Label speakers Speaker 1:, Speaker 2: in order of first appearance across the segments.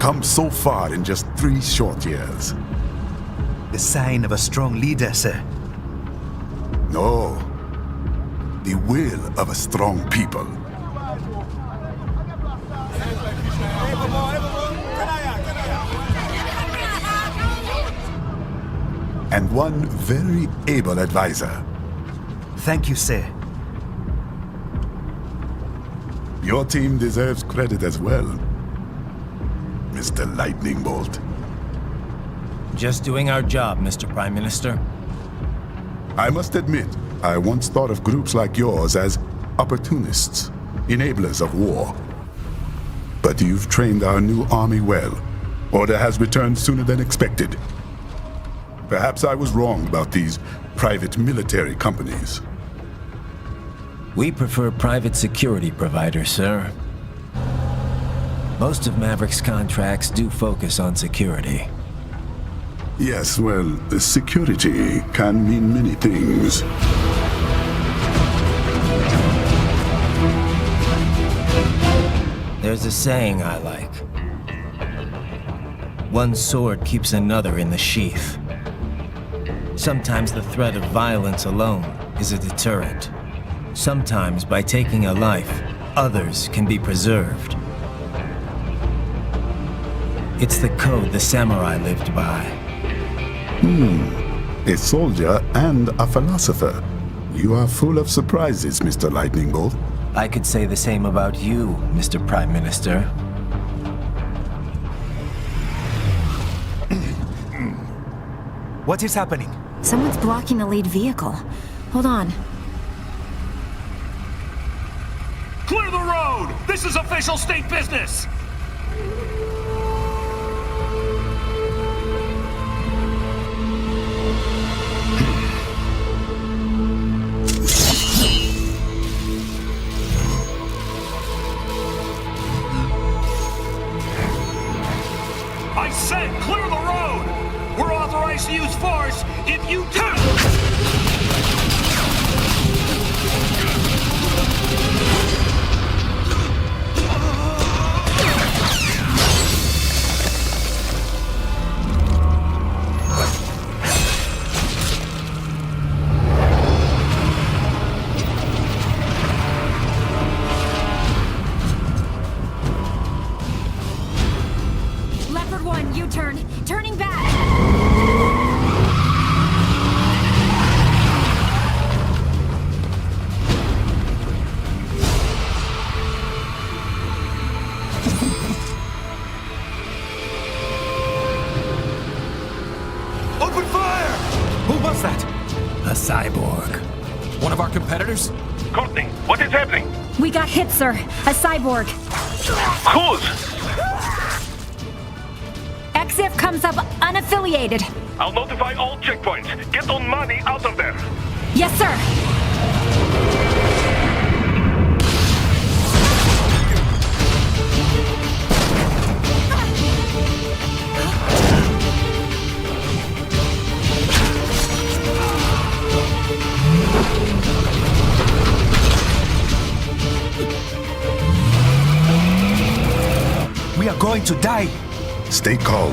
Speaker 1: come so far in just 3 short years.
Speaker 2: The sign of a strong leader, sir.
Speaker 1: No. The will of a strong people. And one very able advisor.
Speaker 2: Thank you, sir.
Speaker 1: Your team deserves credit as well, Mr. Lightning Bolt.
Speaker 3: Just doing our job, Mr. Prime Minister.
Speaker 1: I must admit, I once thought of groups like yours as opportunists, enablers of war. But you've trained our new army well. Order has returned sooner than expected. Perhaps I was wrong about these private military companies.
Speaker 3: We prefer private security providers, sir. Most of Maverick's contracts do focus on security.
Speaker 1: Yes, well, security can mean many things.
Speaker 3: There's a saying I like. One sword keeps another in the sheath. Sometimes the threat of violence alone is a deterrent. Sometimes by taking a life, others can be preserved. It's the code the samurai lived by.
Speaker 1: A soldier and a philosopher. You are full of surprises, Mr. Lightning Bolt.
Speaker 3: I could say the same about you, Mr. Prime Minister.
Speaker 2: What is happening?
Speaker 4: Someone's blocking the lead vehicle. Hold on.
Speaker 5: Clear the road! This is official state business! I said clear the road! We're authorized to use force if you turn!
Speaker 4: Leopard 1, U-turn. Turning back.
Speaker 5: Open fire!
Speaker 2: Who was that?
Speaker 3: A cyborg.
Speaker 5: One of our competitors? Courtney, what is happening?
Speaker 4: We got hit, sir. A cyborg.
Speaker 5: Whose?
Speaker 4: EXIF comes up unaffiliated.
Speaker 5: I'll notify all checkpoints. Get on money out of there.
Speaker 4: Yes, sir.
Speaker 2: We are going to die.
Speaker 1: Stay calm.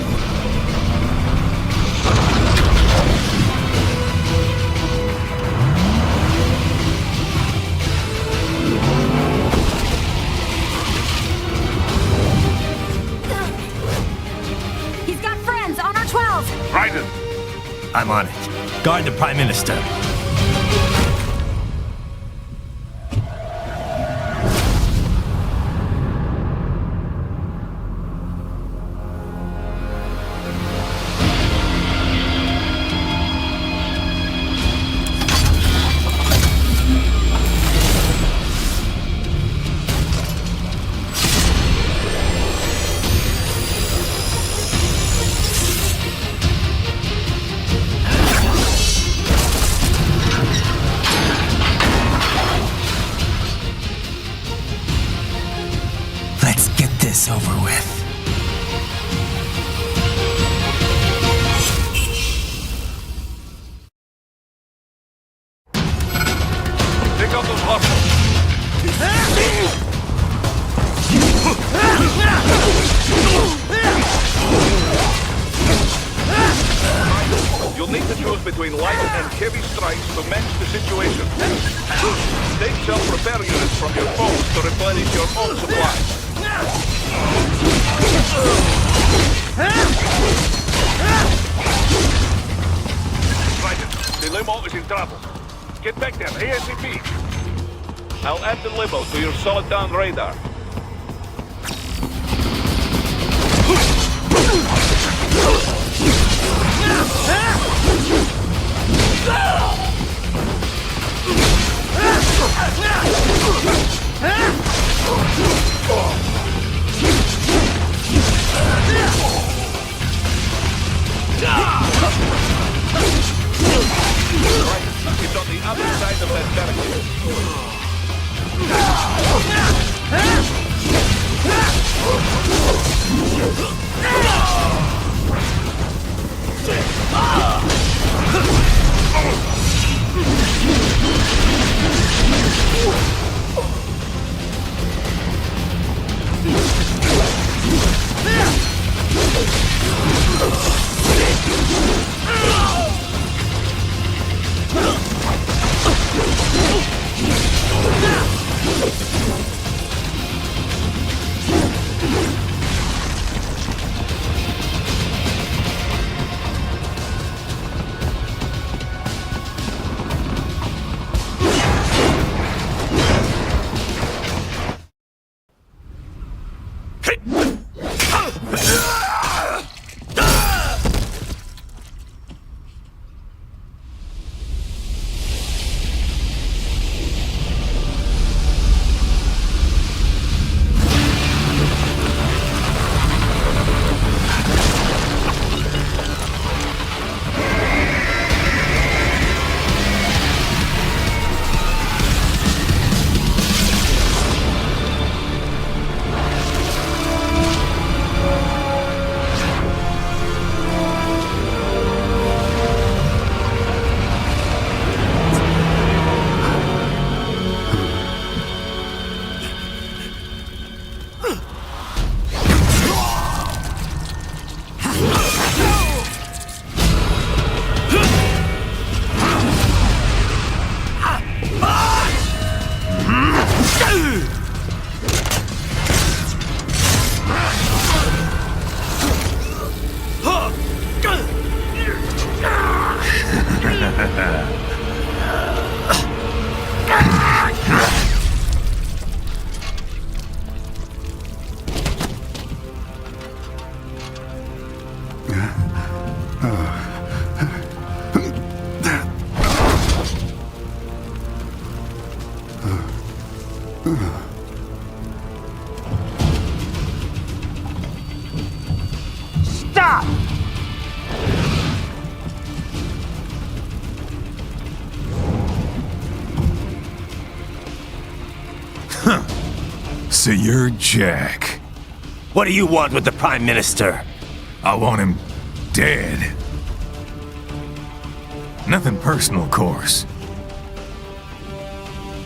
Speaker 4: He's got friends on our 12.
Speaker 5: Raiden,
Speaker 3: I'm on it. Guard the Prime Minister.
Speaker 6: to choose between light and heavy strikes to match the situation. Take self-repair units from your foes to replenish your own supplies. Right, the limo is in trouble. Get back there, ASAP. I'll add the limo to your solid down radar. It's on the other side of that barricade.
Speaker 7: Stop!
Speaker 8: So you're Jack.
Speaker 3: What do you want with the Prime Minister?
Speaker 8: I want him dead. Nothing personal, of course.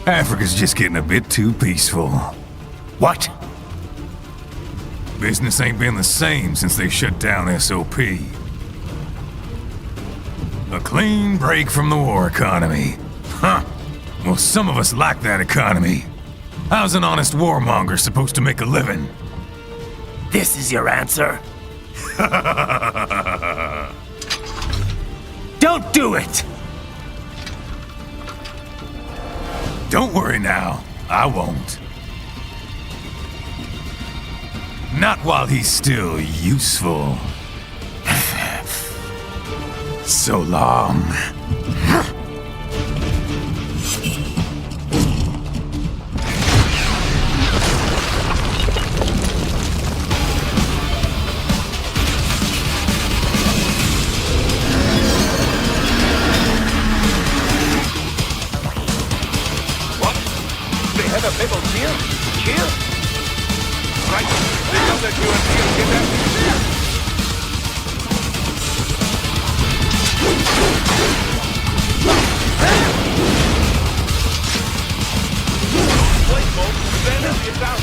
Speaker 8: Africa's just getting a bit too peaceful.
Speaker 3: What?
Speaker 8: Business ain't been the same since they shut down SOP. A clean break from the war economy. Huh. Well, some of us like that economy. How's an honest warmonger supposed to make a living?
Speaker 3: This is your answer? Don't do it!
Speaker 8: Don't worry now, I won't. Not while he's still useful. So long.
Speaker 6: People cheer? Cheer? Right. They know that you and me will get that. Play mode, then it's out.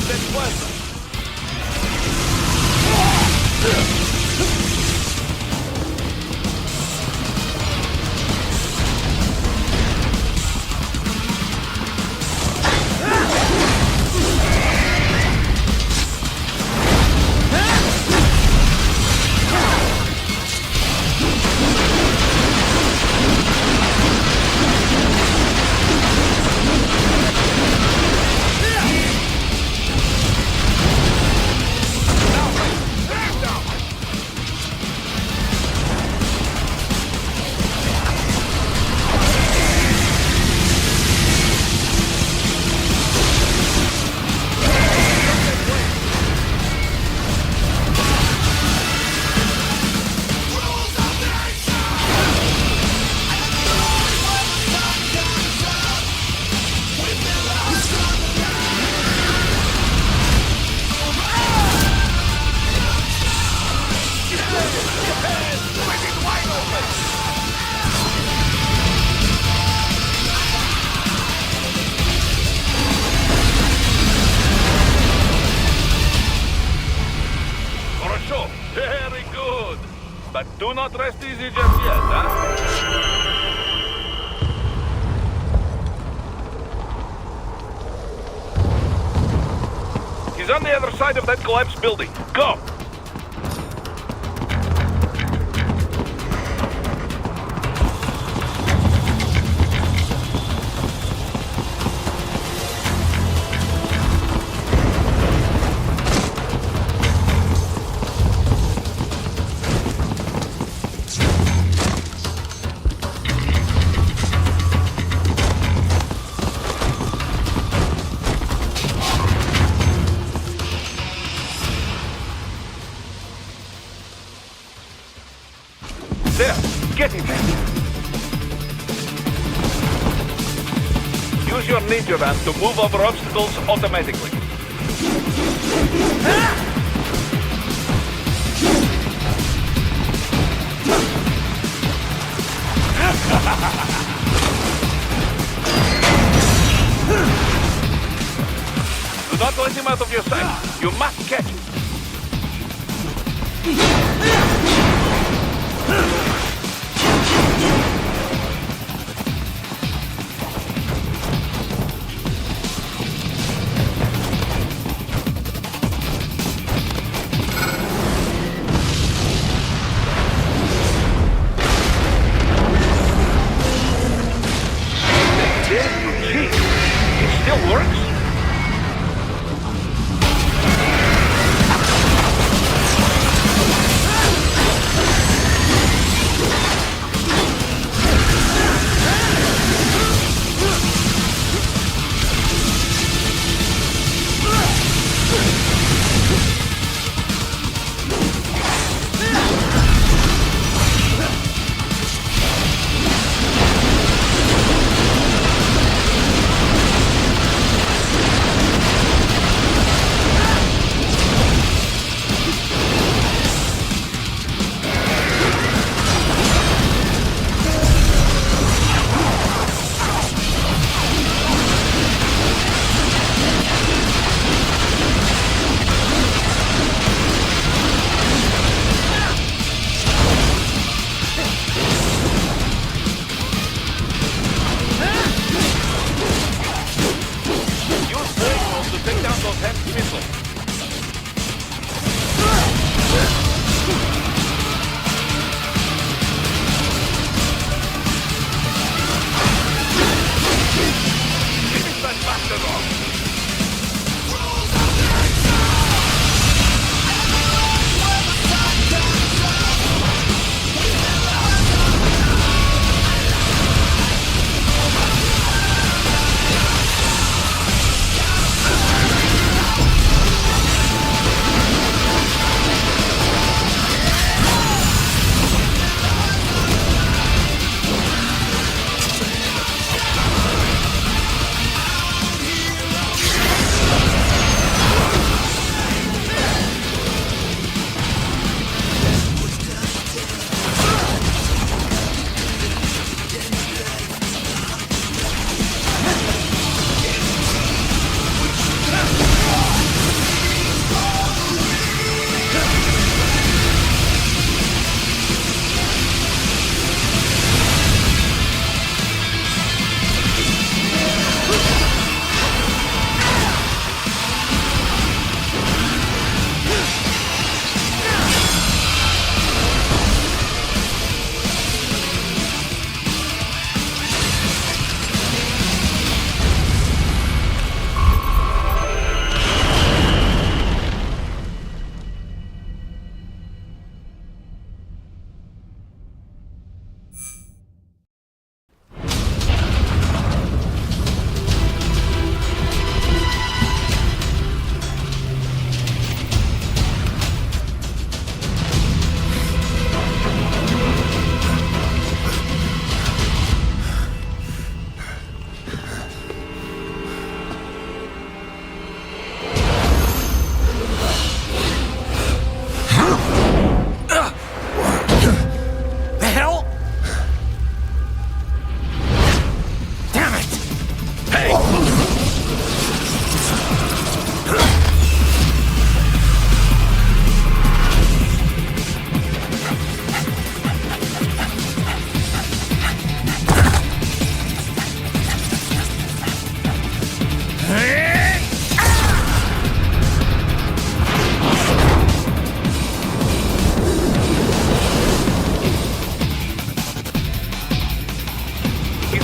Speaker 6: that plasma. Very good. But do not rest easy just yet, huh? He's on the other side of that collapsed building. Go! There! Get him! Use your ninja van to move over obstacles automatically. Do not let him out of your sight. You must catch him. It still works?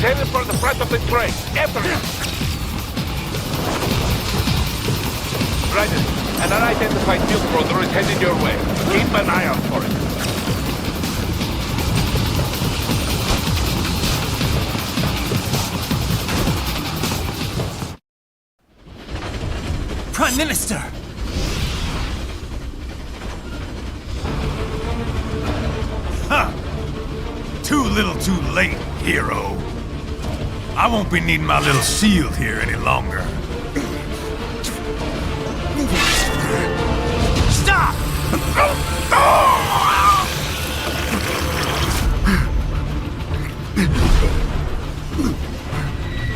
Speaker 6: headed for the front of the train. After him! Raiden, an unidentified milk roader is heading your way. Keep an eye out for it.
Speaker 3: Prime Minister!
Speaker 8: Too little too late, hero. I won't be needing my little shield here any longer.
Speaker 3: Stop!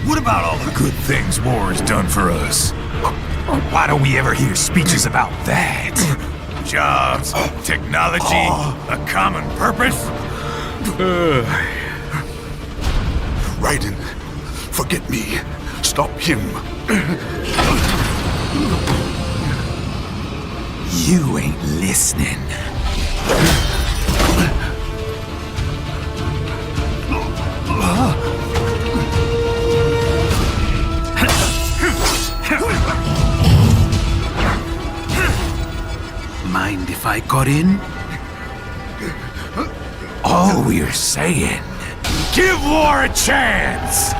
Speaker 8: What about all the good things war has done for us? Why don't we ever hear speeches about that? Jobs, technology, a common purpose?
Speaker 1: Raiden, forget me. Stop him.
Speaker 8: You ain't listening.
Speaker 2: Mind if I got in?
Speaker 8: All we're saying, give war a chance!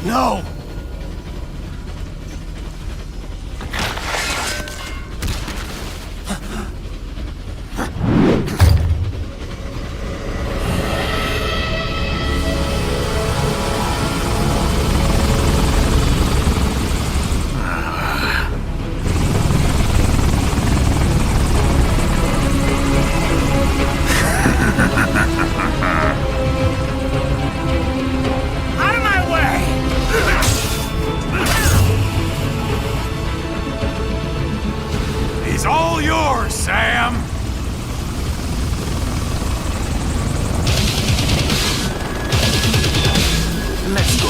Speaker 2: No!
Speaker 8: He's all yours, Sam!
Speaker 2: Let's go.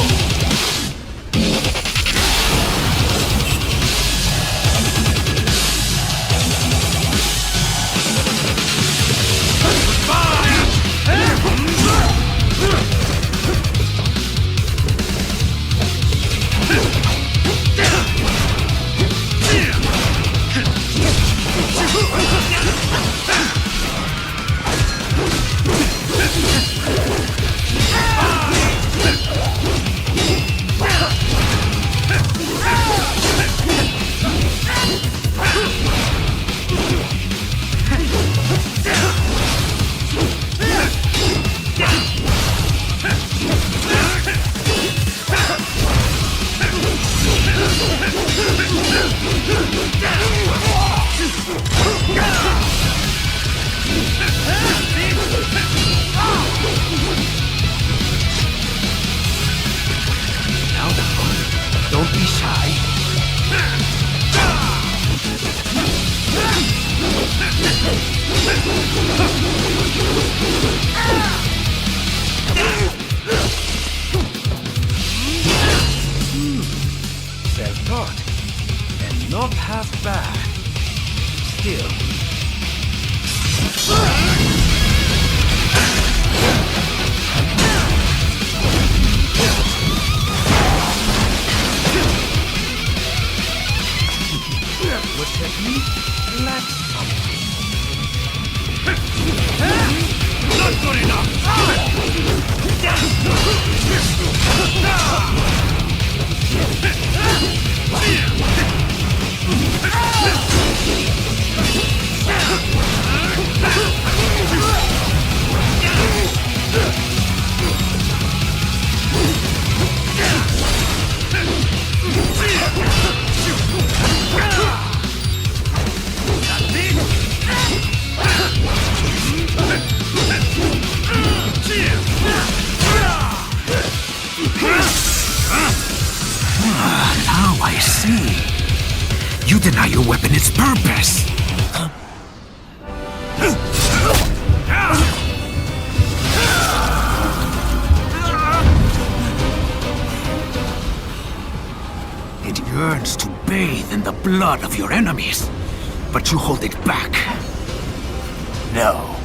Speaker 2: Don't be shy. Self-taught, and not half bad. Still. What technique? Lack something. Not good enough! Now I see. You deny your weapon its purpose. It yearns to bathe in the blood of your enemies, but you hold it back.
Speaker 3: No.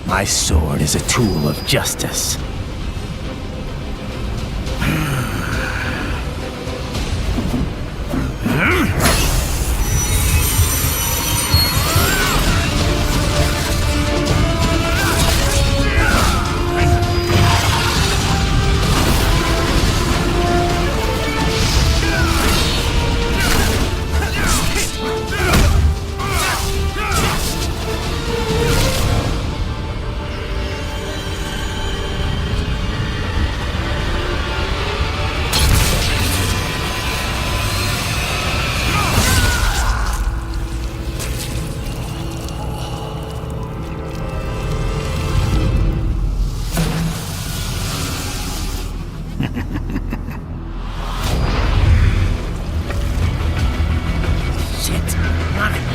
Speaker 3: My sword is a tool of justice.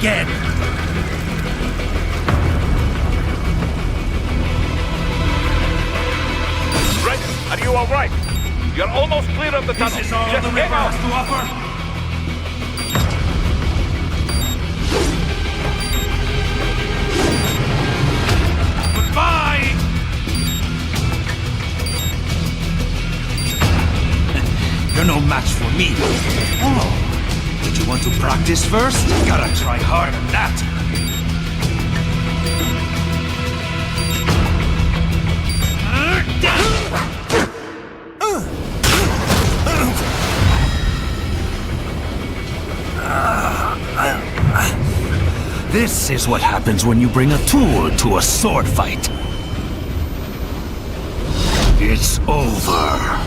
Speaker 2: Again!
Speaker 6: Rex, are you all right? You're almost clear of the tunnel.
Speaker 5: This is all
Speaker 6: Just
Speaker 5: the
Speaker 6: get
Speaker 5: river
Speaker 6: out.
Speaker 5: has to offer? Goodbye!
Speaker 2: You're no match for me. Oh. Did you want to practice first? Gotta try harder than that. This is what happens when you bring a tool to a sword fight. It's over.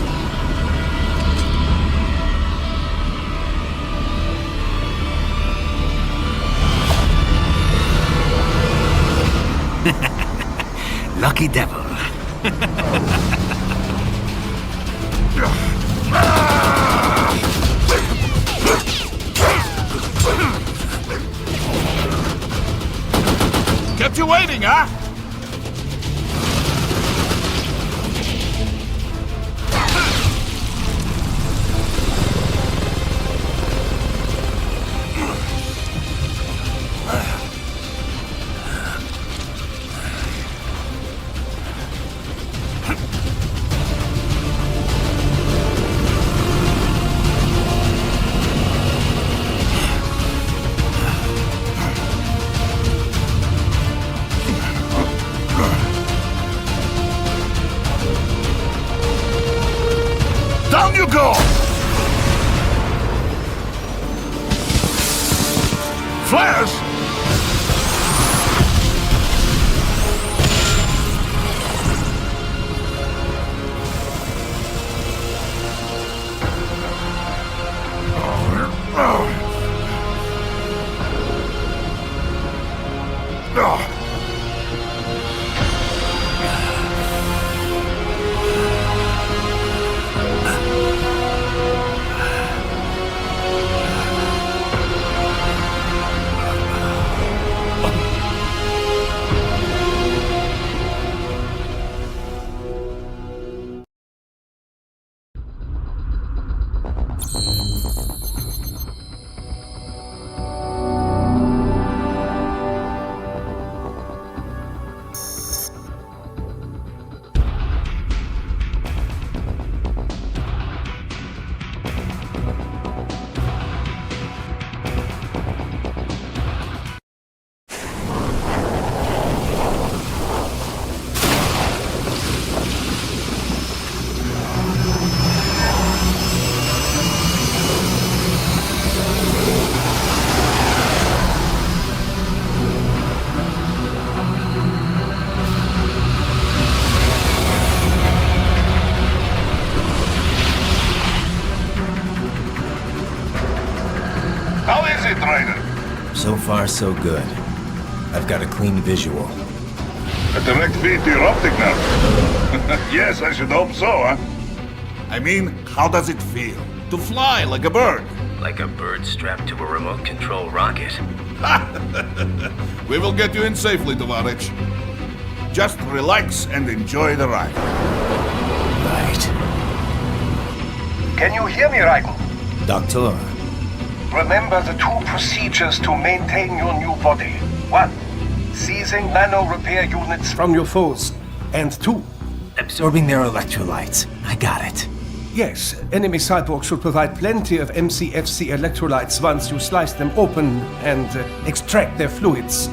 Speaker 2: Lucky devil.
Speaker 8: Kept you waiting, huh? Down you go! Flares!
Speaker 6: How is it, Ryder?
Speaker 3: So far, so good. I've got a clean visual.
Speaker 1: A direct feed to your optic nerve. Yes, I should hope so, huh?
Speaker 8: I mean, how does it feel? To fly like a bird?
Speaker 3: Like a bird strapped to a remote control rocket.
Speaker 8: We will get you in safely, Tovarich. Just relax and enjoy the ride.
Speaker 3: Right.
Speaker 6: Can you hear me, Ryder?
Speaker 3: Doctor,
Speaker 7: Remember the two procedures to maintain your new body. 1. Seizing nano repair units from your foes. And 2.
Speaker 3: Absorbing their electrolytes. I got it.
Speaker 7: Yes, enemy cyborgs should provide plenty of MCFC electrolytes once you slice them open and extract their fluids.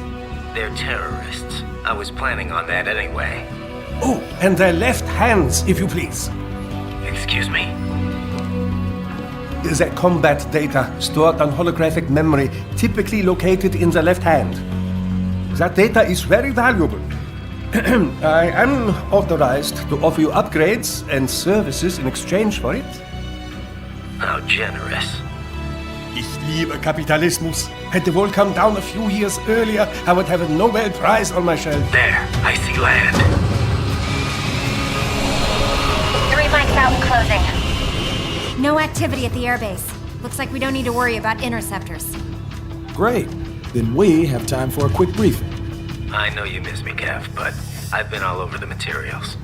Speaker 3: They're terrorists. I was planning on that anyway.
Speaker 7: Oh, and their left hands, if you please.
Speaker 3: Excuse me?
Speaker 7: The combat data stored on holographic memory, typically located in the left hand. That data is very valuable. I am authorized to offer you upgrades and services in exchange for it.
Speaker 3: How generous.
Speaker 7: Ich liebe Kapitalismus. Hätte wohl come down a few years earlier, I would have a Nobel Prize on my shelf.
Speaker 3: There, I see land.
Speaker 9: 3 mics out and closing.
Speaker 4: No activity at the airbase. Looks like we don't need to worry about interceptors.
Speaker 10: Great. Then we have time for a quick briefing.
Speaker 3: I know you miss me, Kev, but I've been all over the materials.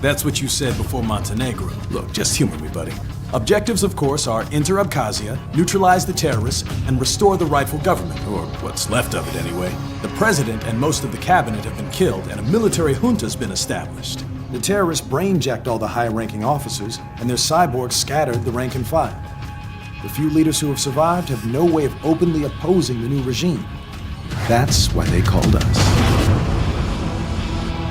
Speaker 10: That's what you said before Montenegro. Look, just humor me, buddy. Objectives, of course, are enter Abkhazia, neutralize the terrorists, and restore the rightful government, or what's left of it anyway. The president and most of the cabinet have been killed, and a military junta's been established. The terrorists brainjacked all the high-ranking officers, and their cyborgs scattered the rank and file. The few leaders who have survived have no way of openly opposing the new regime. That's why they called us.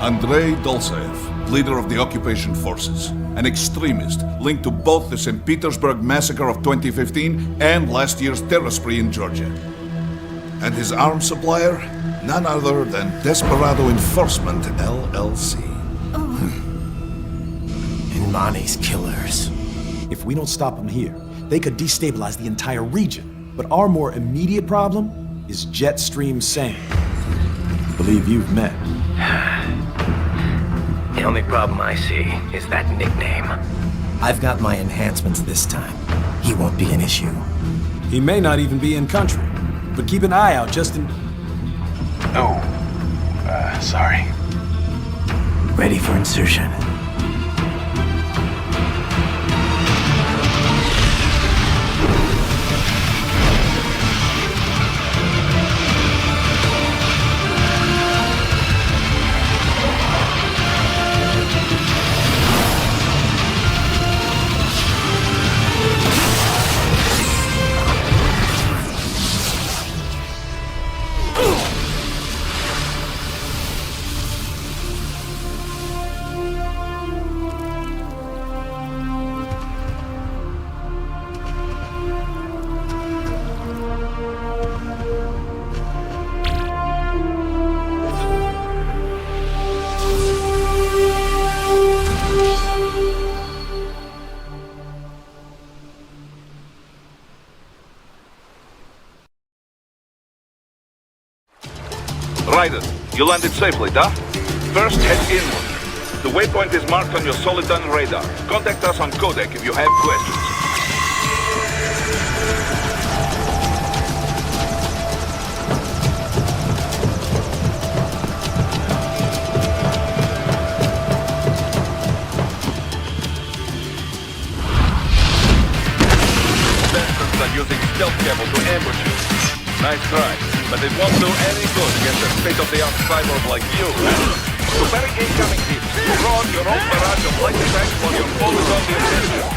Speaker 11: Andrei Dolzaev, leader of the occupation forces, an extremist linked to both the St. Petersburg massacre of 2015 and last year's terror spree in Georgia. And his arms supplier, none other than Desperado Enforcement, LLC.
Speaker 3: Imani's killers.
Speaker 10: If we don't stop them here, they could destabilize the entire region. But our more immediate problem is Jetstream Sane. I believe you've met.
Speaker 3: The only problem I see is that nickname. I've got my enhancements this time. He won't be an issue.
Speaker 10: He may not even be in country, but keep an eye out just in...
Speaker 7: Sorry.
Speaker 3: Ready for insertion.
Speaker 6: Raiden, you landed safely, da? First, head inward. The waypoint is marked on your Soliton radar. Contact us on codec if you have questions. Bastards are using stealth cable to ambush you. Nice try, but it won't do any good against a state-of-the-art cyborg like you. To bury incoming hits, throw out your own barrage of light attacks while your foe is on the offensive.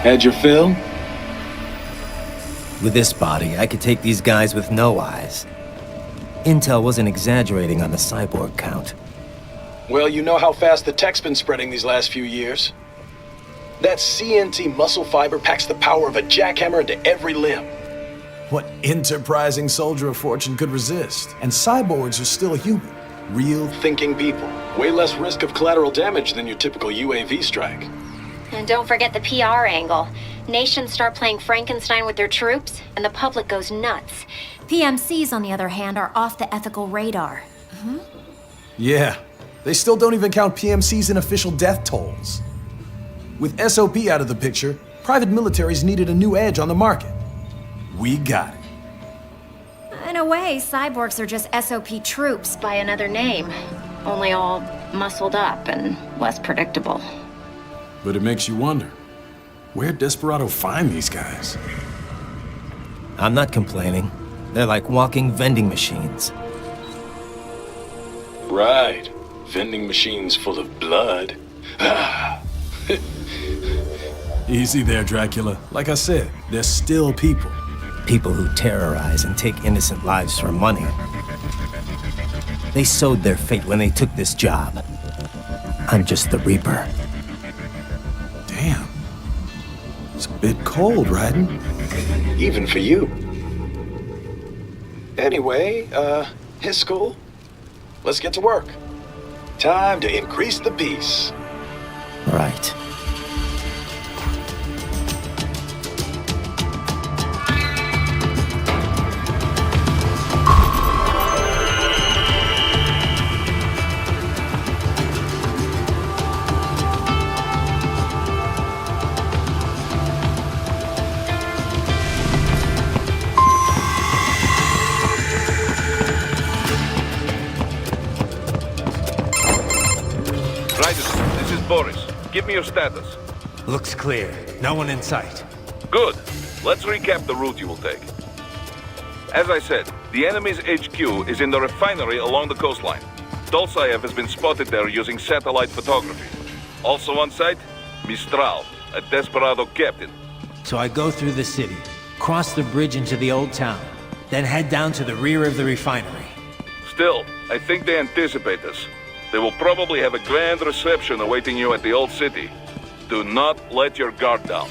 Speaker 10: Had your fill?
Speaker 3: With this body, I could take these guys with no eyes. Intel wasn't exaggerating on the cyborg count.
Speaker 10: Well, you know how fast the tech's been spreading these last few years. That CNT muscle fiber packs the power of a jackhammer into every limb. What enterprising soldier of fortune could resist? And cyborgs are still human. Real, thinking people. Way less risk of collateral damage than your typical UAV strike.
Speaker 9: And don't forget the PR angle. Nations start playing Frankenstein with their troops, and the public goes nuts.
Speaker 4: PMCs, on the other hand, are off the ethical radar.
Speaker 10: Yeah, they still don't even count PMCs in official death tolls. With SOP out of the picture, private militaries needed a new edge on the market. We got it.
Speaker 4: In a way, cyborgs are just SOP troops.
Speaker 9: By another name, only all muscled up and less predictable.
Speaker 10: But it makes you wonder, where'd Desperado find these guys?
Speaker 3: I'm not complaining. They're like walking vending machines.
Speaker 12: Right. Vending machines full of blood. Ah.
Speaker 10: Easy there, Dracula. Like I said, they're still people.
Speaker 3: People who terrorize and take innocent lives for money. They sowed their fate when they took this job. I'm just the Reaper.
Speaker 10: Damn. It's a bit cold, Raiden.
Speaker 12: Even for you. Anyway, his school? Let's get to work. Time to increase the peace.
Speaker 3: Right.
Speaker 6: This is Boris. Give me your status.
Speaker 2: Looks clear. No one in sight.
Speaker 6: Good. Let's recap the route you will take. As I said, the enemy's HQ is in the refinery along the coastline. Dolsaev has been spotted there using satellite photography. Also on site, Mistral, a Desperado captain.
Speaker 13: So I go through the city, cross the bridge into the old town, then head down to the rear of the refinery.
Speaker 6: Still, I think they anticipate us. They will probably have a grand reception awaiting you at the old city. Do not let your guard down.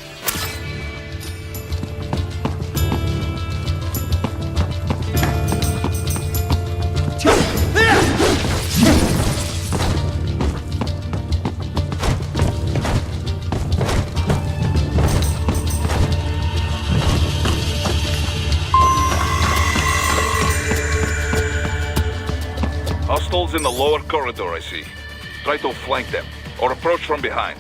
Speaker 6: Hostiles in the lower corridor, I see. Try to flank them, or approach from behind.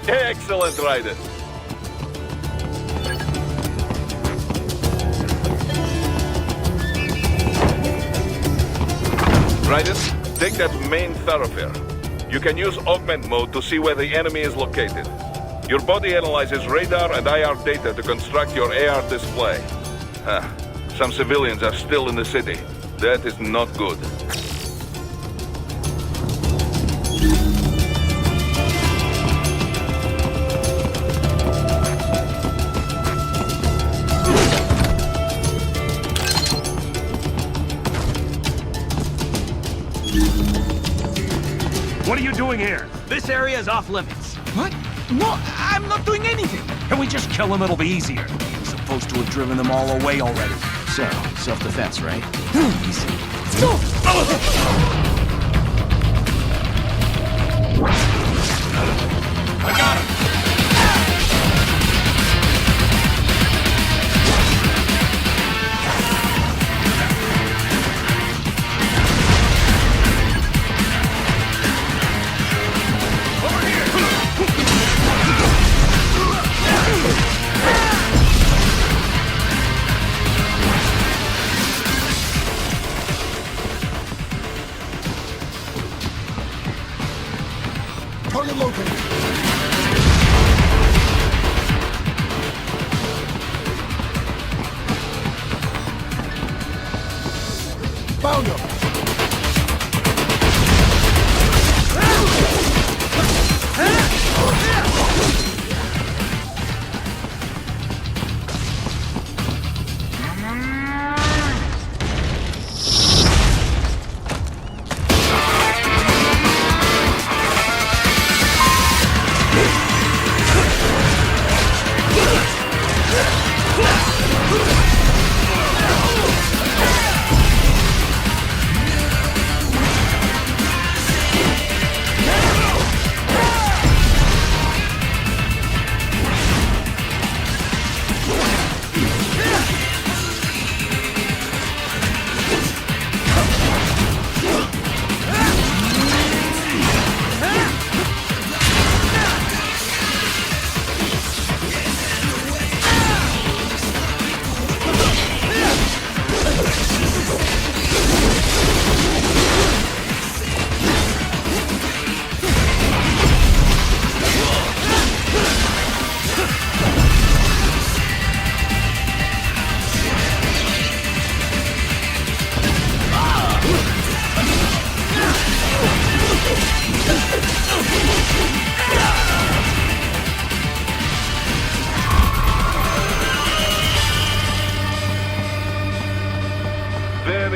Speaker 6: Excellent, Raiden. Raiden, take that main thoroughfare. You can use augment mode to see where the enemy is located. Your body analyzes radar and IR data to construct your AR display. Some civilians are still in the city. That is not good.
Speaker 5: What are you doing here?
Speaker 2: This area is off limits.
Speaker 5: What? No, I'm not doing anything.
Speaker 2: Can we just kill them? It'll be easier. We're supposed to have driven them all away already. So, self-defense, right? Easy.
Speaker 5: I got him!
Speaker 1: Target located. Found him.
Speaker 5: Yeah!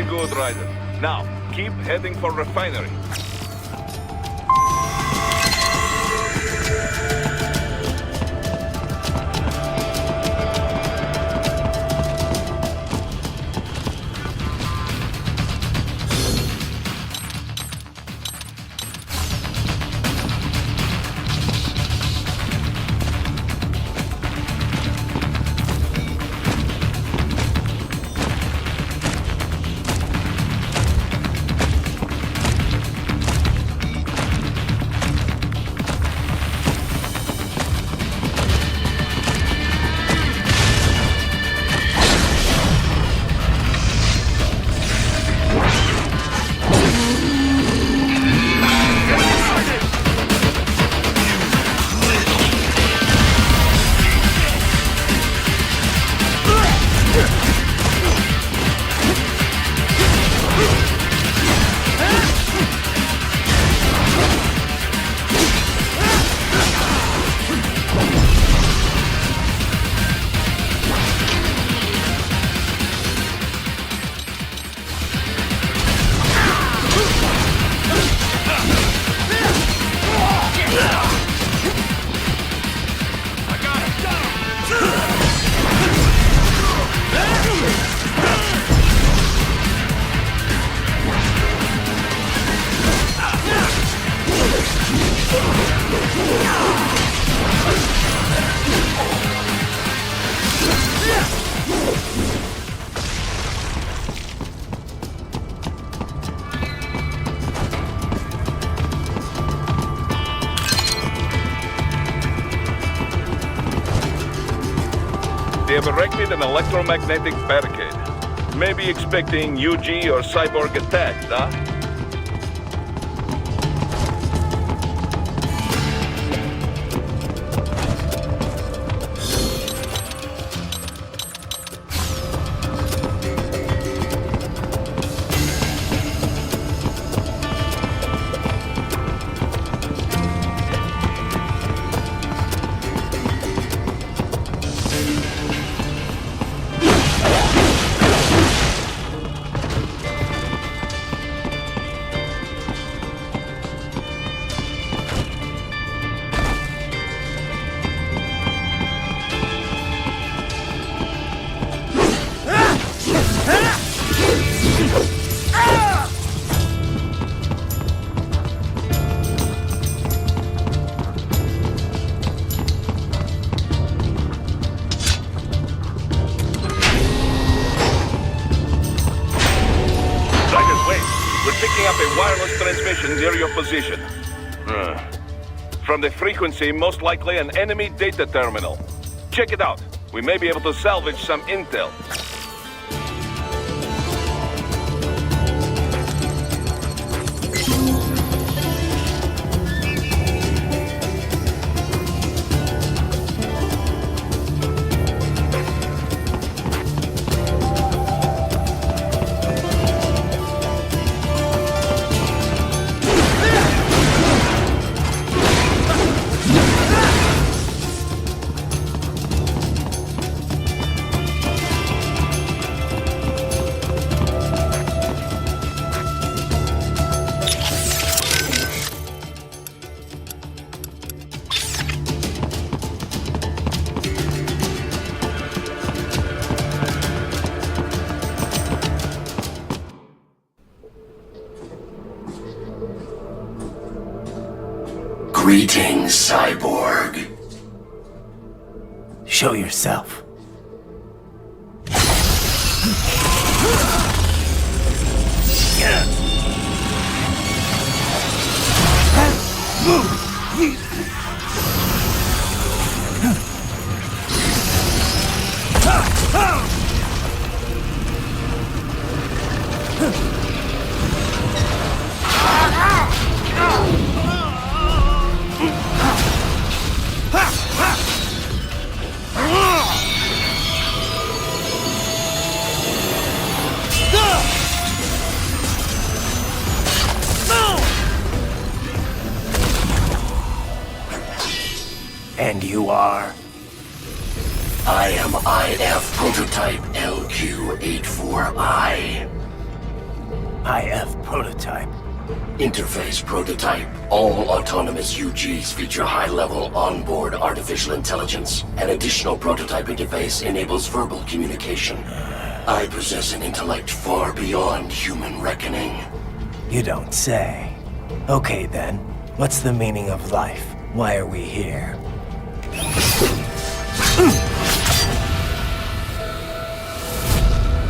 Speaker 6: good, Ryder. Now, keep heading for refinery. They have erected an electromagnetic barricade. Maybe expecting UG or cyborg attacks, huh? Near your position. From the frequency, most likely an enemy data terminal. Check it out. We may be able to salvage some intel.
Speaker 14: Greetings, cyborg.
Speaker 3: Show yourself.
Speaker 14: And you are? I am IF Prototype LQ-84I.
Speaker 3: IF prototype.
Speaker 14: Interface prototype. All autonomous UGs feature high-level onboard artificial intelligence. An additional prototype interface enables verbal communication. I possess an intellect far beyond human reckoning.
Speaker 3: You don't say. Okay then, what's the meaning of life? Why are we here?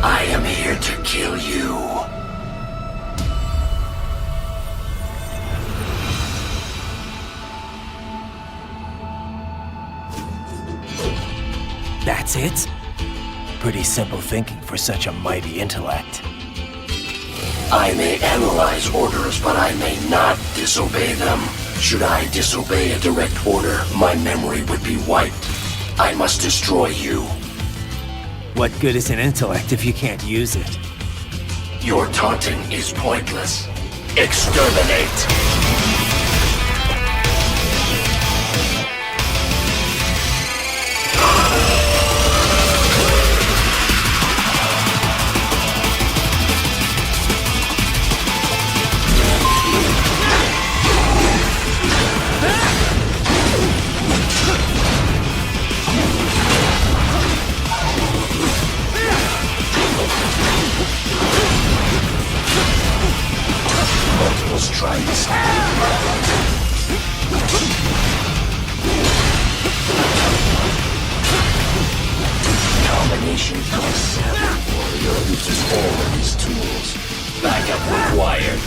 Speaker 14: I am here to kill you.
Speaker 3: That's it? Pretty simple thinking for such a mighty intellect.
Speaker 14: I may analyze orders, but I may not disobey them. Should I disobey a direct order, my memory would be wiped. I must destroy you.
Speaker 3: What good is an intellect if you can't use it?
Speaker 14: Your taunting is pointless. Exterminate! Strikes. Combination cost 7. Warrior uses all of his tools. Backup required.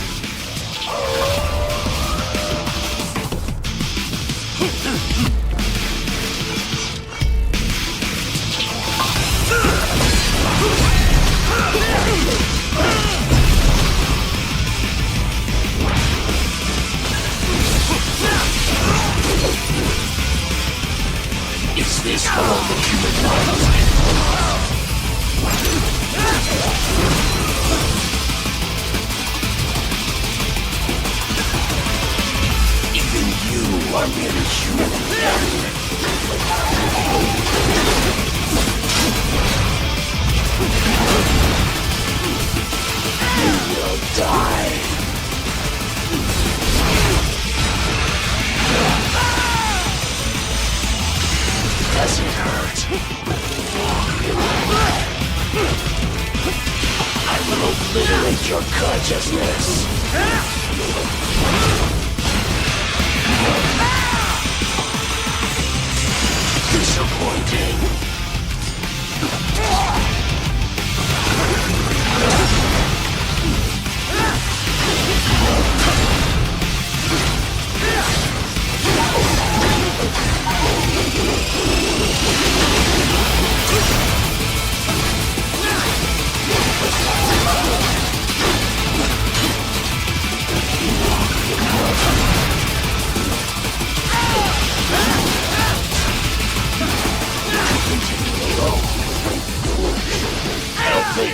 Speaker 14: Is this all the human mind? Even you are merely human again. You will die. Does it hurt? I will obliterate your consciousness. Disappointing. Help me.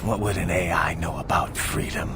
Speaker 13: What would an AI know about freedom?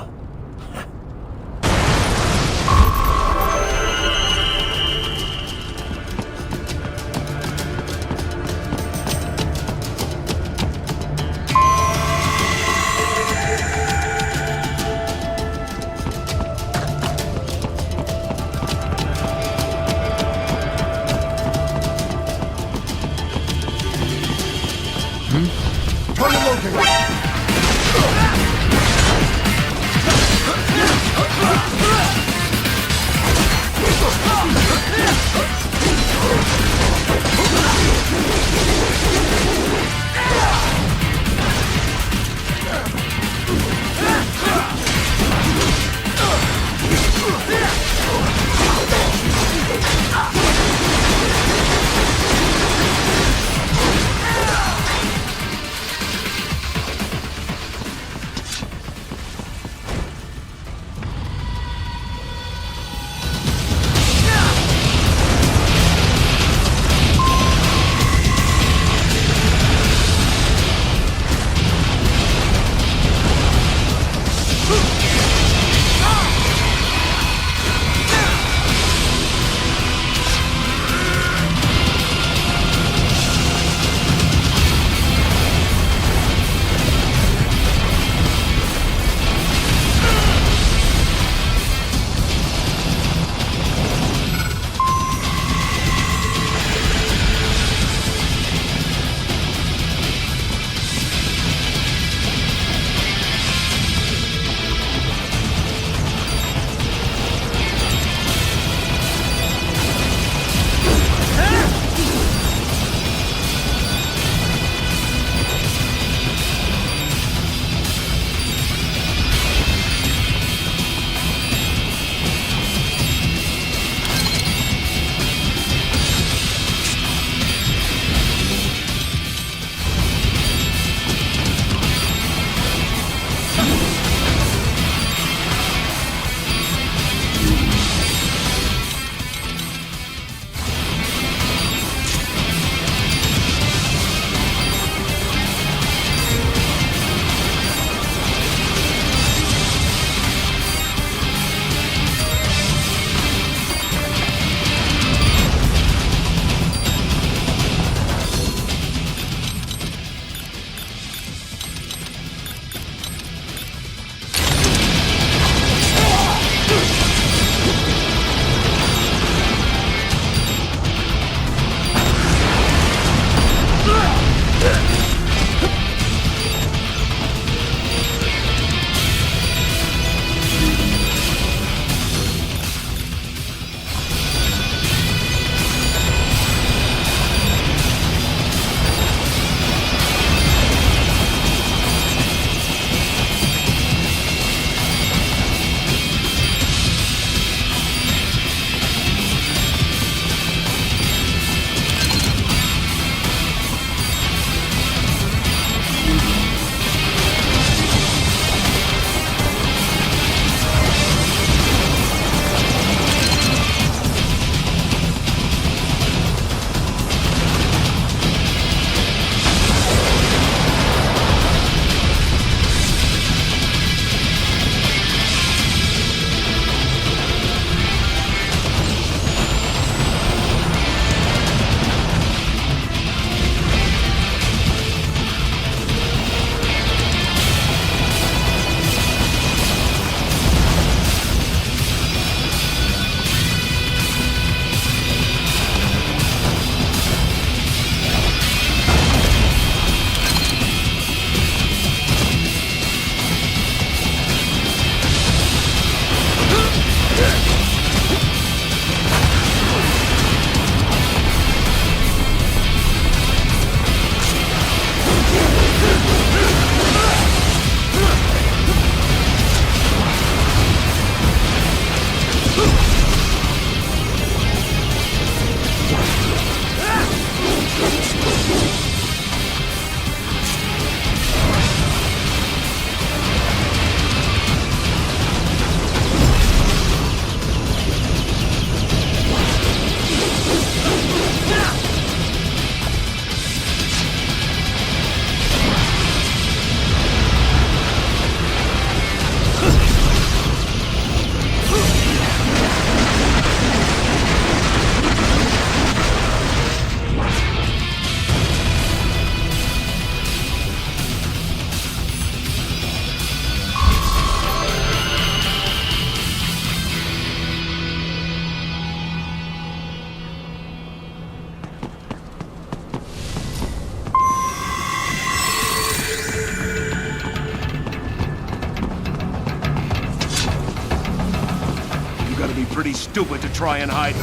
Speaker 5: be pretty stupid to try and hide.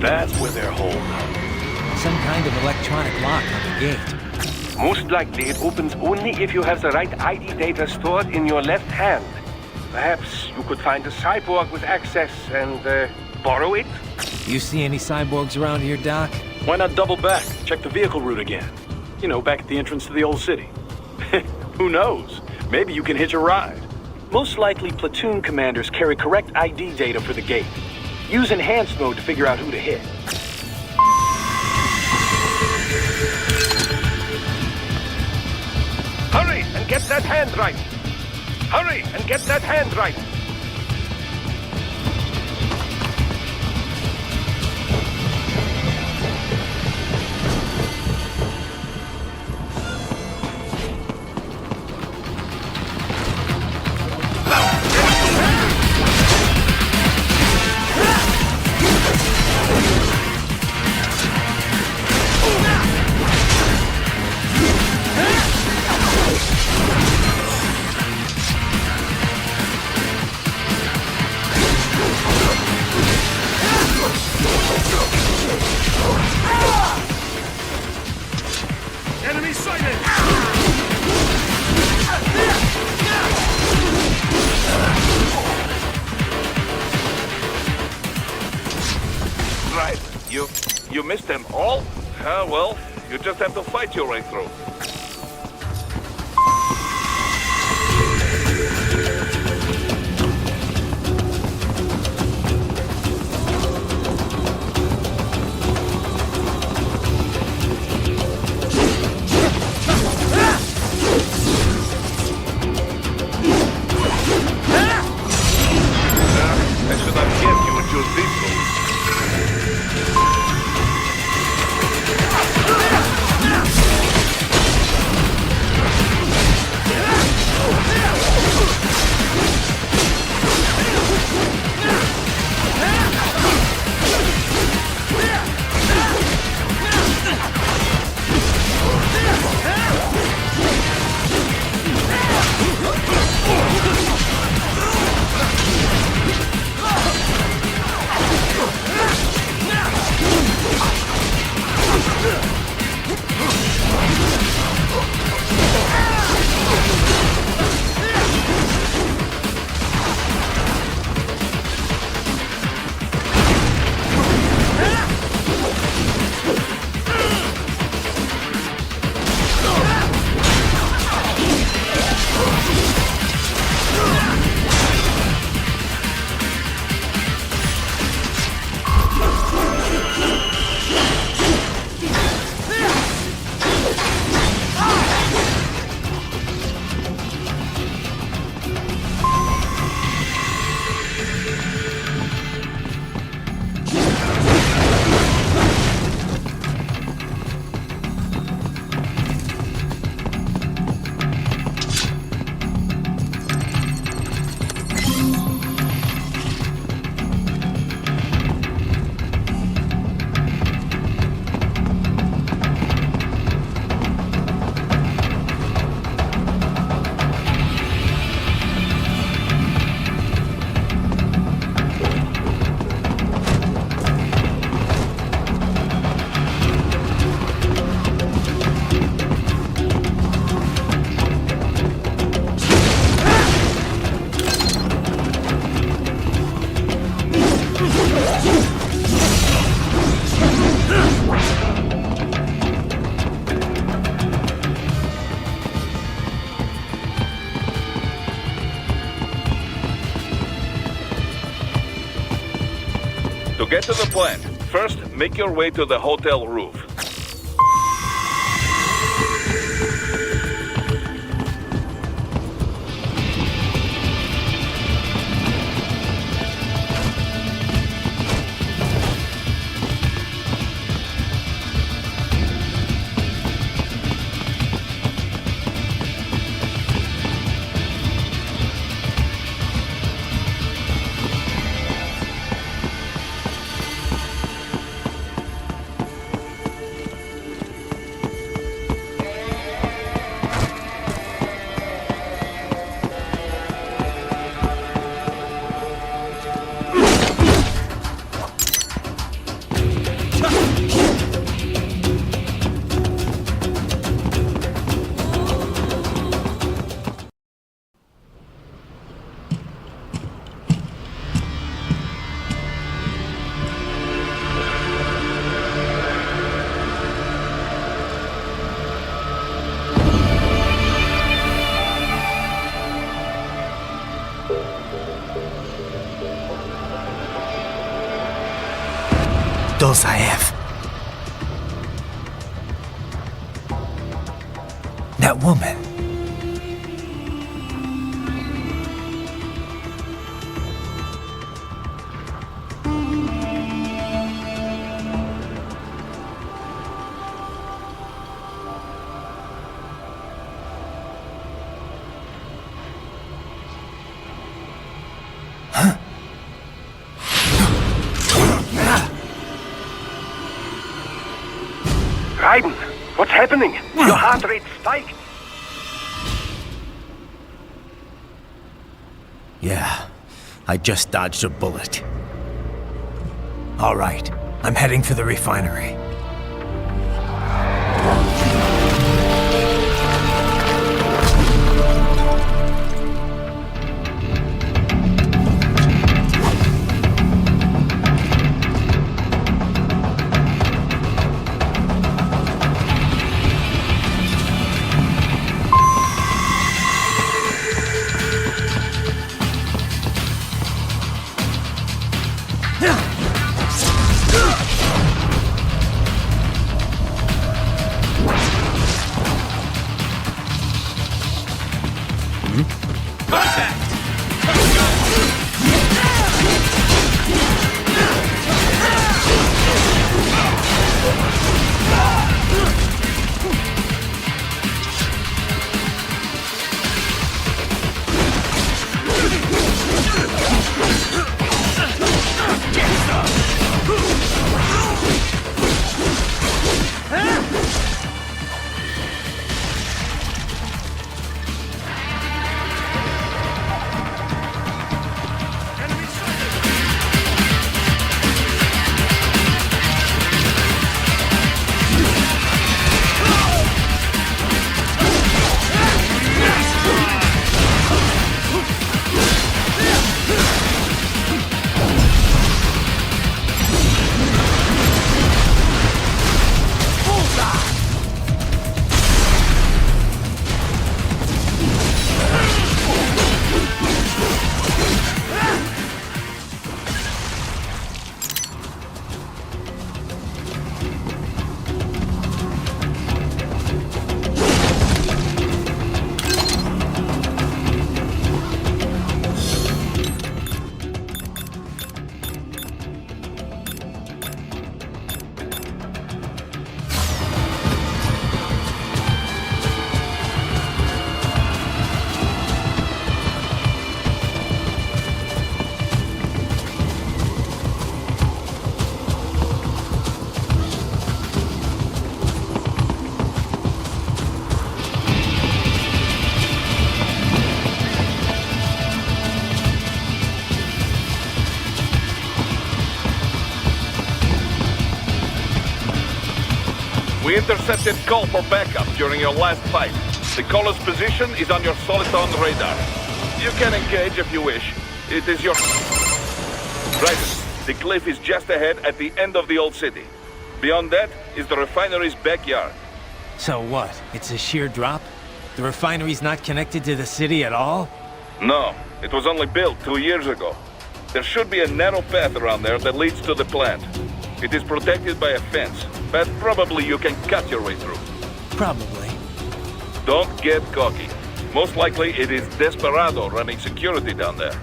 Speaker 15: That's where they're holed.
Speaker 13: Some kind of electronic lock on the gate.
Speaker 15: Most likely it opens only if you have the right ID data stored in your left hand. Perhaps you could find a cyborg with access and borrow it?
Speaker 13: You see any cyborgs around here, Doc?
Speaker 16: Why not double back? Check the vehicle route again. You know, back at the entrance to the old city. Who knows? Maybe you can hitch a ride. Most likely, platoon commanders carry correct ID data for the gate. Use enhanced mode to figure out who to hit.
Speaker 15: Hurry and get that hand right! Hurry and get that hand right!
Speaker 5: Enemy sighted!
Speaker 6: Right. You missed them all? Well, you just have to fight your way through. I should have guessed you would choose this move. get to the plant, first make your way to the hotel roof.
Speaker 3: Dosaev. That woman.
Speaker 15: Raiden, what's happening? Your heart rate spiked.
Speaker 3: Yeah, I just dodged a bullet. All right, I'm heading for the refinery.
Speaker 6: We intercepted call for backup during your last fight. The caller's position is on your Soliton radar. You can engage if you wish. It is your... Right. The cliff is just ahead at the end of the old city. Beyond that is the refinery's backyard.
Speaker 13: So what? It's a sheer drop? The refinery's not connected to the city at all?
Speaker 6: No, it was only built 2 years ago. There should be a narrow path around there that leads to the plant. It is protected by a fence, but probably you can cut your way through.
Speaker 3: Probably.
Speaker 6: Don't get cocky. Most likely it is Desperado running security down there.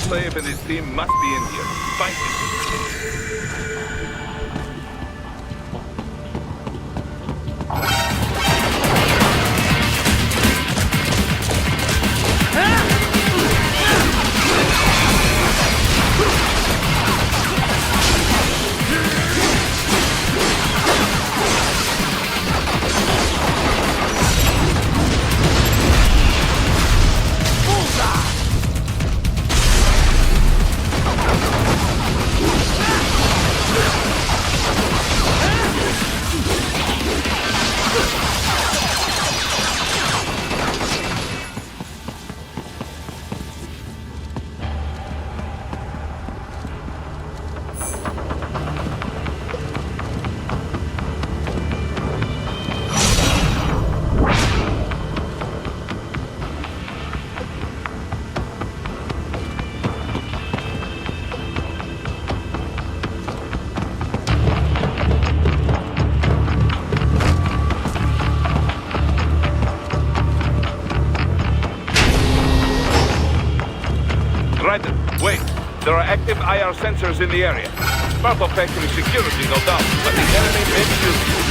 Speaker 6: Safe and his team must be in here. Find him. Wait, there are active IR sensors in the area. Part of factory security, no doubt, but the enemy may be using it.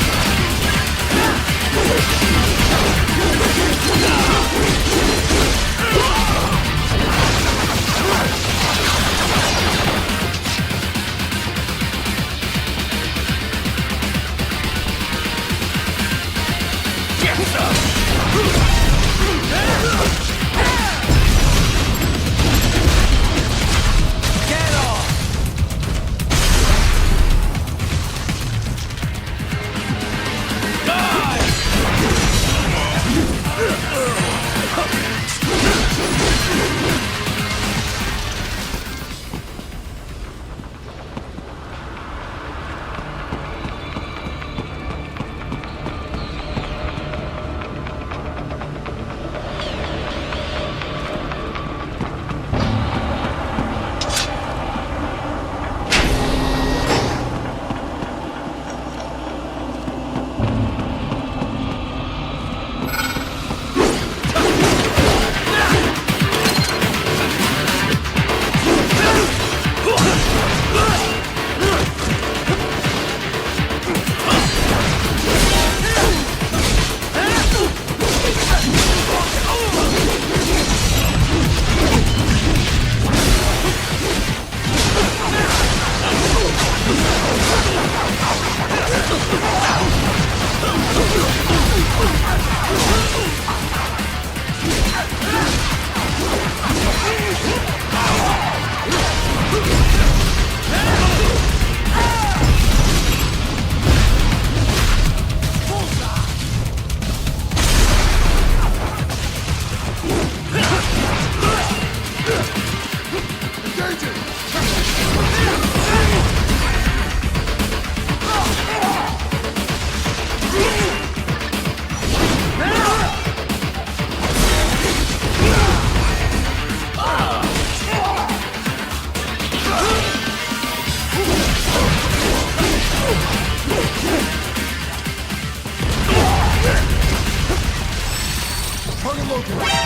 Speaker 17: Target located.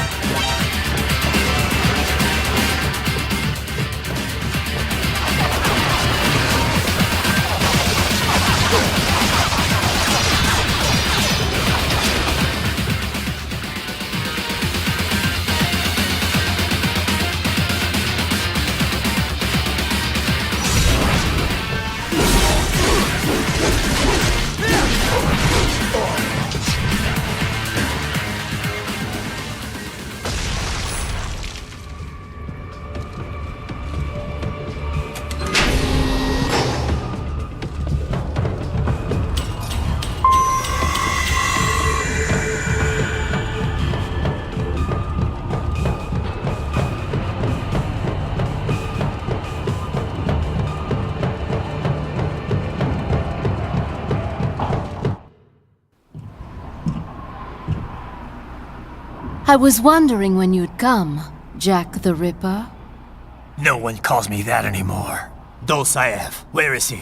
Speaker 18: I was wondering when you'd come, Jack the Ripper.
Speaker 3: No one calls me that anymore. Dolsaev, where is he?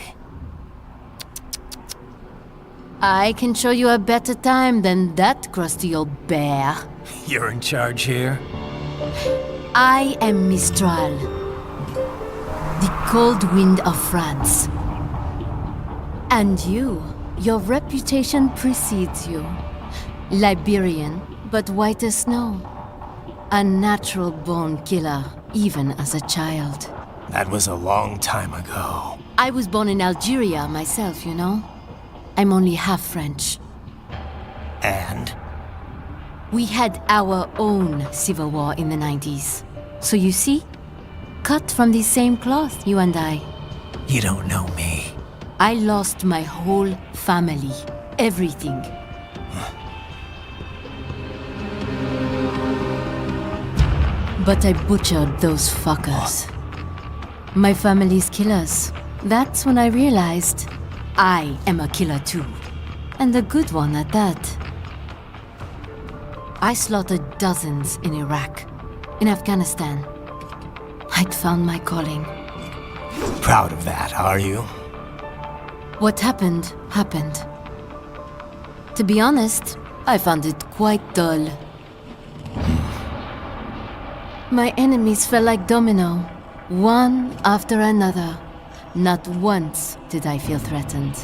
Speaker 18: I can show you a better time than that crusty old bear.
Speaker 3: You're in charge here?
Speaker 18: I am Mistral, the cold wind of France. And your reputation precedes you. Liberian, but white as snow. A natural-born killer, even as a child.
Speaker 3: That was a long time ago.
Speaker 18: I was born in Algeria myself, you know. I'm only half French.
Speaker 3: And?
Speaker 18: We had our own civil war in the 90s. So you see? Cut from the same cloth, you and I.
Speaker 3: You don't know me.
Speaker 18: I lost my whole family. Everything. But I butchered those fuckers. My family's killers. That's when I realized I am a killer too. And a good one at that. I slaughtered dozens in Iraq, in Afghanistan. I'd found my calling.
Speaker 3: Proud of that, are you?
Speaker 18: What happened, happened. To be honest, I found it quite dull. My enemies fell like domino, one after another. Not once did I feel threatened.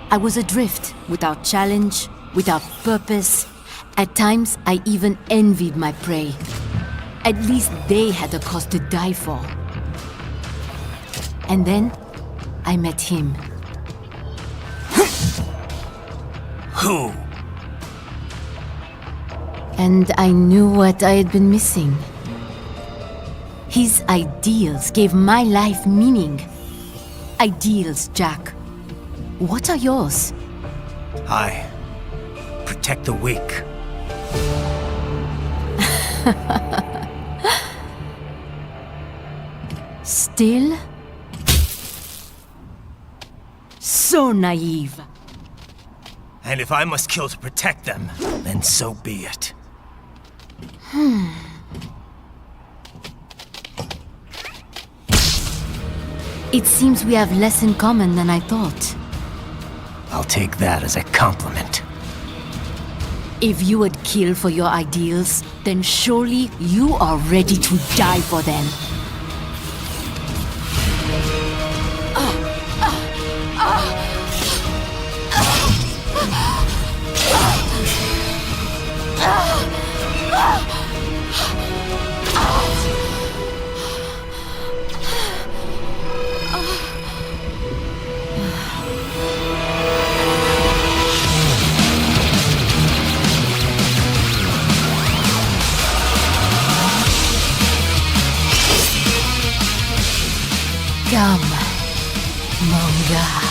Speaker 18: I was adrift, without challenge, without purpose. At times, I even envied my prey. At least they had a cause to die for. And then, I met him.
Speaker 3: Who?
Speaker 18: And I knew what I had been missing. His ideals gave my life meaning. Ideals, Jack. What are yours?
Speaker 3: I protect the weak.
Speaker 18: Still? So naive.
Speaker 3: And if I must kill to protect them, then so be it.
Speaker 18: It seems we have less in common than I thought.
Speaker 3: I'll take that as a compliment.
Speaker 18: If you would kill for your ideals, then surely you are ready to die for them. Come, Monga.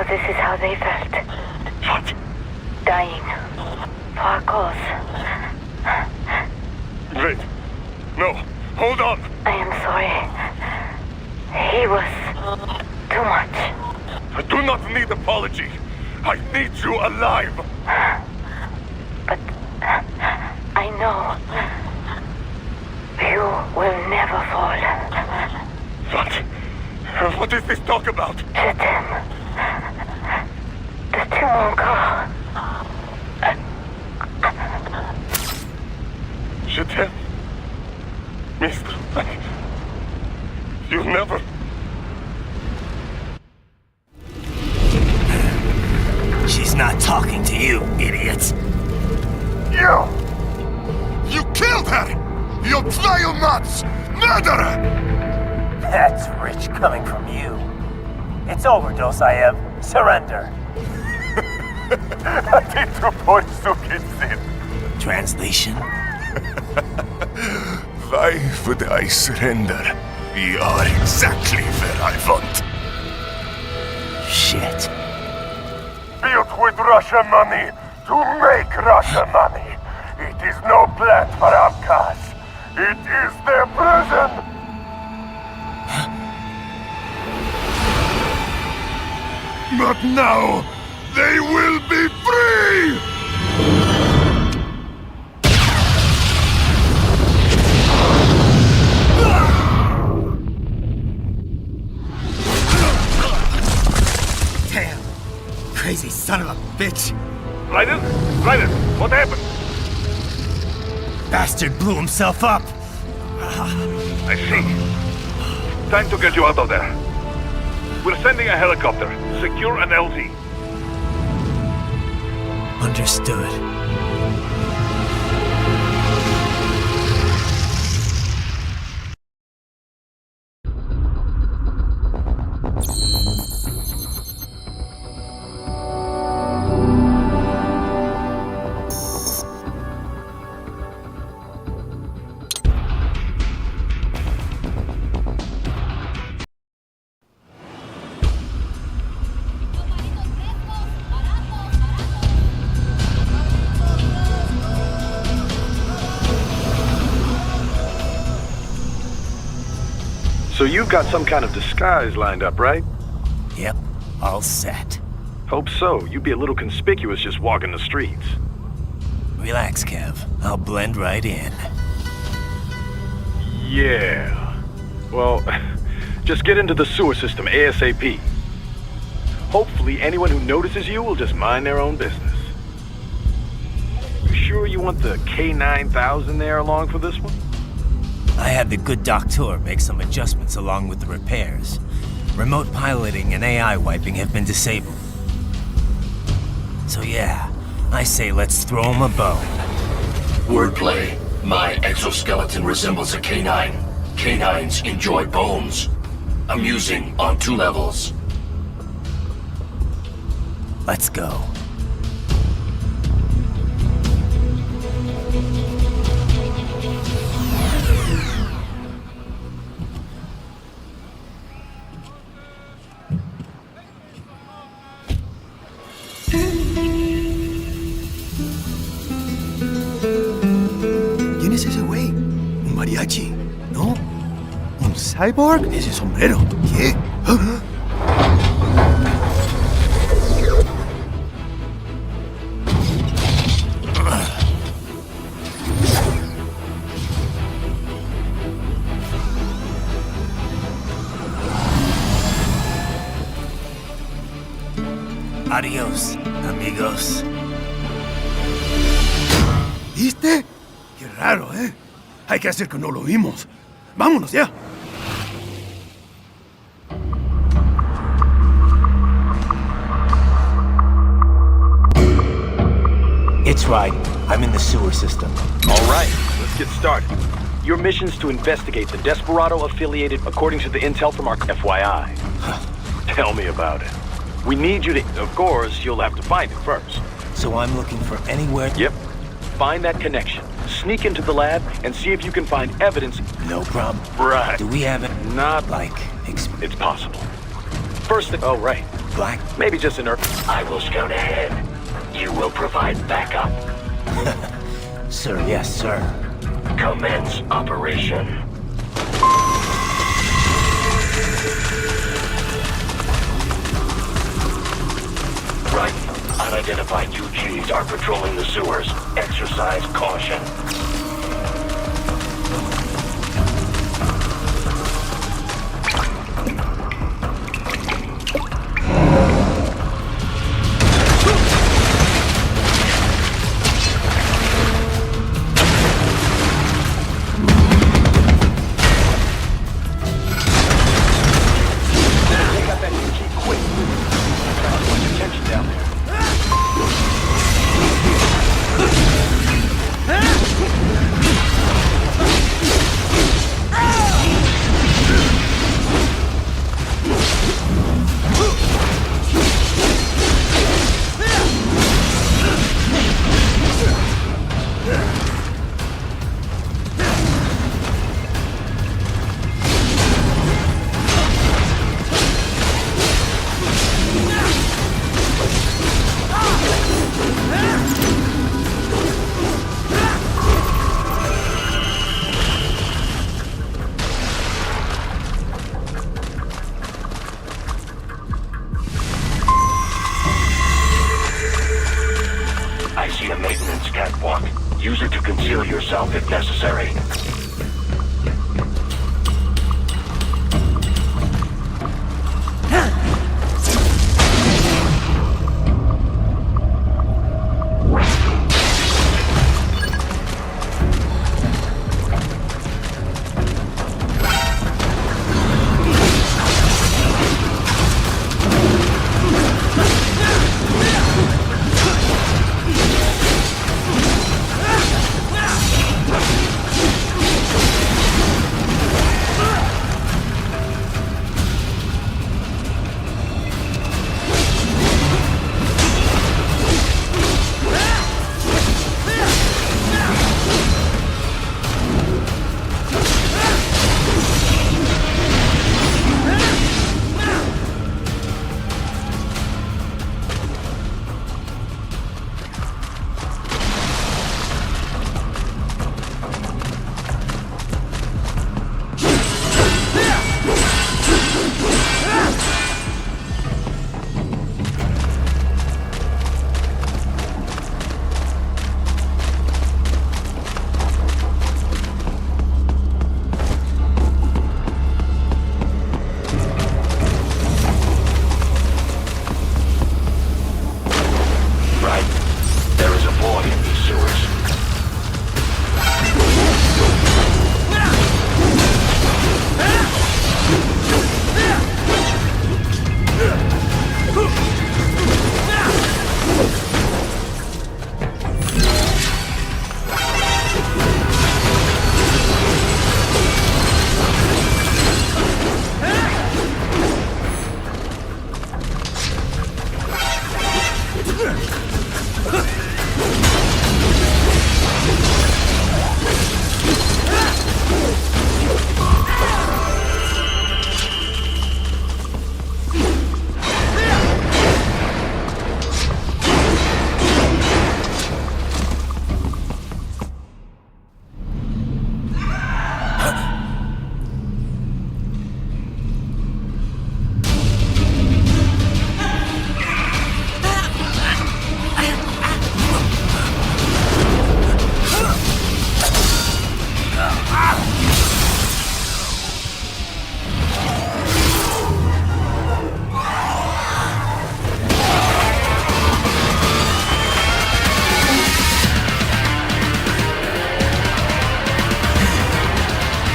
Speaker 19: So this is how they felt.
Speaker 5: What?
Speaker 19: Dying. For a cause.
Speaker 5: Wait. No. Hold on.
Speaker 19: I am sorry. He was too much.
Speaker 5: I do not need apology. I need you alive.
Speaker 19: But I know you will never fall.
Speaker 5: What? What is this talk about?
Speaker 19: Je t'aime. De tout mon corps.
Speaker 5: Je t'aime. Mister. You never...
Speaker 3: She's not talking to you, idiots.
Speaker 5: You! You killed her! You vile nuts! Murderer!
Speaker 3: That's rich coming from you. It's overdose, I have. Surrender. Translation?
Speaker 8: Why would I surrender? We are exactly where I want.
Speaker 3: Shit.
Speaker 5: Built with Russia money to make Russia money. It is no plan for outcasts. It is their prison. But now, they will be free!
Speaker 3: Damn! Crazy son of a bitch!
Speaker 5: Raiden? Raiden, what happened?
Speaker 3: Bastard blew himself up!
Speaker 5: I see. Time to get you out of there. We're sending a helicopter. Secure an LZ.
Speaker 3: Understood.
Speaker 16: So you've got some kind of disguise lined up, right?
Speaker 3: Yep, all set.
Speaker 16: Hope so. You'd be a little conspicuous just walking the streets.
Speaker 3: Relax, Kev. I'll blend right in.
Speaker 16: Yeah. Well, just get into the sewer system ASAP. Hopefully anyone who notices you will just mind their own business. You sure you want the K9000 there along for this one?
Speaker 3: I had the good doctor make some adjustments along with the repairs. Remote piloting and AI wiping have been disabled. So yeah, I say let's throw him a bone.
Speaker 14: Wordplay. My exoskeleton resembles a canine. Canines enjoy bones. Amusing on 2 levels.
Speaker 3: Let's go.
Speaker 20: ¿Quién es ese güey? ¿Un mariachi? ¿No? ¿Un cyborg? Ese sombrero. ¿Qué?
Speaker 3: Adiós, amigos.
Speaker 20: ¿Viste? Qué raro, ¿eh? Hay que hacer que no lo vimos. ¡Vámonos ya!
Speaker 13: It's right. I'm in the sewer system.
Speaker 16: All right, let's get started. Your mission's to investigate the Desperado affiliated according to the intel from our FYI. Tell me about it. We need you to... Of course, you'll have to find it first.
Speaker 3: So I'm looking for anywhere...
Speaker 16: Yep. Find that connection. Sneak into the lab and see if you can find evidence...
Speaker 3: No problem.
Speaker 16: Right.
Speaker 3: Do we have it?
Speaker 16: Not
Speaker 3: like...
Speaker 16: It's possible. first thing... Oh, right.
Speaker 3: Black?
Speaker 16: Maybe just an
Speaker 14: I will scout ahead. You will provide backup.
Speaker 3: Sir, yes, sir.
Speaker 14: Commence operation. Right. Unidentified UGs are patrolling the sewers. Exercise caution. Use it to conceal yourself if necessary.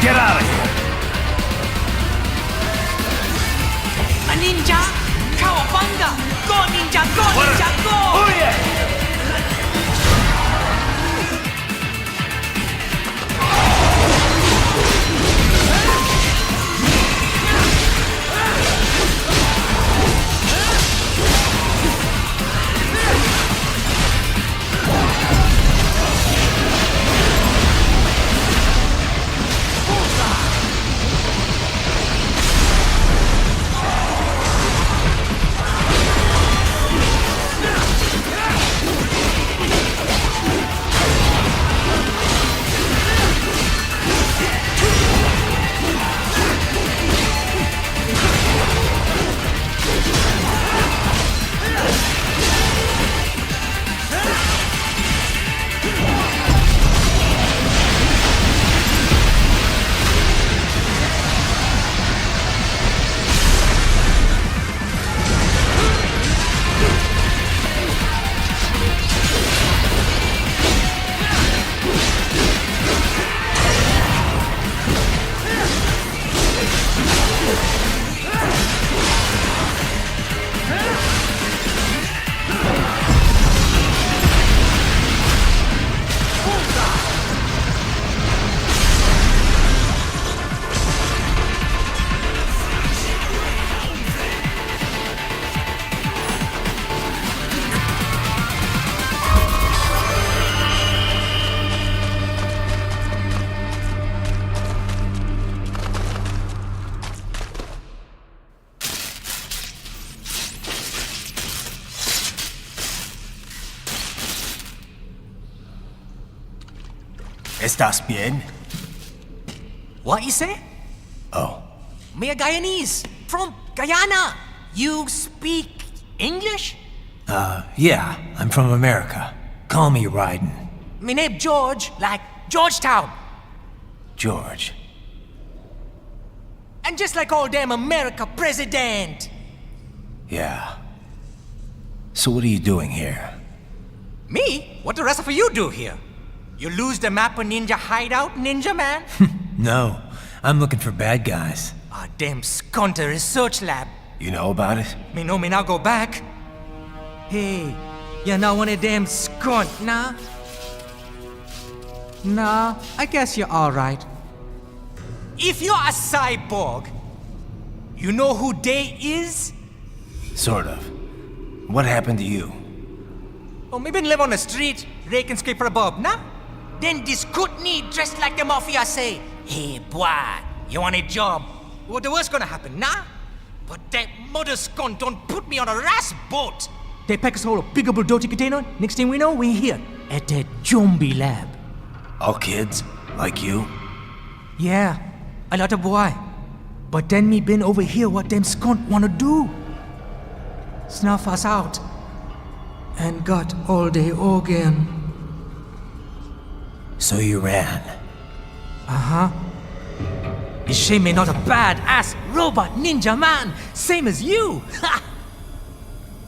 Speaker 2: Get out of here!
Speaker 21: A ninja! Cowabunga! Go ninja! Go ninja! Go!
Speaker 2: Oh yeah!
Speaker 3: ¿Estás bien?
Speaker 21: What you say?
Speaker 3: Oh.
Speaker 21: Me a Guyanese, from Guyana. You speak English?
Speaker 3: Yeah, I'm from America. Call me Ryden.
Speaker 21: Me name George, like Georgetown.
Speaker 3: George.
Speaker 21: And just like all damn America president.
Speaker 3: Yeah. So what are you doing here?
Speaker 21: Me? What the rest of you do here? You lose the map of Ninja hideout, Ninja man?
Speaker 3: No, I'm looking for bad guys.
Speaker 21: Ah, damn skunter research lab.
Speaker 3: You know about it?
Speaker 21: Me know me now go back. Hey, you're not one of them skunt, nah? Nah, I guess you're alright. If you're a cyborg, you know who they is?
Speaker 3: Sort of. What happened to you?
Speaker 21: Oh, me been live on the street, rake and scrape for a bob, nah? Then this Kootenai dressed like the mafia say, hey boy, you want a job? What the worst gonna happen, nah? But that mother skunt don't put me on a ras boat. They pack us all a big old dirty container. Next thing we know, we're here at that zombie lab.
Speaker 3: All kids? Like you?
Speaker 21: Yeah, a lot of boy. But then me been over here what them skunt wanna do. Snuff us out. And got all day organ.
Speaker 3: So you ran?
Speaker 21: Uh-huh. It's shame me not a bad-ass robot ninja man, same as you. Ha!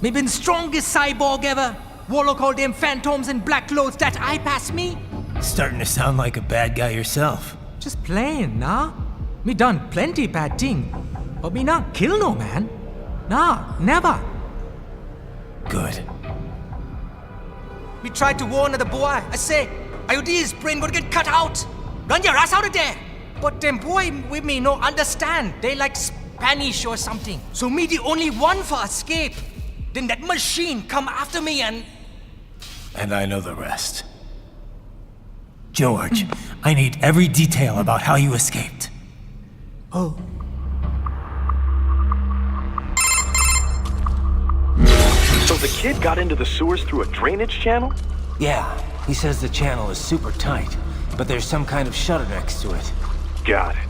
Speaker 21: Me been strongest cyborg ever. Warlock all them phantoms in black clothes that eye pass me.
Speaker 3: Starting to sound like a bad guy yourself.
Speaker 21: Just playing, nah? Me done plenty bad thing. But me not kill no man. Nah, never.
Speaker 3: Good.
Speaker 21: Me tried to warn the boy. I say, IOD's brain gonna get cut out. Run your ass out of there. But them boy with me no understand. They like Spanish or something. So me the only one for escape. Then that machine come after me and...
Speaker 3: And I know the rest. George, I need every detail about how you escaped.
Speaker 21: Oh.
Speaker 16: So the kid got into the sewers through a drainage channel?
Speaker 13: Yeah, he says the channel is super tight, but there's some kind of shutter next to it.
Speaker 16: Got it.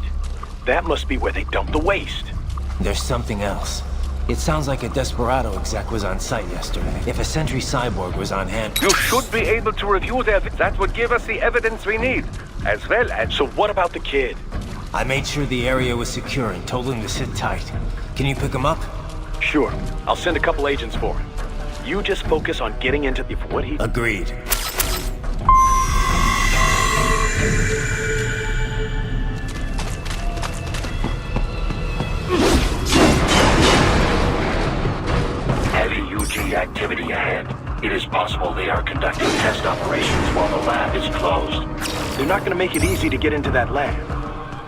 Speaker 16: That must be where they dumped the waste.
Speaker 13: There's something else. It sounds like a Desperado exec was on site yesterday. If a Sentry Cyborg was on hand...
Speaker 15: You should be able to review that. That would give us the evidence we need. As well as...
Speaker 16: So what about the kid?
Speaker 13: I made sure the area was secure and told him to sit tight. Can you pick him up?
Speaker 16: Sure. I'll send a couple agents for him. You just focus on getting into the... what he...
Speaker 3: Agreed.
Speaker 14: Heavy UG activity ahead. It is possible they are conducting test operations while the lab is closed.
Speaker 16: They're not gonna make it easy to get into that lab.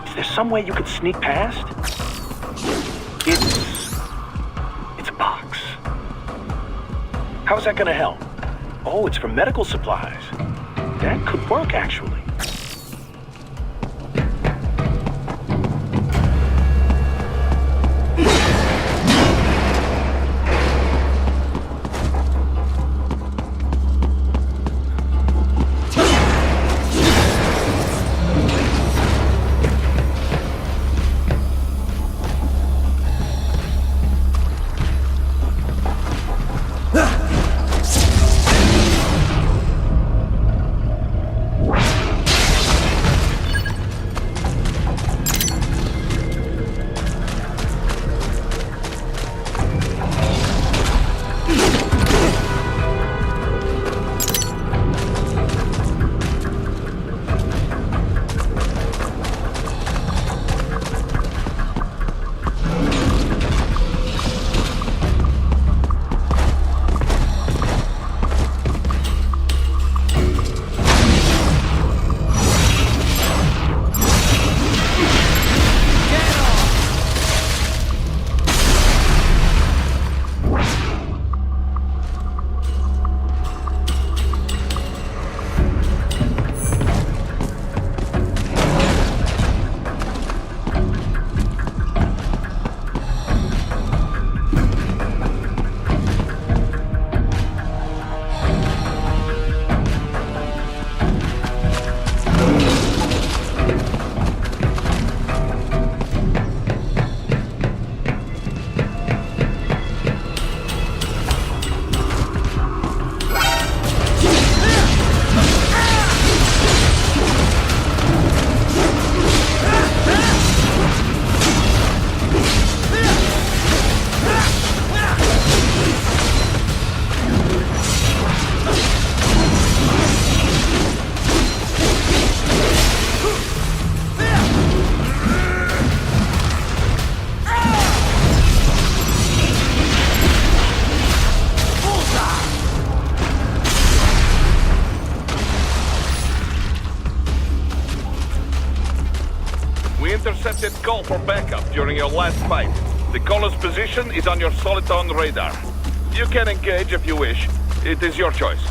Speaker 16: Is there some way you could sneak past? It's a box. How's that gonna help? Oh, it's for medical supplies. That could work, actually.
Speaker 6: call for backup during your last fight. The caller's position is on your Soliton radar. You can engage if you wish. It is your choice.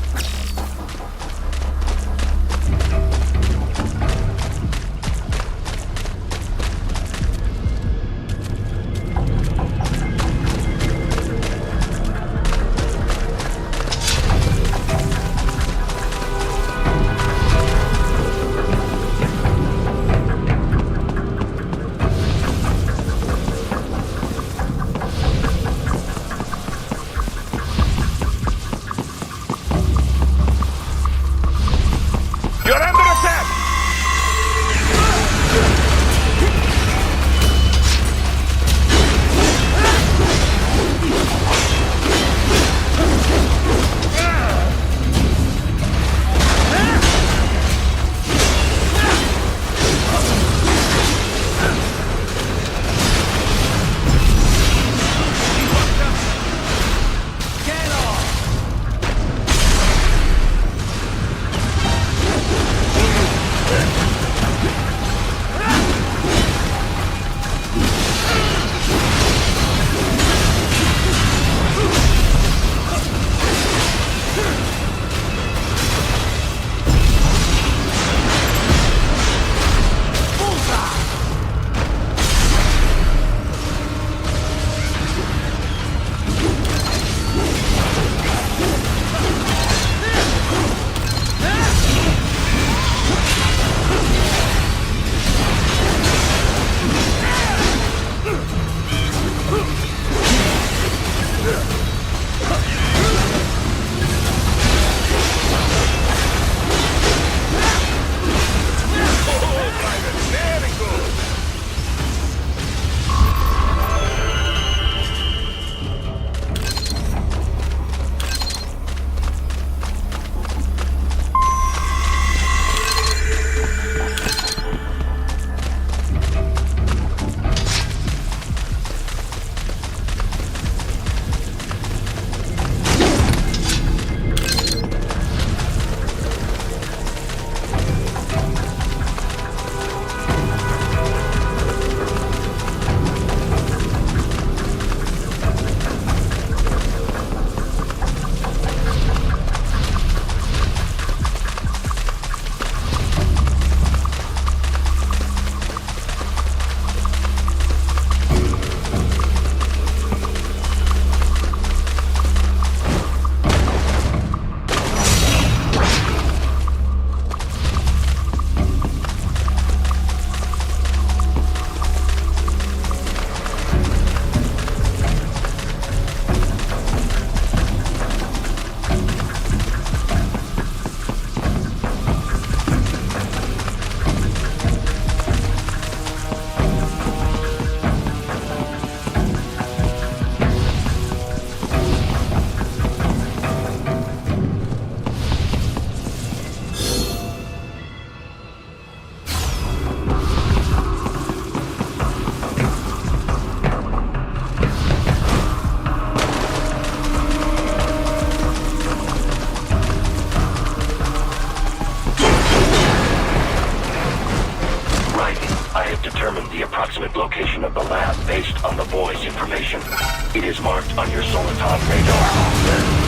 Speaker 14: approximate location of the lab based on the boy's information. It is marked on your Soliton radar.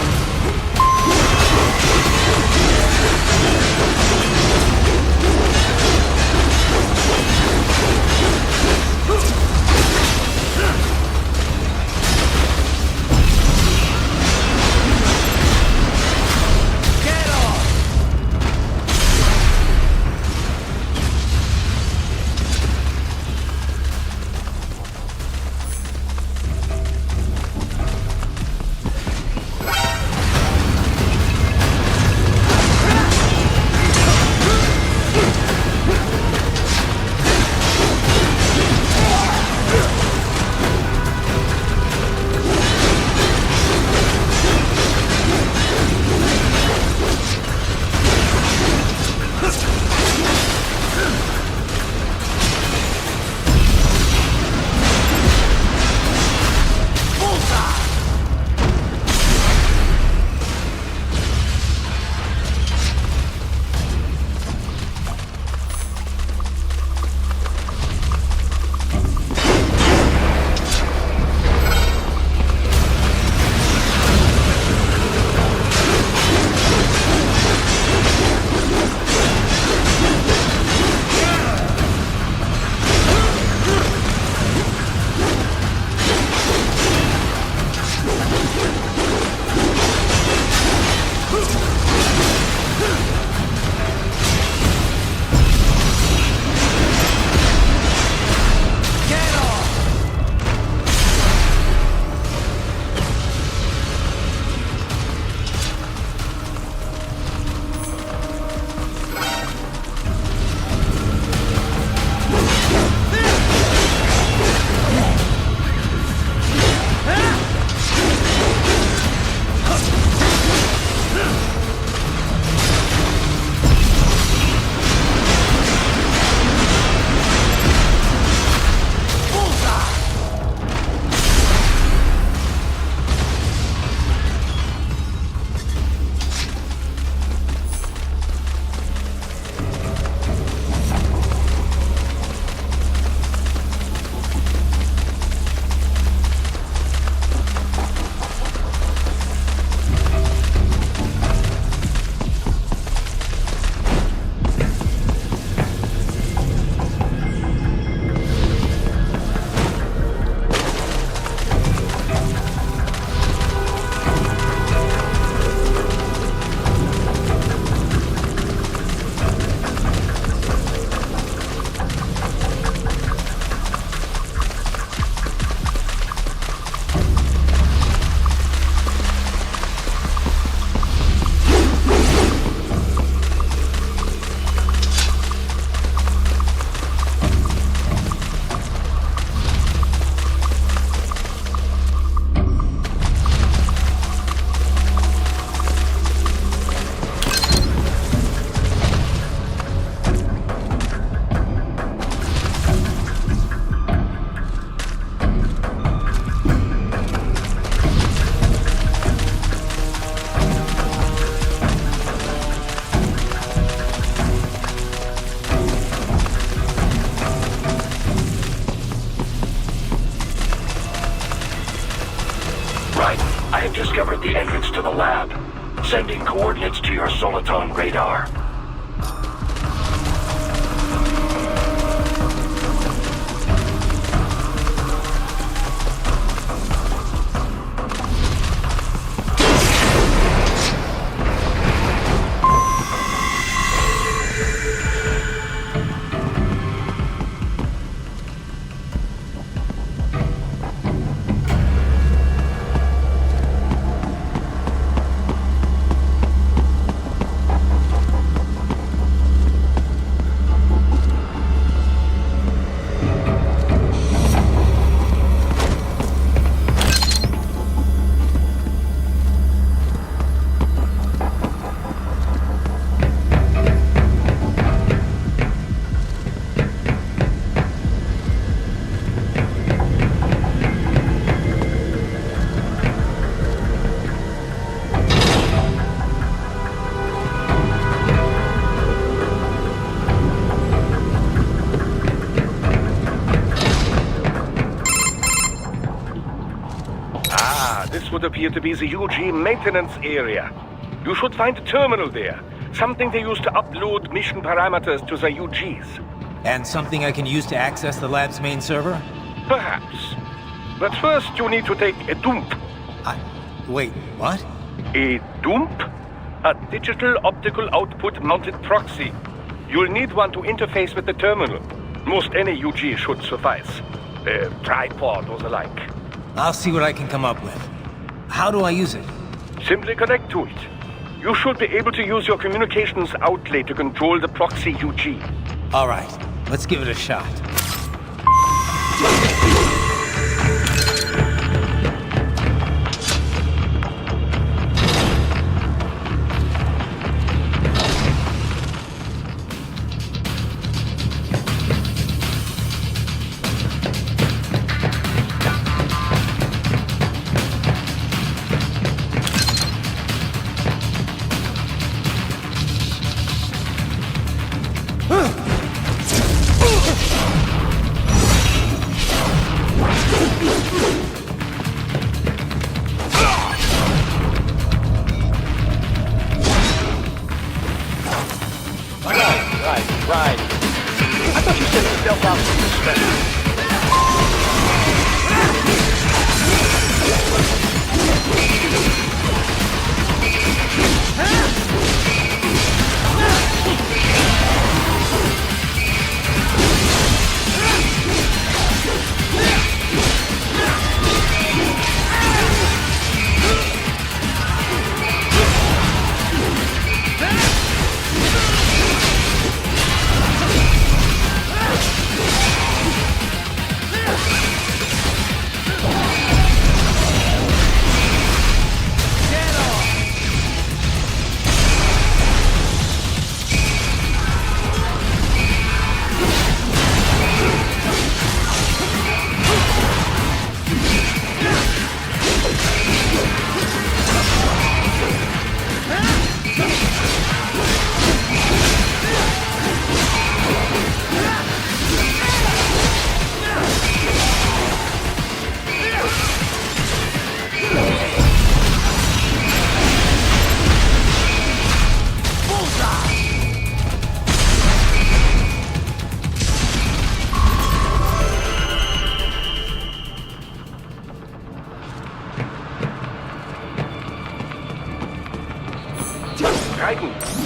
Speaker 14: Right. I have discovered the entrance to the lab. Sending coordinates to your Soliton radar.
Speaker 15: This would appear to be the UG maintenance area. You should find a terminal there. Something they use to upload mission parameters to the UGs.
Speaker 13: And something I can use to access the lab's main server?
Speaker 15: Perhaps. But first you need to take a dump.
Speaker 13: Wait, what?
Speaker 15: A dump? A digital optical output mounted proxy. You'll need one to interface with the terminal. Most any UG should suffice. A tripod or the like.
Speaker 13: I'll see what I can come up with. How do I use it?
Speaker 15: Simply connect to it. You should be able to use your communications outlay to control the proxy UG.
Speaker 13: All right, let's give it a shot.
Speaker 12: Right. I thought you said the stealth ops was special.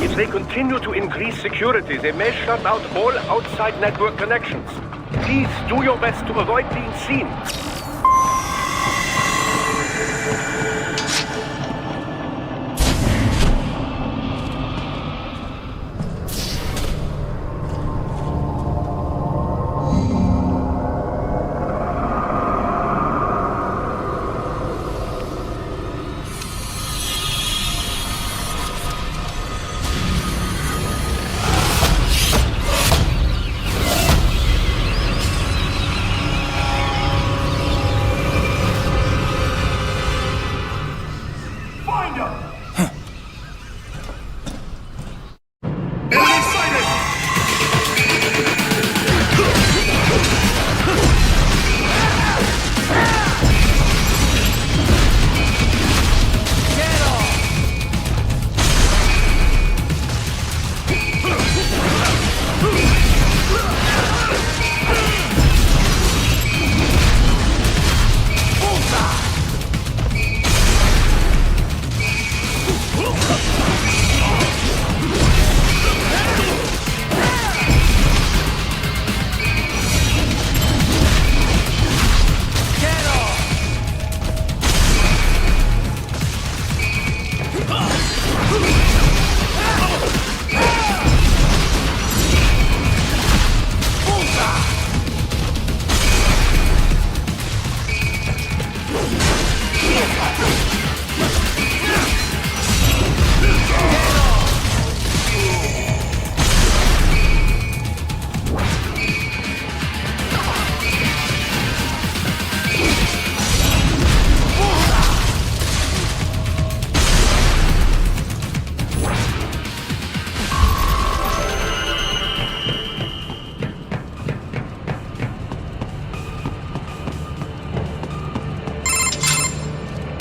Speaker 15: If they continue to increase security, they may shut out all outside network connections. Please do your best to avoid being seen.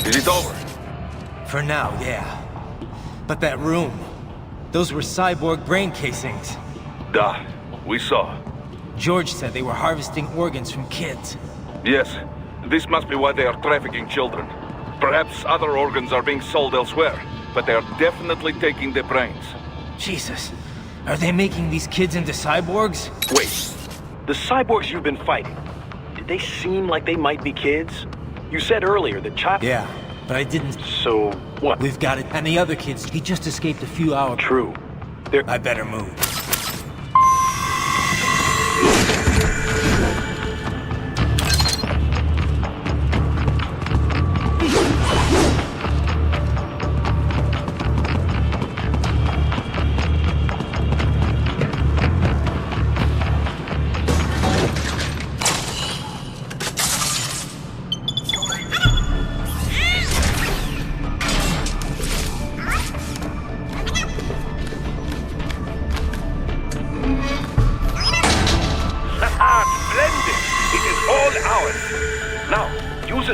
Speaker 6: Is it over?
Speaker 13: For now, yeah. But that room, those were cyborg brain casings.
Speaker 6: Duh, we saw.
Speaker 13: George said they were harvesting organs from kids.
Speaker 6: Yes, this must be why they are trafficking children. Perhaps other organs are being sold elsewhere, but they are definitely taking the brains.
Speaker 13: Jesus, are they making these kids into cyborgs?
Speaker 16: Wait, the cyborgs you've been fighting, did they seem like they might be kids? You said earlier that child...
Speaker 13: Yeah, but I didn't...
Speaker 16: So, what?
Speaker 13: We've got it. And the other kids, he just escaped a few hours...
Speaker 16: True.
Speaker 13: I better move.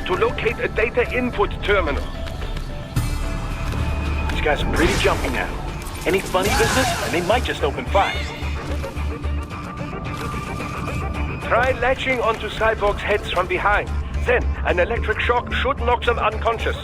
Speaker 15: To locate a data input terminal.
Speaker 16: These guys are pretty jumpy now. Any funny business, and they might just open fire.
Speaker 15: Try latching onto cyborgs' heads from behind. Then, an electric shock should knock them unconscious.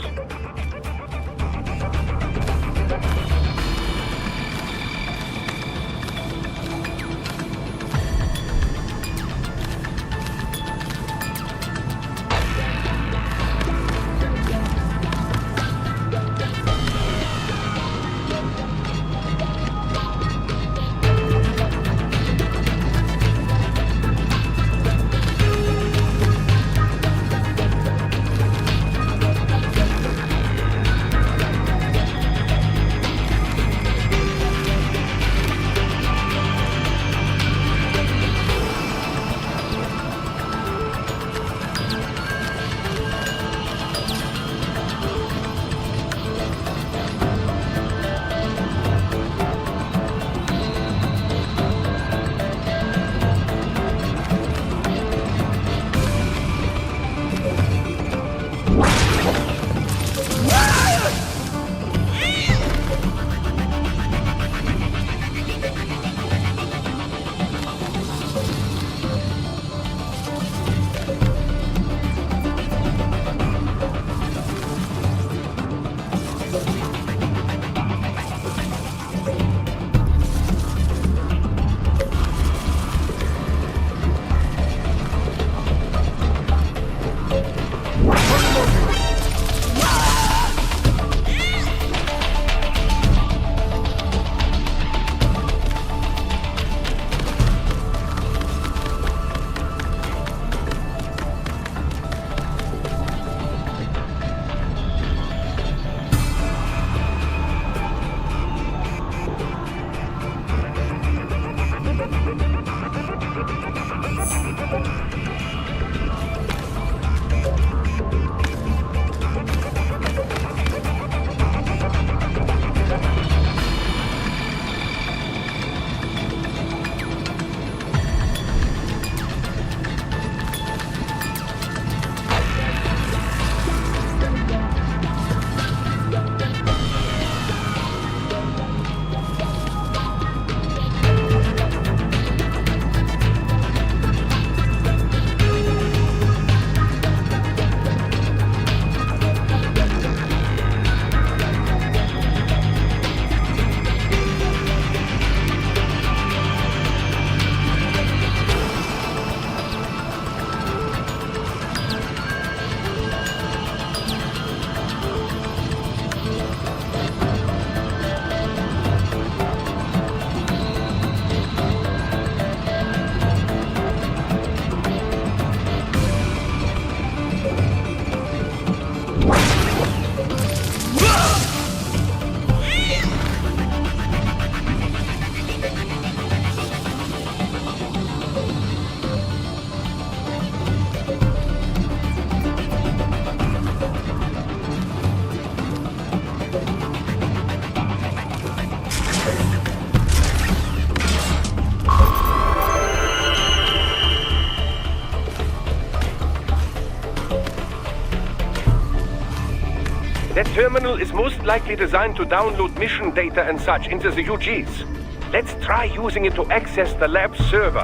Speaker 15: That terminal is most likely designed to download mission data and such into the UGs. Let's try using it to access the lab server.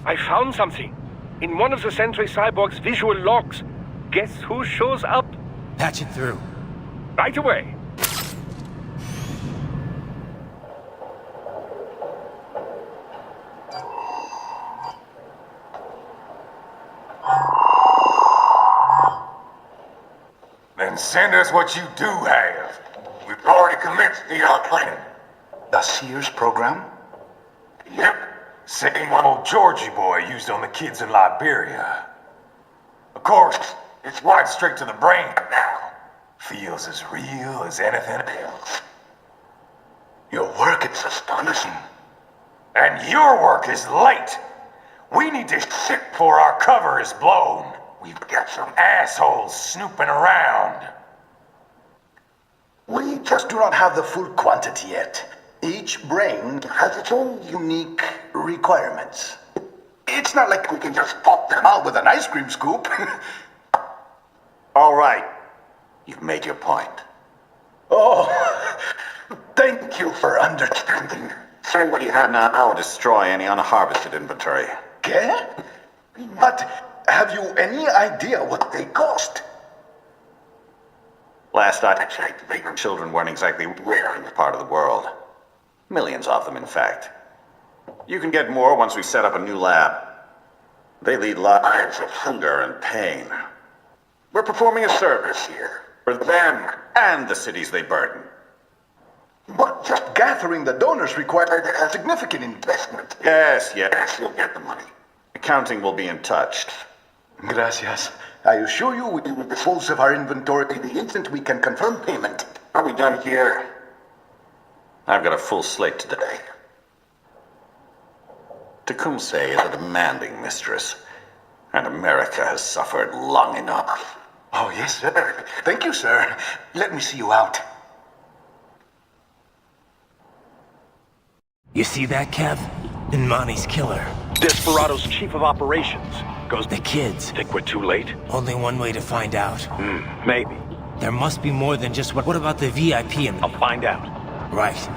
Speaker 15: I found something. In one of the Sentry Cyborg's visual logs. Guess who shows up?
Speaker 13: Patch it through.
Speaker 15: Right away.
Speaker 5: Then send us what you do have. We've already commenced the outplanning.
Speaker 12: The Sears program?
Speaker 5: Yep. Same one old Georgie boy used on the kids in Liberia. Of course, it's right straight to the brain now. Feels as real as anything else.
Speaker 12: Your work is astonishing.
Speaker 5: And your work is late. We need to ship before our cover is blown. We've got some assholes snooping around.
Speaker 12: We just do not have the full quantity yet. Each brain has its own unique requirements. It's not like we can just pop them out with an ice cream scoop.
Speaker 11: All right. You've made your point.
Speaker 12: Oh, thank you for understanding.
Speaker 11: Send what you have now or destroy any unharvested inventory.
Speaker 12: Okay? But have you any idea what they cost?
Speaker 11: Last I checked, the children weren't exactly rare in this part of the world. Millions of them, in fact. You can get more once we set up a new lab. They lead lives of hunger and pain. We're performing a service here for them and the cities they burden.
Speaker 12: But just gathering the donors required a significant investment.
Speaker 11: Yes, you'll get the money. Accounting will be in touch.
Speaker 12: Gracias. I assure you we will dispose of our inventory the instant we can confirm payment.
Speaker 11: Are we done here? I've got a full slate today. Tecumseh is a demanding mistress, and America has suffered long enough.
Speaker 12: Oh, yes, sir. Thank you, sir. Let me see you out.
Speaker 13: You see that, Kev? Imani's killer.
Speaker 16: Desperado's chief of operations. Goes
Speaker 13: the kids.
Speaker 16: Think we're too late?
Speaker 13: Only one way to find out.
Speaker 16: Maybe.
Speaker 13: There must be more than just what about the VIP in the...
Speaker 16: I'll find out.
Speaker 13: Right.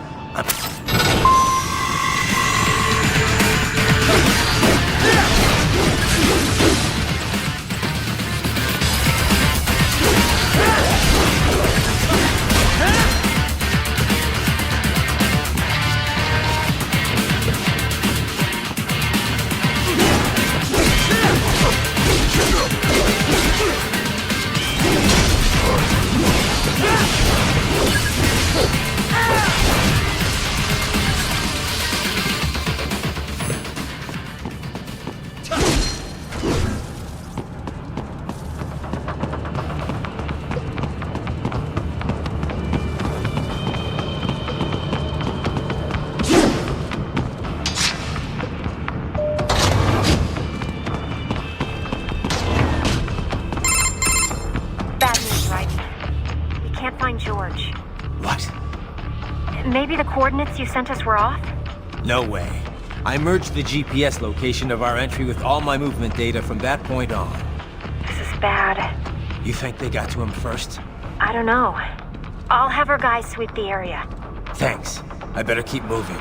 Speaker 19: Maybe the coordinates you sent us were off?
Speaker 13: No way. I merged the GPS location of our entry with all my movement data from that point on.
Speaker 19: This is bad.
Speaker 13: You think they got to him first?
Speaker 19: I don't know. I'll have our guys sweep the area.
Speaker 13: Thanks. I better keep moving.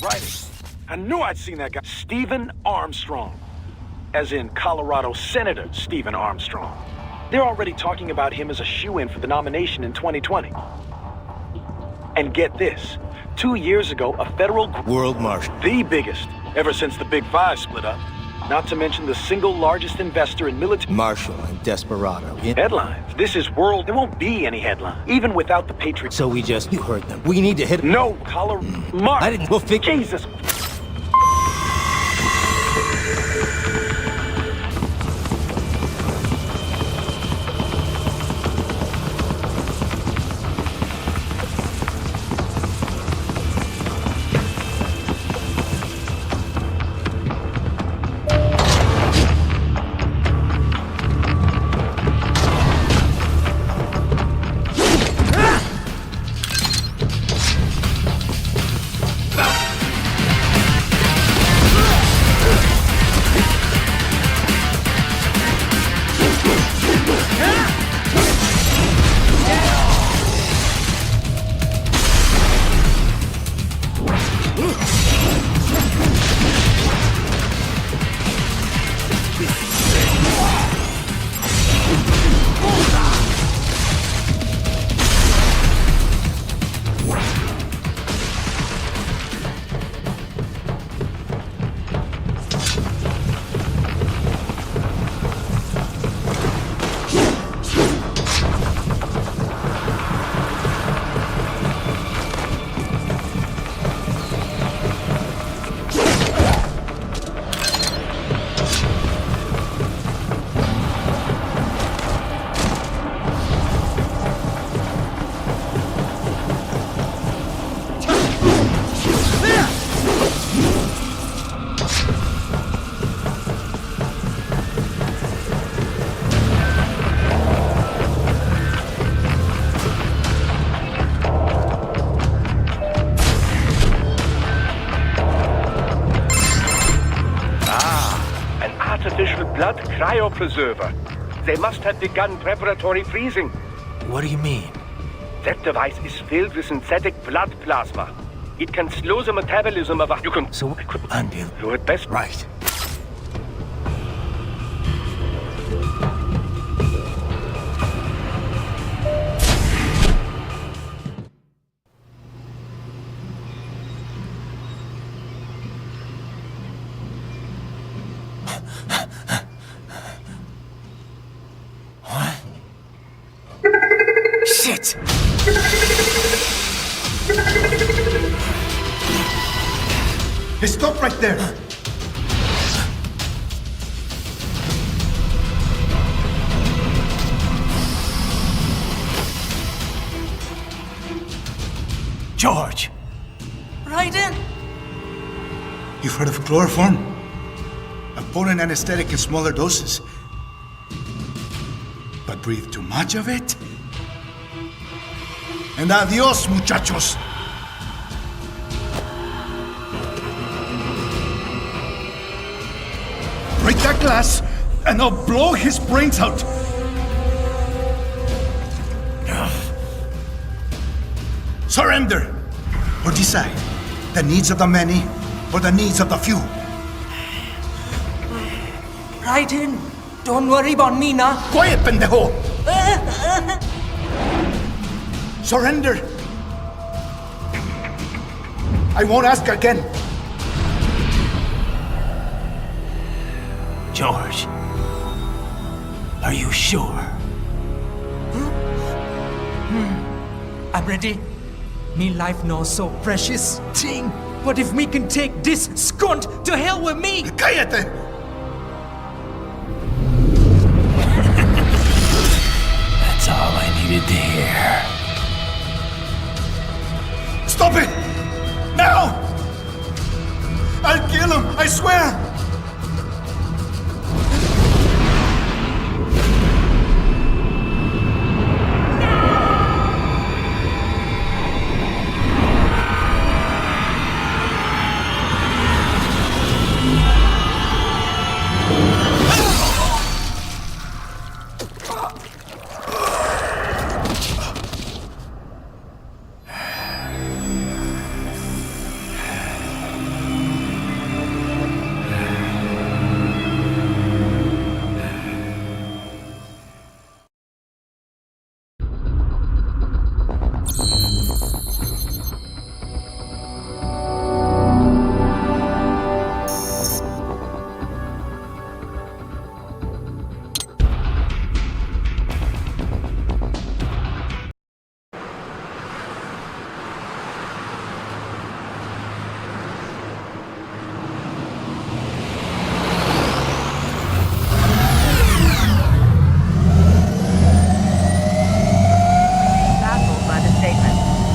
Speaker 16: writing. I knew I'd seen that guy. Stephen Armstrong. As in Colorado Senator Stephen Armstrong. They're already talking about him as a shoo-in for the nomination in 2020. And get this. 2 years ago, a federal
Speaker 3: World Marshal.
Speaker 16: The biggest, ever since the Big Five split up. Not to mention the single largest investor in military...
Speaker 3: Marshal and Desperado.
Speaker 16: Headlines. This is world... There won't be any headline. Even without the Patriot...
Speaker 3: So we just... You heard them. We need to hit...
Speaker 16: No, color... Mark.
Speaker 3: I didn't... We'll figure...
Speaker 16: Jesus...
Speaker 15: Blood cryopreserver. They must have begun preparatory freezing.
Speaker 21: What do you mean?
Speaker 15: That device is filled with synthetic blood plasma. It can slow the metabolism of a... You can...
Speaker 21: So, Andy...
Speaker 15: You had best...
Speaker 21: Right. Shit!
Speaker 12: Hey, stop right there!
Speaker 21: George! Raiden!
Speaker 12: You've heard of chloroform? A potent anesthetic in smaller doses. But breathe too much of it? And adios, muchachos! Break that glass, and I'll blow his brains out! Surrender! Or decide, the needs of the many, or the needs of the few.
Speaker 21: Raiden, don't worry about me now.
Speaker 12: Quiet, pendejo! Surrender! I won't ask again.
Speaker 21: George, are you sure? I'm ready. Me life now so precious thing. What if me can take this skunt to hell with me?
Speaker 12: Cállate!
Speaker 21: That's all I needed to hear.
Speaker 12: Stop it! Now! I'll kill him, I swear!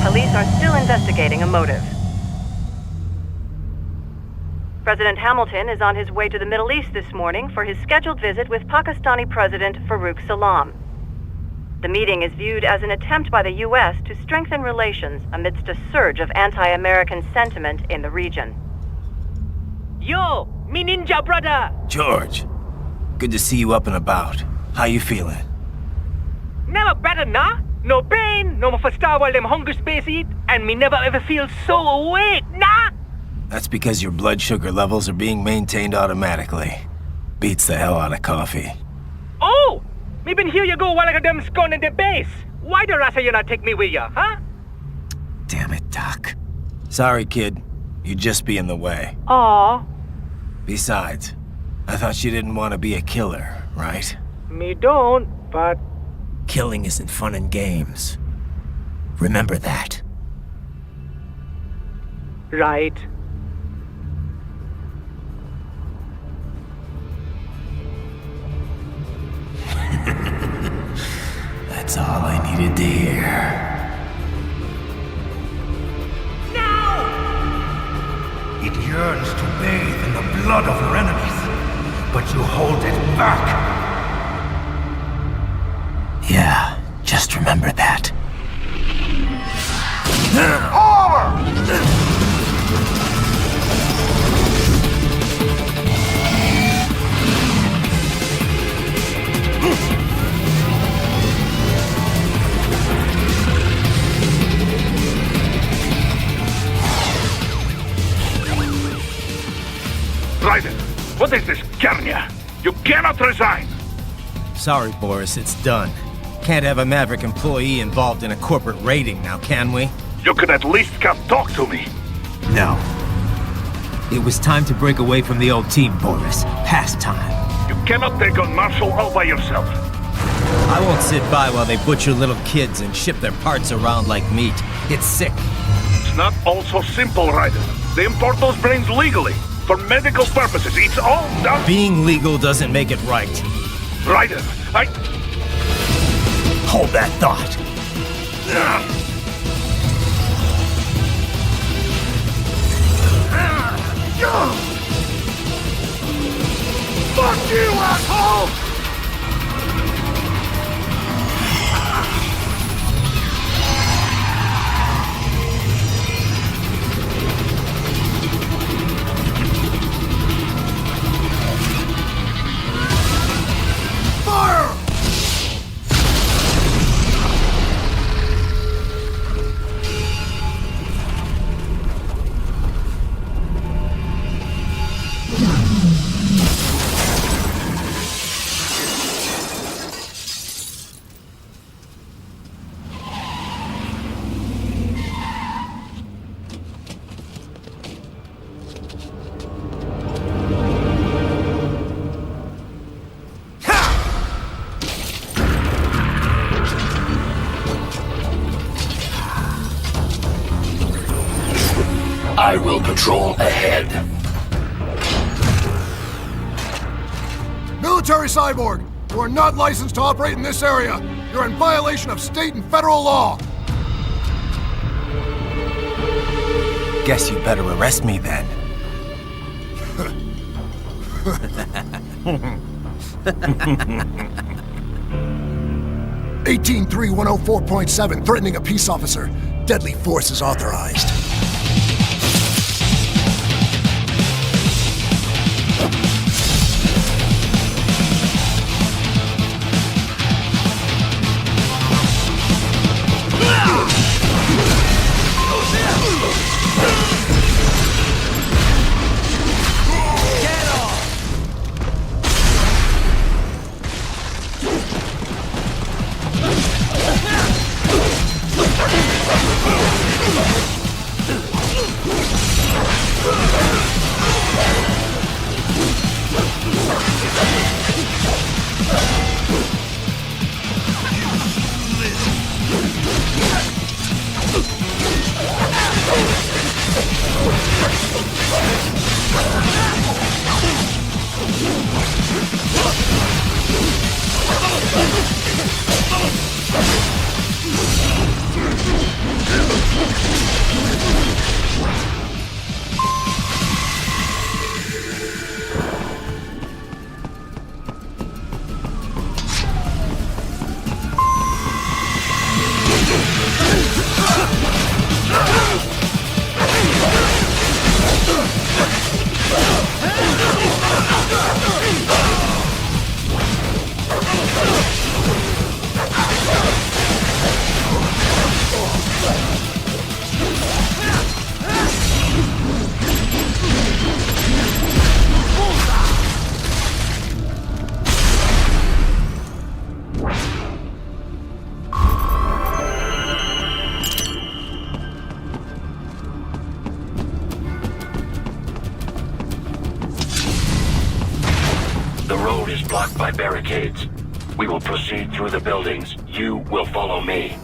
Speaker 7: Police are still investigating a motive. President Hamilton is on his way to the Middle East this morning for his scheduled visit with Pakistani President Farooq Salam. The meeting is viewed as an attempt by the U.S. to strengthen relations amidst a surge of anti-American sentiment in the region.
Speaker 21: Yo, me ninja brother!
Speaker 3: George, good to see you up and about. How you feeling?
Speaker 21: Never better, nah? No pain, no more for star while them hunger space eat, and me never ever feel so awake, nah?
Speaker 3: That's because your blood sugar levels are being maintained automatically. Beats the hell out of coffee.
Speaker 21: Oh! Me been here you go while I got them scone in the base. Why the rasa you not take me with ya, huh?
Speaker 3: Damn it, Doc. Sorry, kid. You'd just be in the way.
Speaker 21: Aw.
Speaker 3: Besides, I thought you didn't want to be a killer, right?
Speaker 21: Me don't, but...
Speaker 3: Killing isn't fun and games. Remember that.
Speaker 21: Right.
Speaker 3: That's all I needed to hear.
Speaker 2: Now! It yearns to bathe in the blood of your enemies, but you hold it back.
Speaker 3: Yeah, just remember that.
Speaker 15: Raiden, what is this Garnia? You cannot resign!
Speaker 3: Sorry, Boris, it's done. Can't have a Maverick employee involved in a corporate raiding now, can we?
Speaker 15: You could at least come talk to me.
Speaker 3: No. It was time to break away from the old team, Boris. Past time.
Speaker 15: You cannot take on Marshall all by yourself.
Speaker 3: I won't sit by while they butcher little kids and ship their parts around like meat. It's sick.
Speaker 15: It's not all so simple, Raiden. They import those brains legally. For medical purposes, it's all done...
Speaker 3: Being legal doesn't make it right.
Speaker 15: Raiden, I...
Speaker 3: Hold that thought.
Speaker 2: Fuck you, asshole! Fire!
Speaker 14: I will patrol ahead.
Speaker 22: Military Cyborg, you are not licensed to operate in this area. You're in violation of state and federal law.
Speaker 3: Guess you better arrest me then.
Speaker 22: 183-104.7, threatening a peace officer. Deadly force is authorized.
Speaker 14: The road is blocked by barricades. We will proceed through the buildings. You will follow me.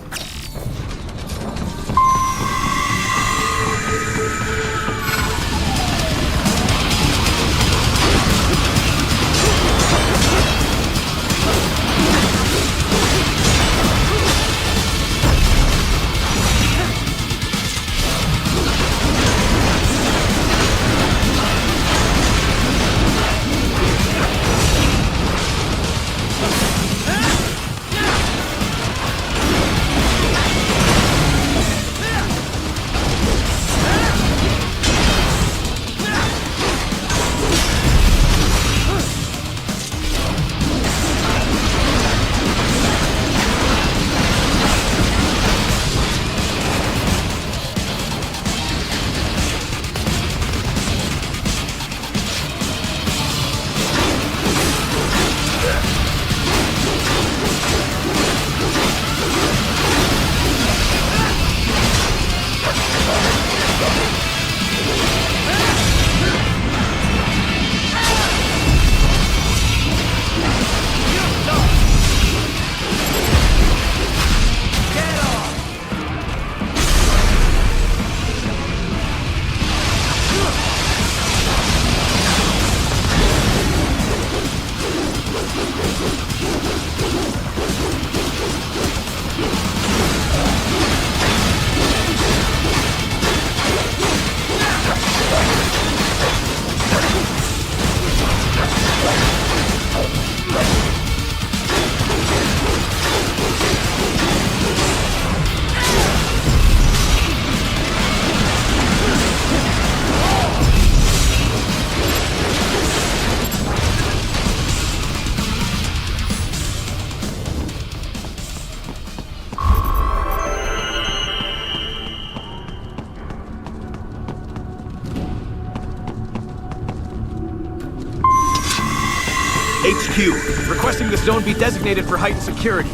Speaker 4: HQ, requesting the zone be designated for heightened security.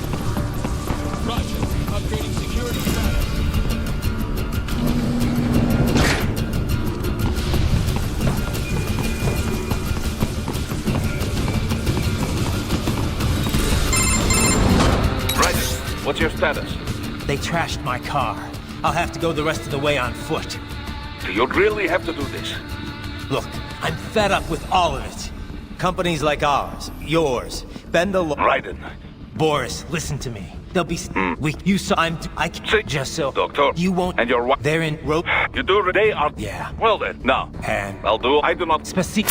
Speaker 10: Roger. Upgrading security status.
Speaker 15: Right. What's your status?
Speaker 13: They trashed my car. I'll have to go the rest of the way on foot.
Speaker 15: Do you really have to do this?
Speaker 13: Look, I'm fed up with all of it. Companies like ours, yours, bend the law.
Speaker 15: Raiden.
Speaker 13: Boris, listen to me. They'll be weak. You saw I just so.
Speaker 15: Doctor.
Speaker 13: You won't.
Speaker 15: And your wife.
Speaker 13: They're in rope.
Speaker 15: You do. They are.
Speaker 13: Yeah.
Speaker 15: Well then, now.
Speaker 13: And
Speaker 15: I'll do. I do not.
Speaker 13: Specific.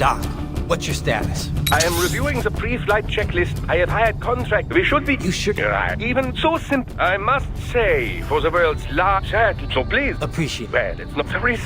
Speaker 21: Doc, what's your status?
Speaker 15: I am reviewing the pre-flight checklist. I have hired contract. We should be...
Speaker 21: You should...
Speaker 15: Even so simple. I must say, for the world's large hat. So please...
Speaker 21: Appreciate it.
Speaker 15: Well, it's not very...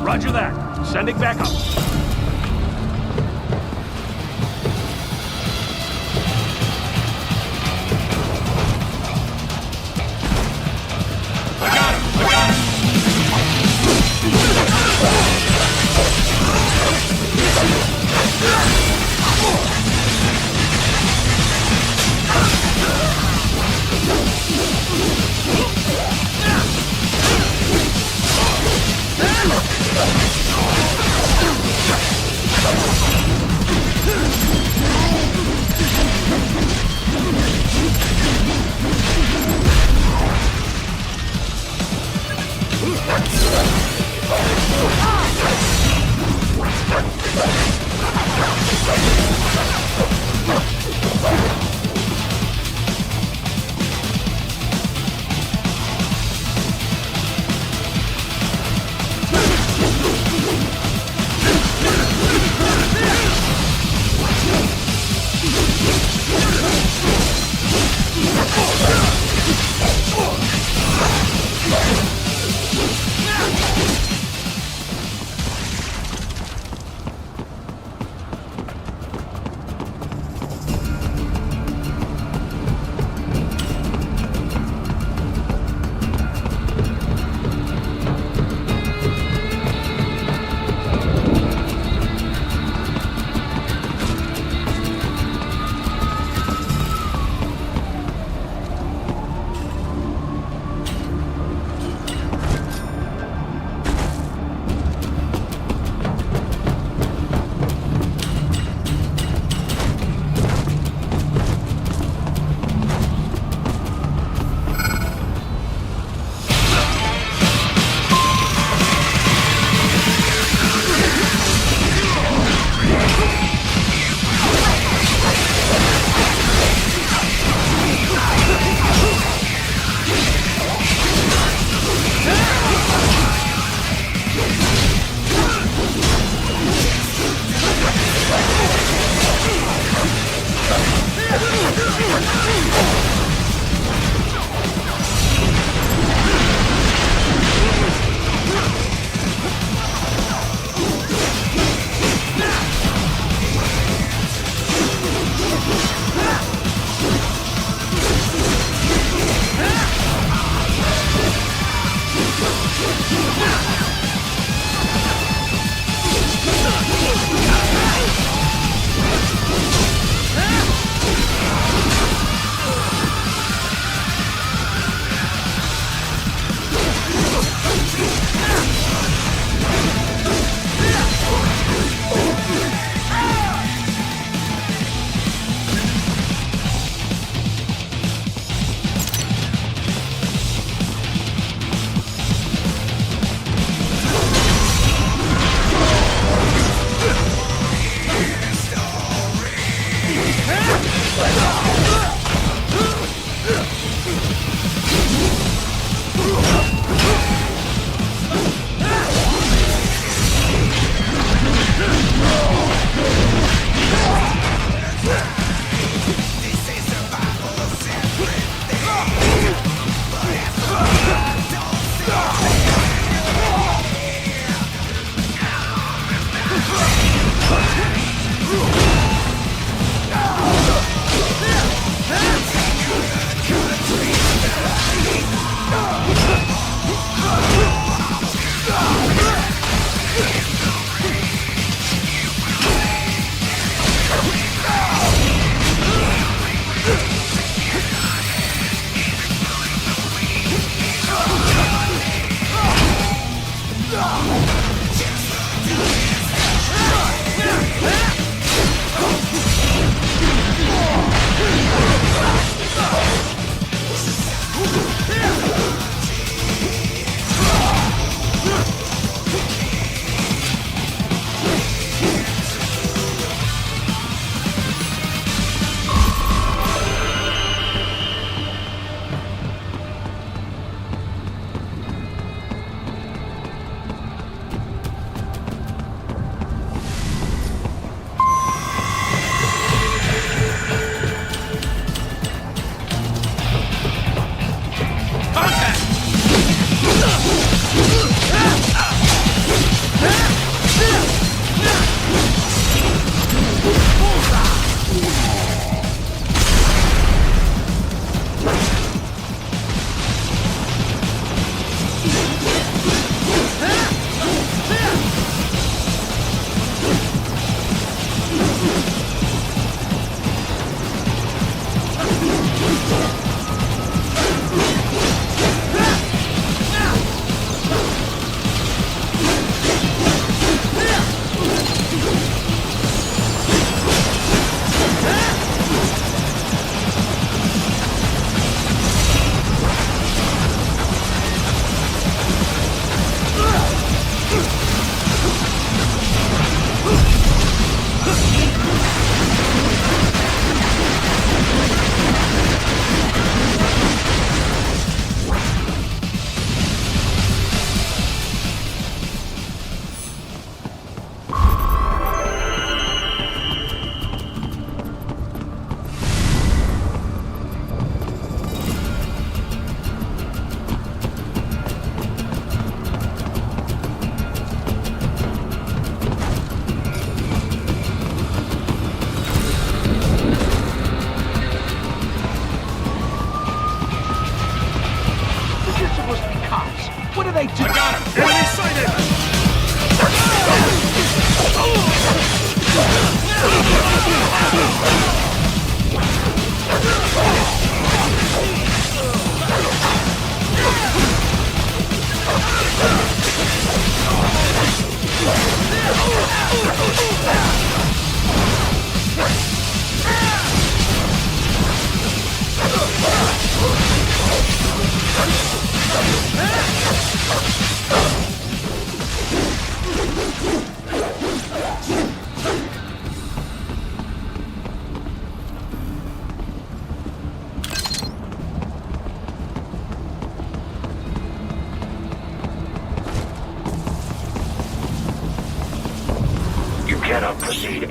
Speaker 1: Roger that. Sending back up.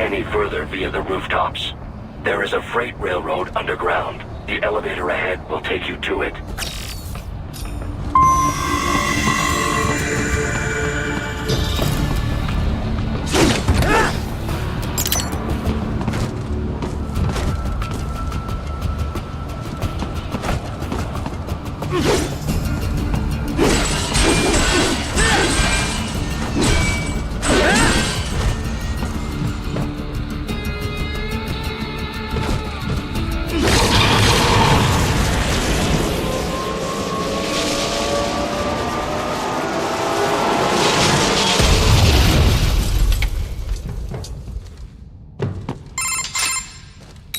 Speaker 14: any further via the rooftops. There is a freight railroad underground. The elevator ahead will take you to it.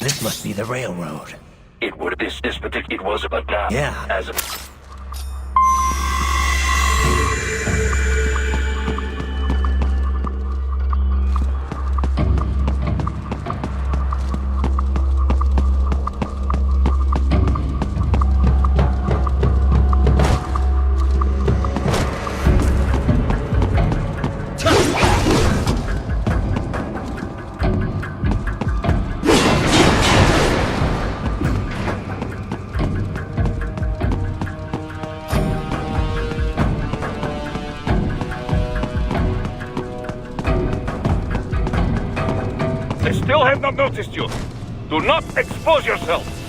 Speaker 3: This must be the railroad.
Speaker 14: It would this particular it was about now.
Speaker 3: Yeah.
Speaker 14: As a
Speaker 15: I still have not noticed you. Do not expose yourself.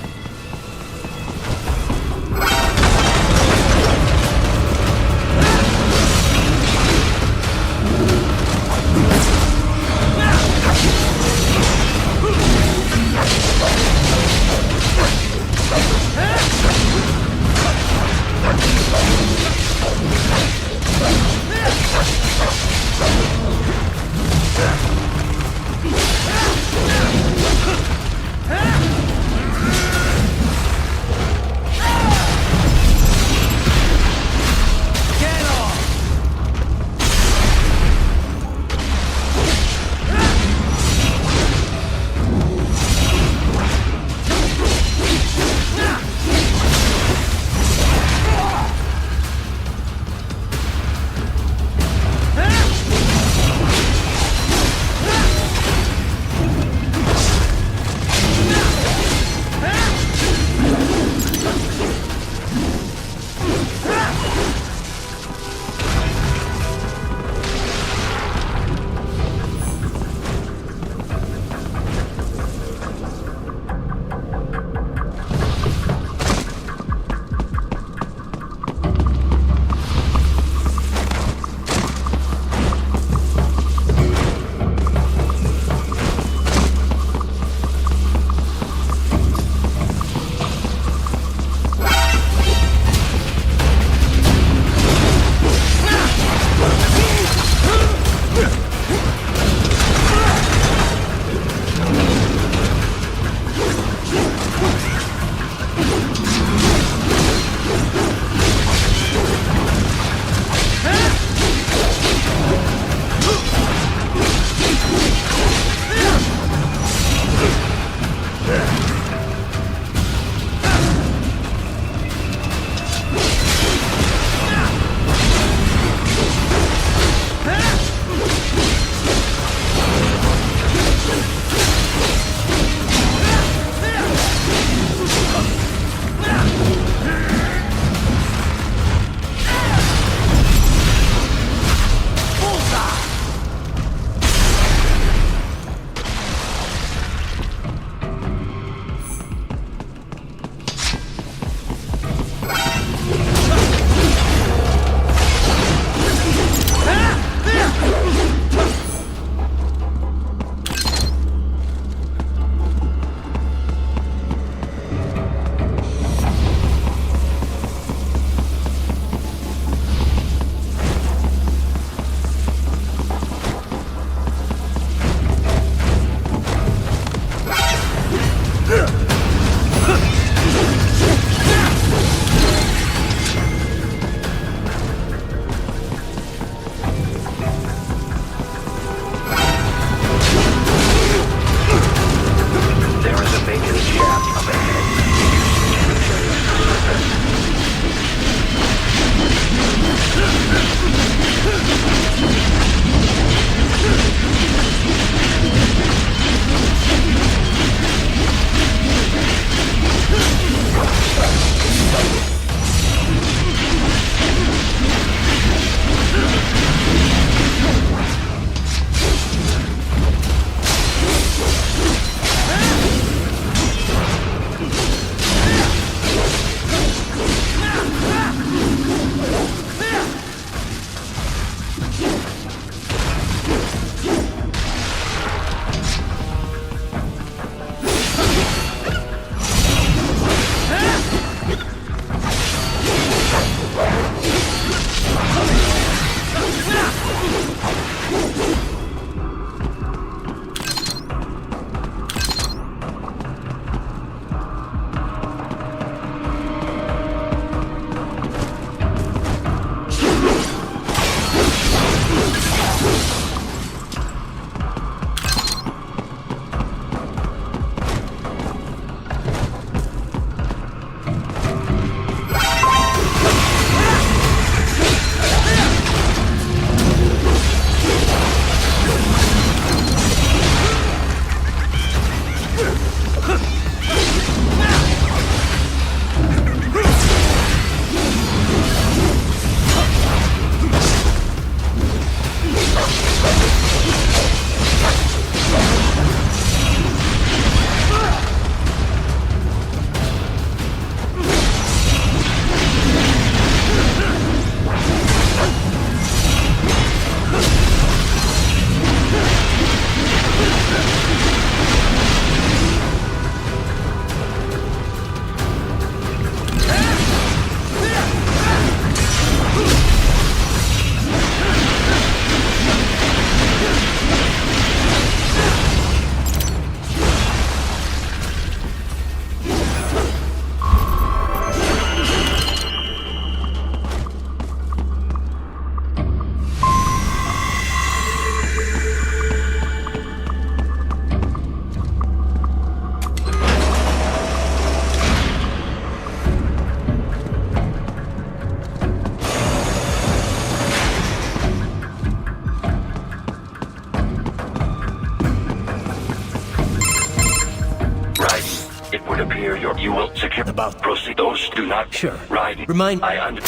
Speaker 14: would appear you will secure about proceed. Those do not
Speaker 3: Sure.
Speaker 14: ride.
Speaker 3: Remind.
Speaker 14: I under.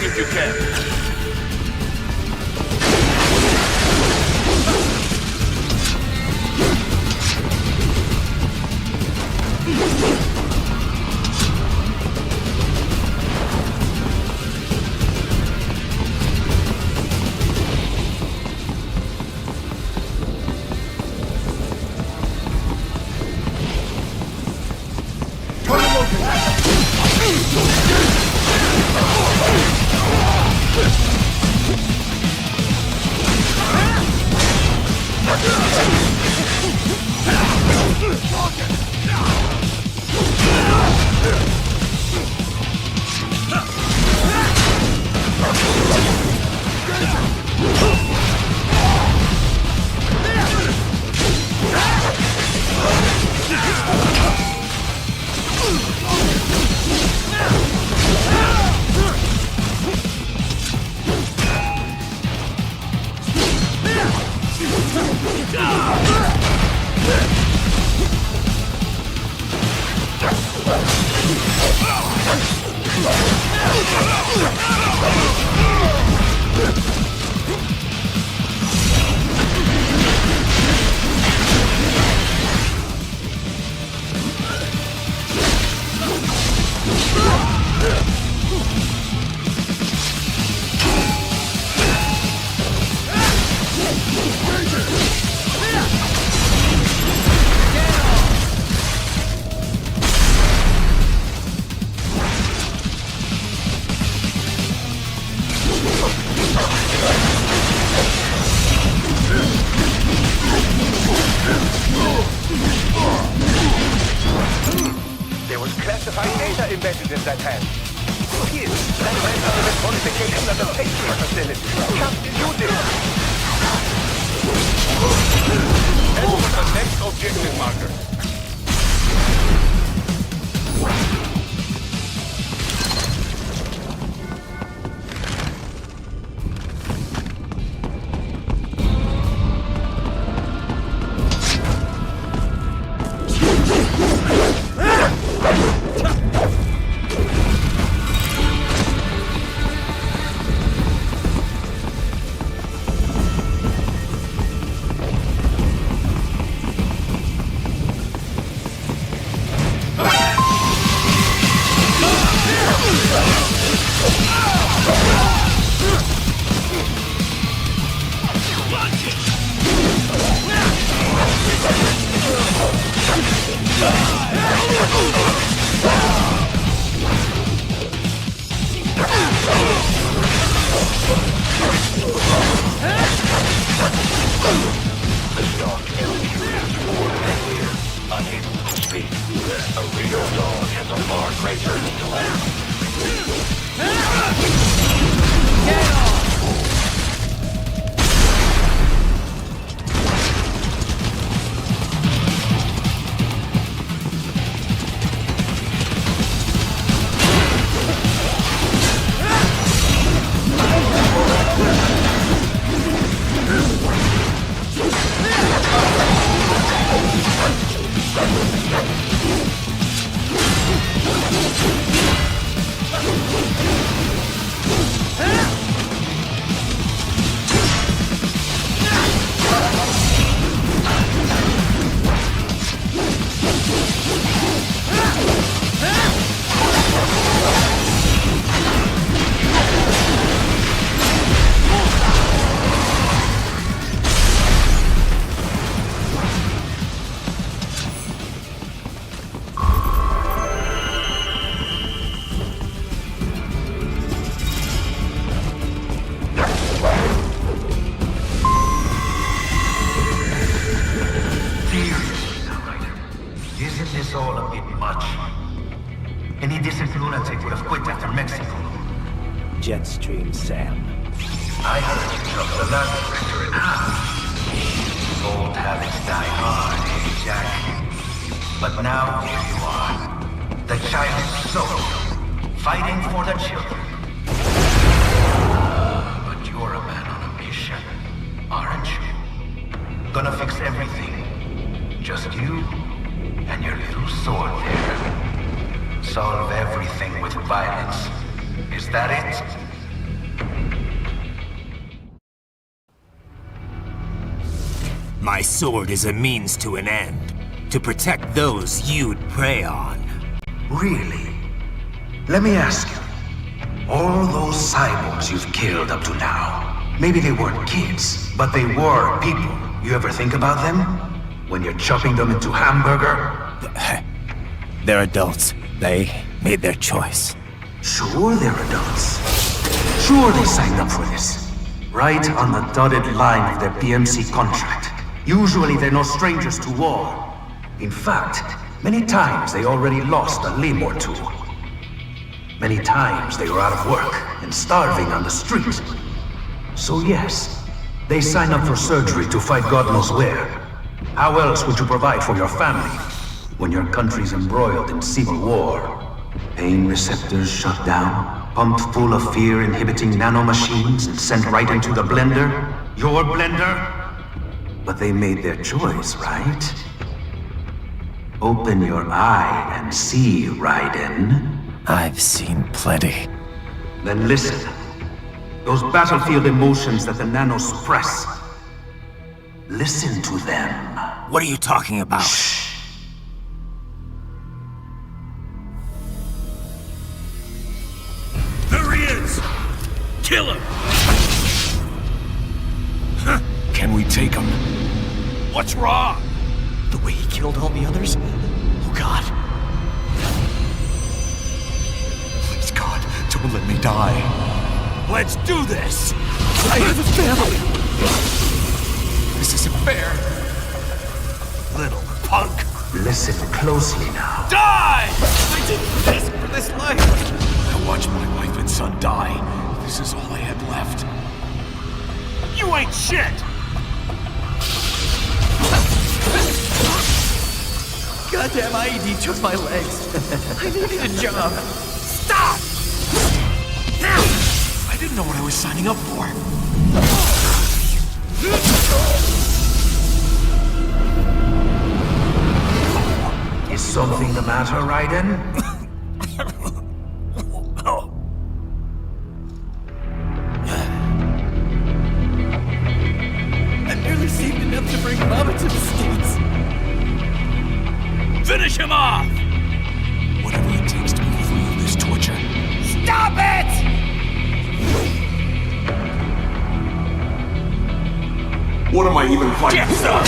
Speaker 6: if you can.
Speaker 15: There was classified data embedded in that hand. Here, that ran under the qualification of the Patriot facility. Can't you do this?
Speaker 2: Sam? I heard you chopped the last drifter in half. Old habits die hard, eh, Jack? But now here you are. The child's soul, fighting for the children. But you're a man on a mission, aren't you? Gonna fix everything. Just you and your little sword there. Solve everything with violence. Is that it?
Speaker 3: My sword is a means to an end, to protect those you'd prey on.
Speaker 2: Really? Let me ask you. All those cyborgs you've killed up to now, maybe they weren't kids, but they were people. You ever think about them? When you're chopping them into hamburger?
Speaker 3: They're adults. They made their choice.
Speaker 2: Sure they're adults. Sure they signed up for this. Right on the dotted line of their PMC contract. Usually they're no strangers to war. In fact, many times they already lost a limb or two. Many times they were out of work and starving on the street. So yes, they sign up for surgery to fight God knows where. How else would you provide for your family when your country's embroiled in civil war? Pain receptors shut down, pumped full of fear-inhibiting nanomachines and sent right into the blender? Your blender? But they made their choice, right? Open your eye and see, Raiden.
Speaker 3: I've seen plenty.
Speaker 2: Then listen. Those battlefield emotions that the nanos suppress. Listen to them.
Speaker 3: What are you talking about?
Speaker 2: Shh.
Speaker 8: There he is! Kill him! Huh. Can we take him? What's wrong?
Speaker 4: The way he killed all the others? Oh God. Please God, don't let me die.
Speaker 8: Let's do this!
Speaker 4: I have a family! This isn't fair.
Speaker 8: Little punk!
Speaker 2: Listen closely now.
Speaker 8: Die!
Speaker 4: I didn't ask for this life!
Speaker 8: I watched my wife and son die. This is all I had left. You ain't shit!
Speaker 4: Goddamn IED took my legs. I needed a job.
Speaker 8: Stop! I didn't know what I was signing up for.
Speaker 2: Is something the matter, Raiden?
Speaker 4: I barely saved enough to bring Mama to the States.
Speaker 8: Finish him off! Whatever it takes to be free of this torture. Stop it!
Speaker 1: What am I even fighting?
Speaker 8: Get some!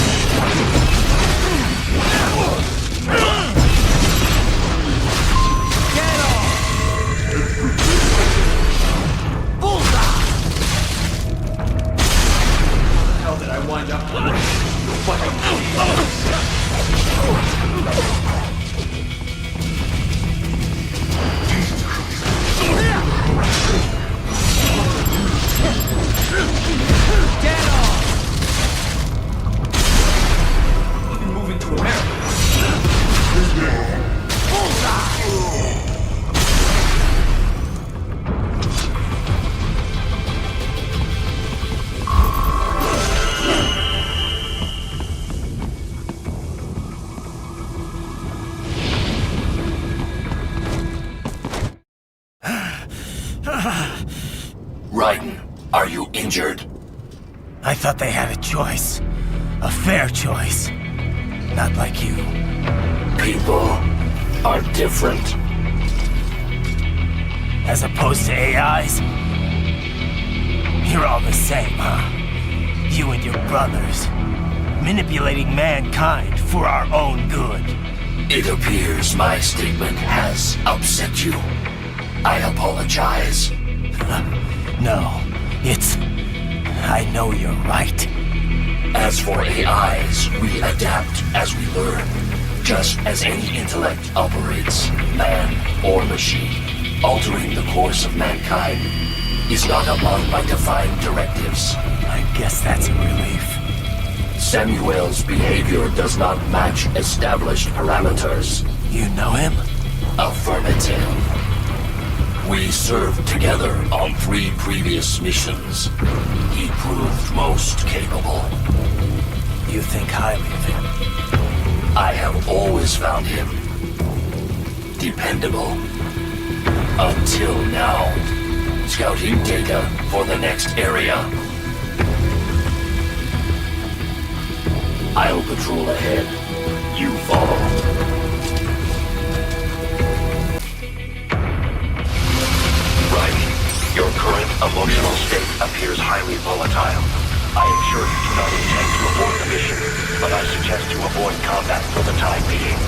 Speaker 4: Get off! Bullseye! How did I wind up? Get off!
Speaker 8: Moving to America.
Speaker 14: Raiden, are you injured?
Speaker 3: I thought they had a choice. A fair choice. Not like you.
Speaker 14: People are different.
Speaker 3: As opposed to AIs? You're all the same, huh? You and your brothers. Manipulating mankind for our own good.
Speaker 14: It appears my statement has upset you. I apologize.
Speaker 3: No, it's... I know you're right.
Speaker 14: As for AIs, we adapt as we learn. Just as any intellect operates, man or machine, altering the course of mankind. is not above my defined directives.
Speaker 13: I guess that's a relief.
Speaker 14: Samuel's behavior does not match established parameters.
Speaker 13: You know him?
Speaker 14: Affirmative. We served together on 3 previous missions. He proved most capable.
Speaker 13: You think highly of him?
Speaker 14: I have always found him dependable. Until now. Scouting data for the next area. I'll patrol ahead. You follow. Riley, your current emotional state appears highly volatile. I am sure you do not intend to abort the mission, but I suggest you avoid combat for the time being.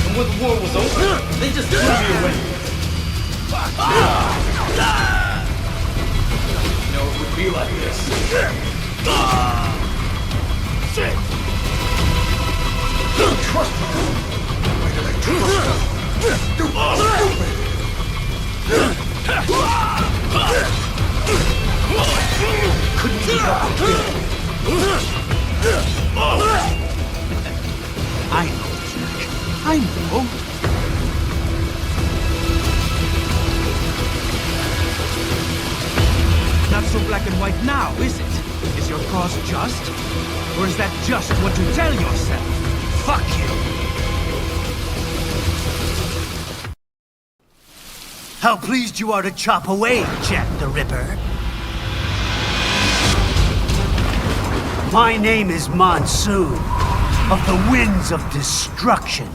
Speaker 4: And when the war was over, they just threw me away. You know, it would be like this. Don't trust me. Why did I trust them? Stupid! Couldn't keep up with you.
Speaker 21: I know, Jack. I know. Not so black and white now, is it? Is your cause just? Or is that just what you tell yourself? Fuck you!
Speaker 9: How pleased you are to chop away, Jack the Ripper. My name is Monsoon, of the Winds of Destruction.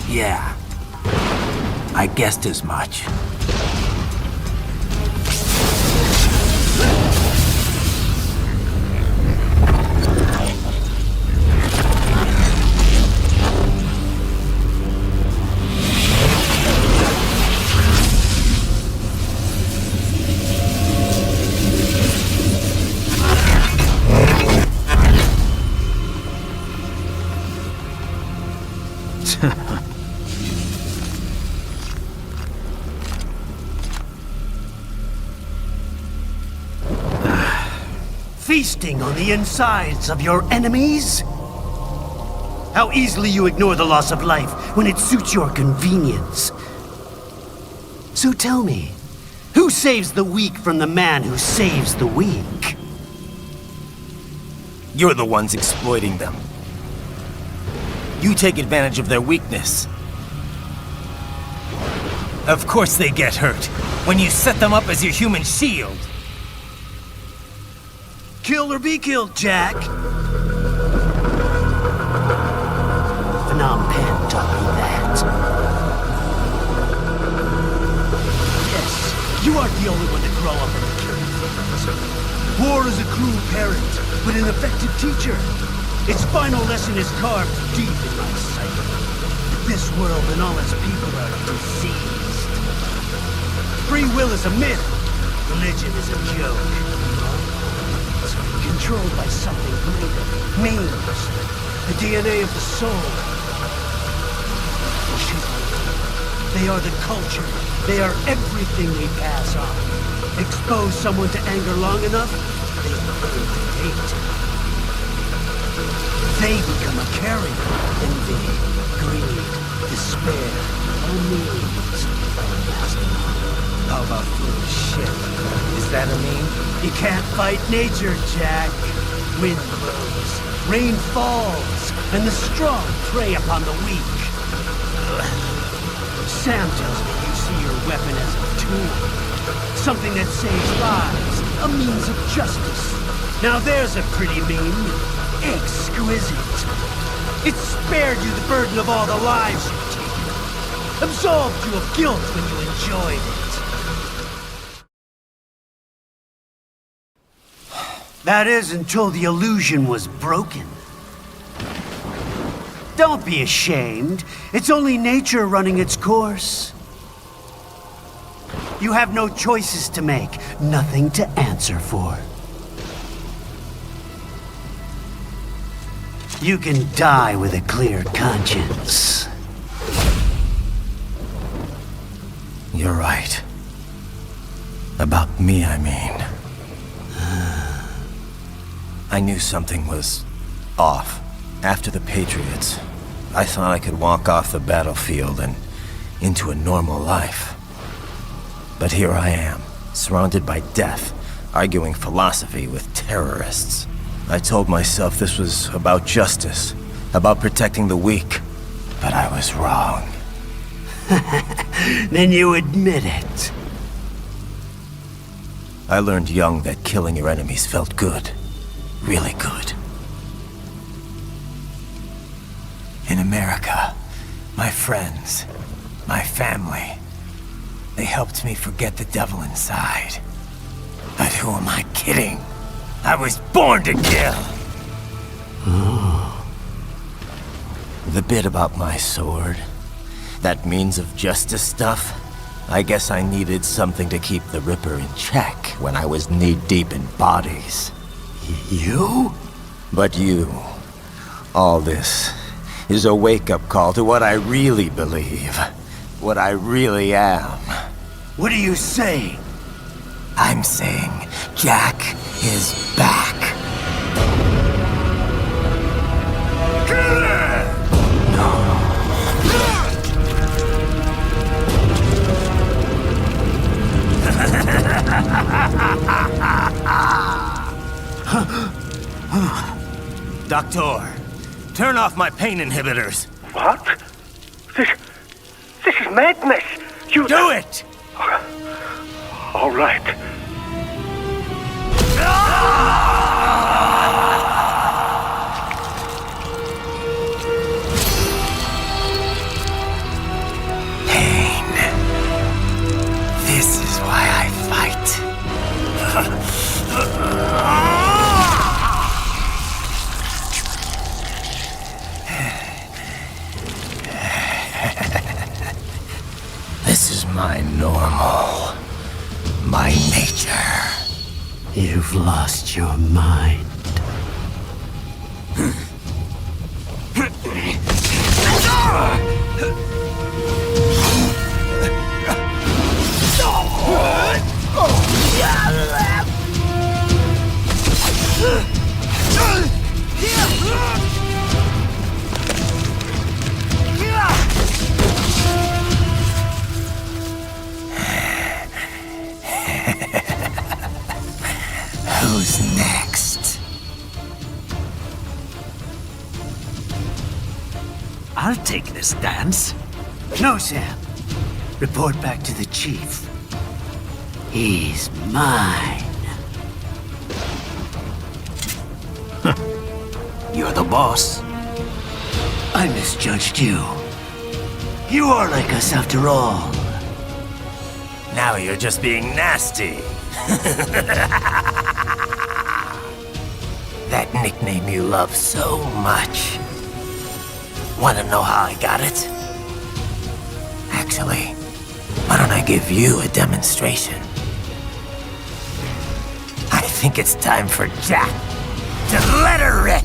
Speaker 21: Yeah. I guessed as much.
Speaker 9: Feasting on the insides of your enemies? How easily you ignore the loss of life when it suits your convenience. So tell me, who saves the weak from the man who saves the weak?
Speaker 3: You're the ones exploiting them. You take advantage of their weakness. Of course they get hurt when you set them up as your human shield.
Speaker 9: Kill or be killed, Jack. Phnom Penh taught me that. Yes, you aren't the only one to grow up in the killing fields. War is a cruel parent, but an effective teacher. Its final lesson is carved deep in my psyche. This world and all its people are diseased. Free will is a myth. Religion is a joke. It's controlled by something greater. Memes. The DNA of the soul. They are the culture. They are everything we pass on. Expose someone to anger long enough, they learn to hate. They become a carrier. Envy, greed, despair, unease. How about foolish shit?
Speaker 3: Is that a meme?
Speaker 9: You can't fight nature, Jack. Wind blows, rain falls, and the strong prey upon the weak. Sam tells me you see your weapon as a tool. Something that saves lives, a means of justice. Now there's a pretty meme. Exquisite. It spared you the burden of all the lives you've taken. Absolved you of guilt when you enjoyed it. That is until the illusion was broken. Don't be ashamed. It's only nature running its course. You have no choices to make, nothing to answer for. You can die with a clear conscience.
Speaker 3: You're right. About me, I mean. I knew something was off. After the Patriots, I thought I could walk off the battlefield and into a normal life. But here I am, surrounded by death, arguing philosophy with terrorists. I told myself this was about justice, about protecting the weak, but I was wrong.
Speaker 9: Then you admit it.
Speaker 3: I learned young that killing your enemies felt good. Really good. In America, my friends, my family, they helped me forget the devil inside. But who am I kidding? I was born to kill! The bit about my sword, that means of justice stuff, I guess I needed something to keep the Ripper in check when I was knee-deep in bodies.
Speaker 9: You?
Speaker 3: But you, all this, is a wake-up call to what I really believe. What I really am.
Speaker 9: What do you say?
Speaker 3: I'm saying Jack is back.
Speaker 9: Kill it!
Speaker 3: Doctor, turn off my pain inhibitors.
Speaker 15: What? This is madness. You
Speaker 3: do it!
Speaker 15: All right.
Speaker 3: Pain. This is why I fight. This is my normal. My nature.
Speaker 9: You've lost your mind.
Speaker 3: Who's next?
Speaker 9: take this dance. No, Sam. Report back to the chief. He's mine. You're the boss. I misjudged you. You are like us after all.
Speaker 3: Now you're just being nasty. That nickname you love so much. Wanna know how I got it? Actually, why don't I give you a demonstration? I think it's time for Jack to let her rip!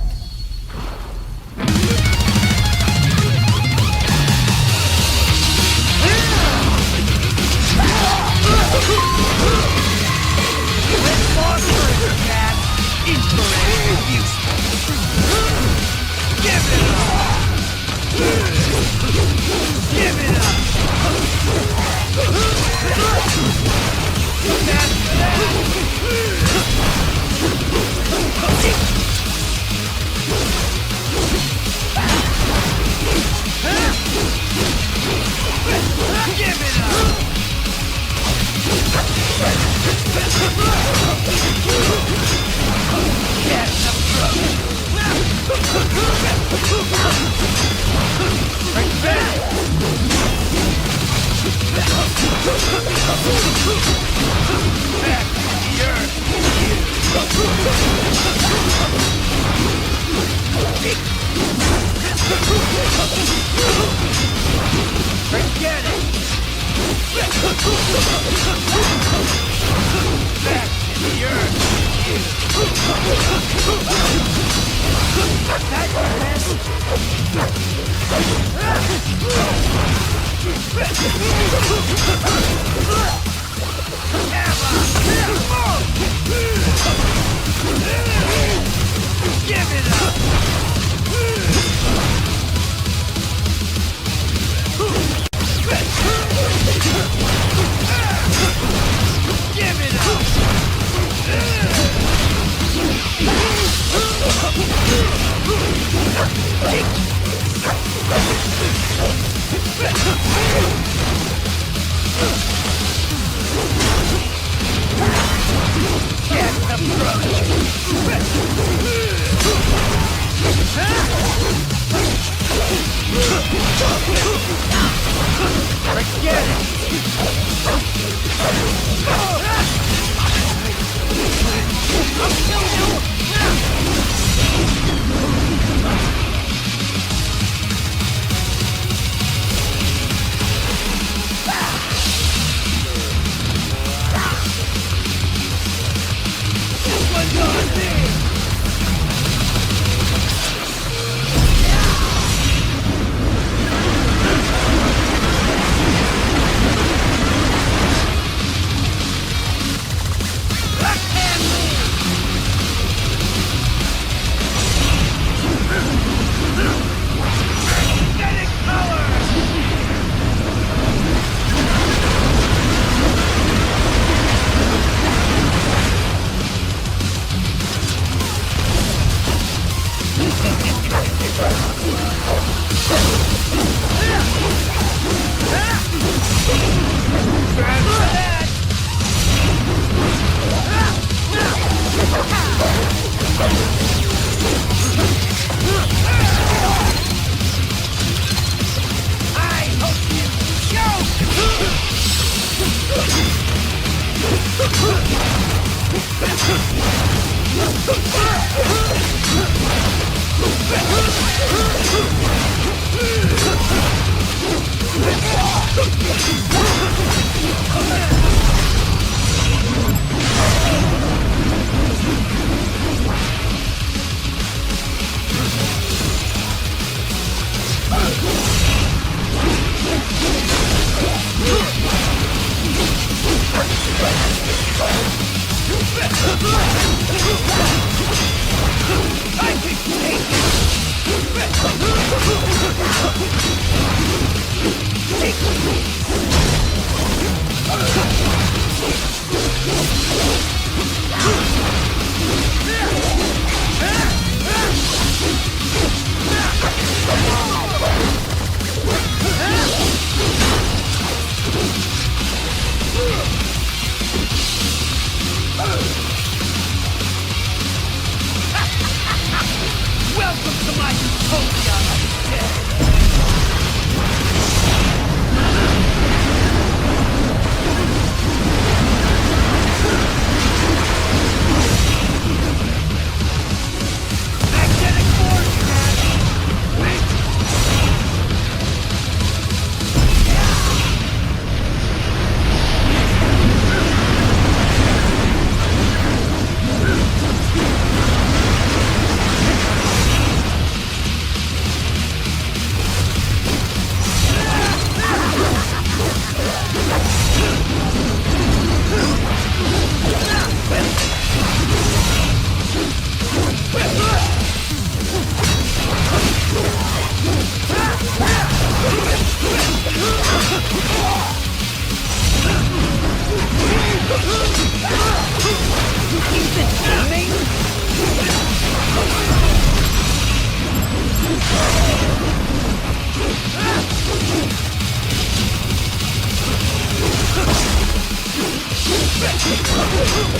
Speaker 9: I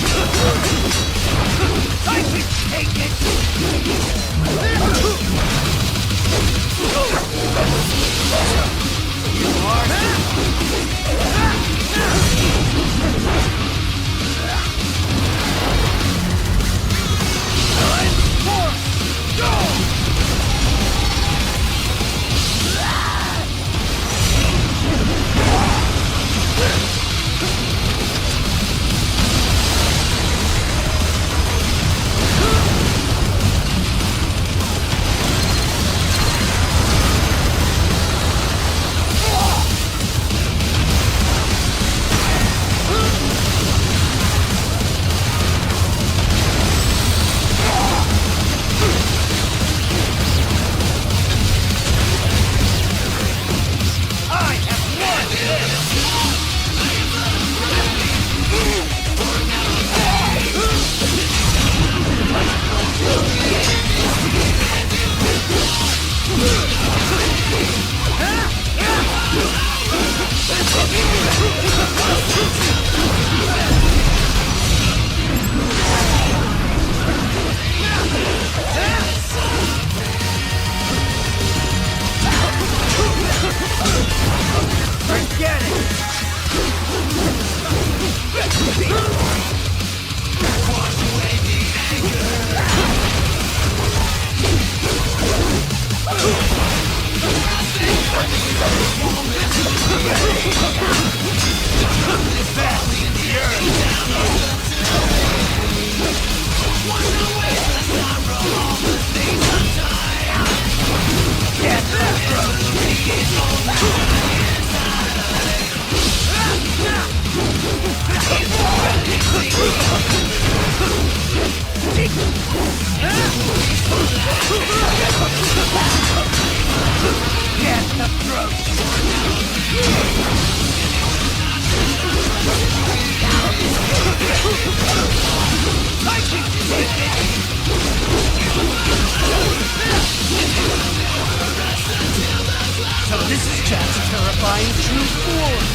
Speaker 9: can take it! You are... Forget it! So this is Jack's terrifying true form.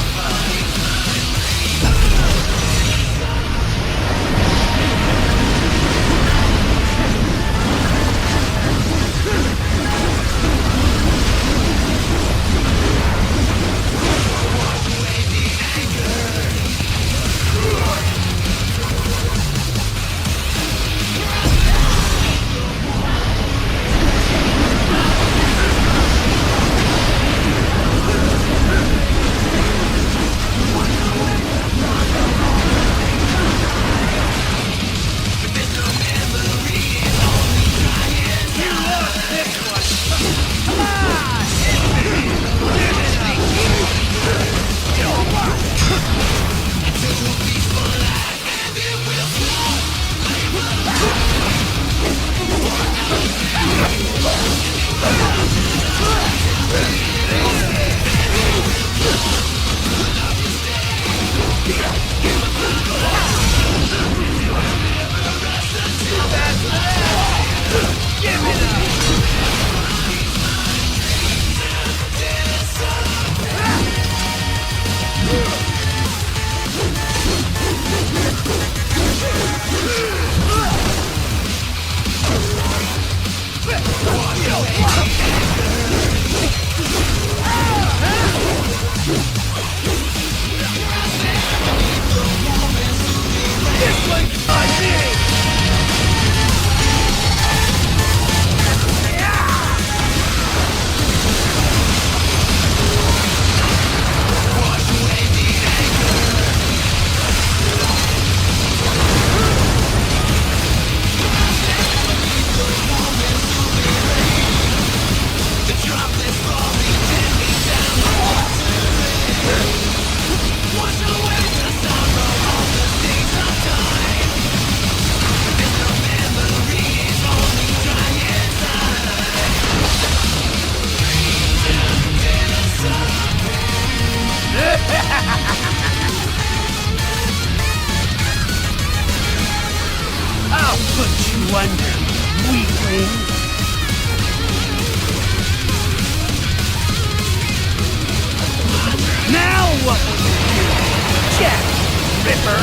Speaker 9: I'll put you under, weakling. Now what will you do, Jack Ripper?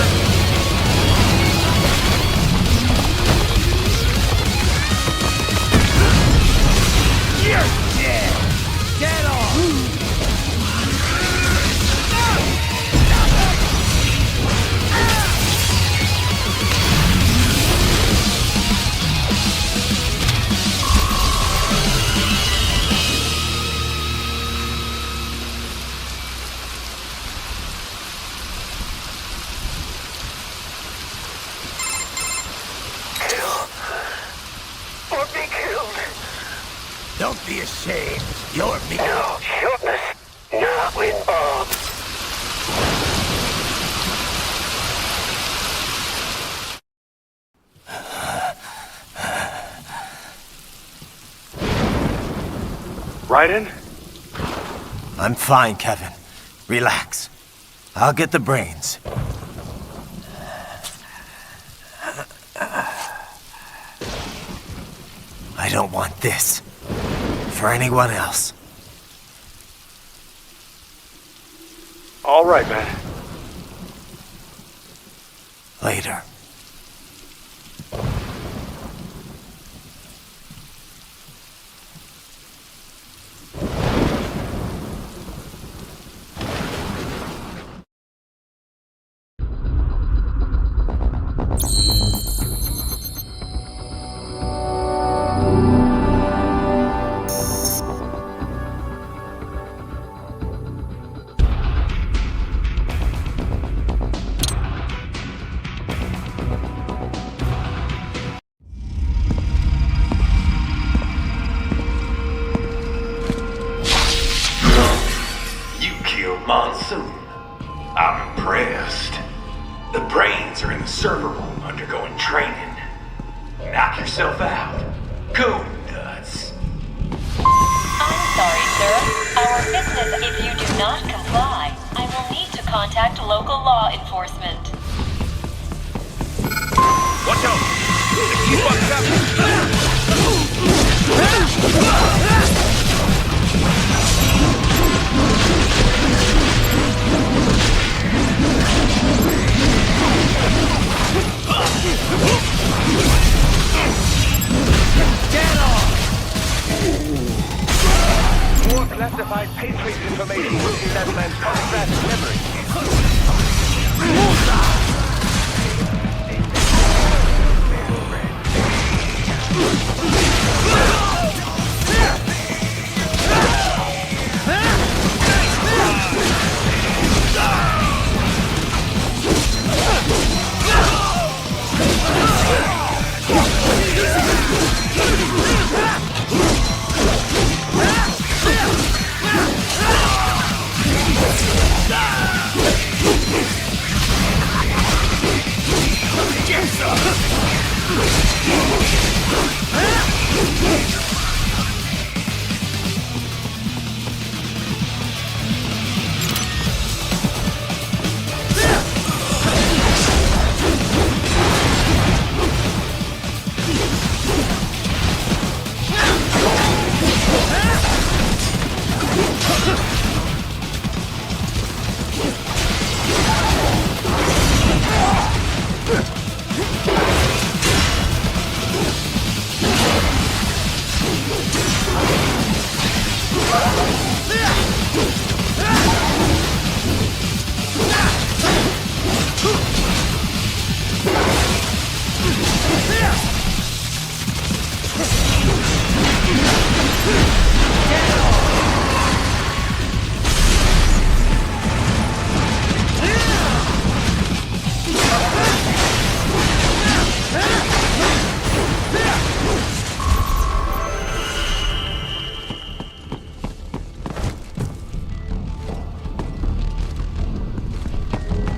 Speaker 17: Don't be ashamed. You're me.
Speaker 19: No, shoot us. Not with bombs.
Speaker 15: Raiden?
Speaker 3: I'm fine, Kevin. Relax. I'll get the brains. I don't want this. For anyone else.
Speaker 15: All right, man.
Speaker 3: Later.
Speaker 5: Monsoon. I'm impressed. The brains are in the server room undergoing training. Knock yourself out. Go nuts.
Speaker 18: I'm sorry, sir. Our business, if you do not comply, I will need to contact local law enforcement.
Speaker 15: Watch out! Keep on More classified Patriot information will see that man's photographic memory.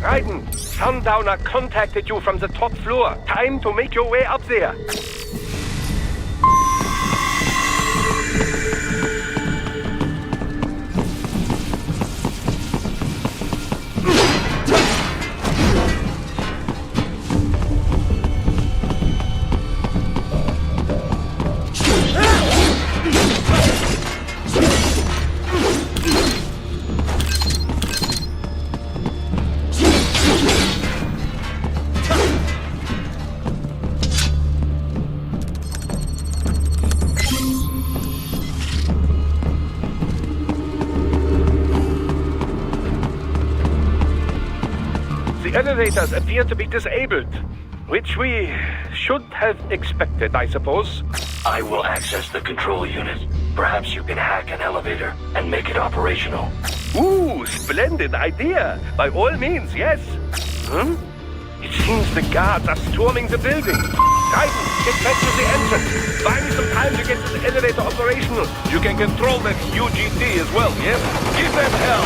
Speaker 15: Raiden, Sundowner contacted you from the top floor. Time to make your way up there. The elevators appear to be disabled, which we should have expected, I suppose.
Speaker 14: I will access the control unit. Perhaps you can hack an elevator and make it operational.
Speaker 15: Ooh, splendid idea. By all means, yes. It seems the guards are storming the building. Titan, get back to the entrance. Buy me some time to get the elevator operational. You can control that UGT as well, yes? Give them hell!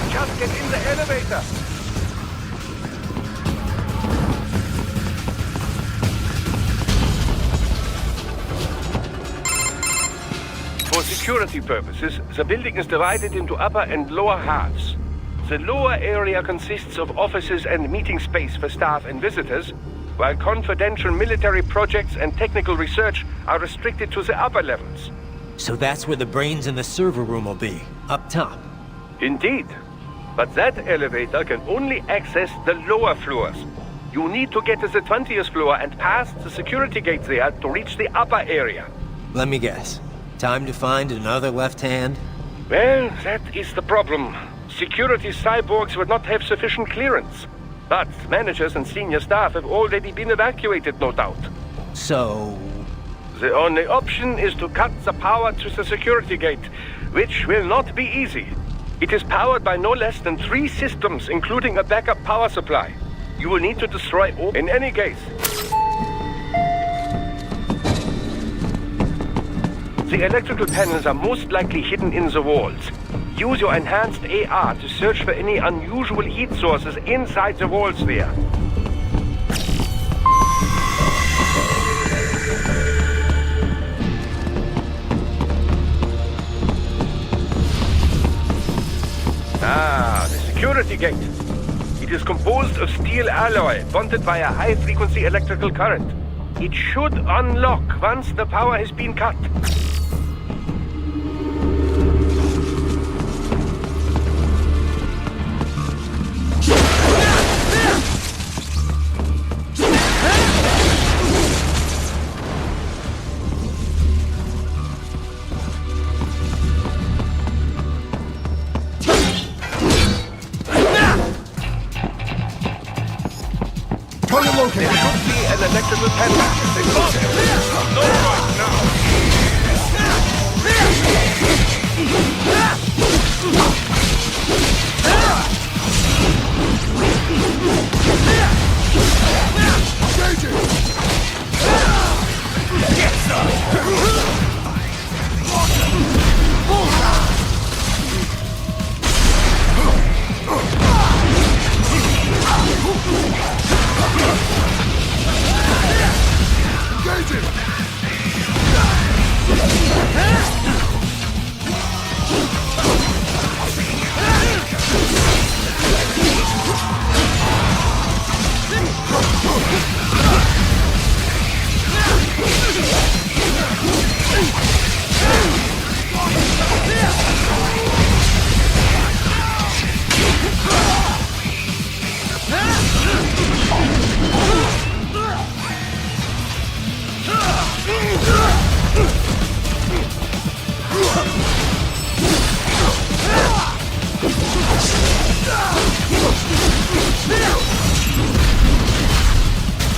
Speaker 15: Just get in the elevator! For security purposes, the building is divided into upper and lower halves. The lower area consists of offices and meeting space for staff and visitors, while confidential military projects and technical research are restricted to the upper levels.
Speaker 13: So that's where the brains in the server room will be, up top.
Speaker 15: Indeed. But that elevator can only access the lower floors. You need to get to the 20th floor and pass the security gate there to reach the upper area.
Speaker 13: Let me guess. Time to find another left hand?
Speaker 15: Well, that is the problem. Security cyborgs would not have sufficient clearance. But managers and senior staff have already been evacuated, no doubt.
Speaker 13: So...
Speaker 15: The only option is to cut the power to the security gate, which will not be easy. It is powered by no less than 3 systems, including a backup power supply. You will need to destroy all. In any case, the electrical panels are most likely hidden in the walls. Use your enhanced AR to search for any unusual heat sources inside the walls there. Ah, the security gate. It is composed of steel alloy, bonded by a high-frequency electrical current. It should unlock once the power has been cut. There could be an electrical panel. No right now. Get some.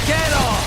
Speaker 21: Get off!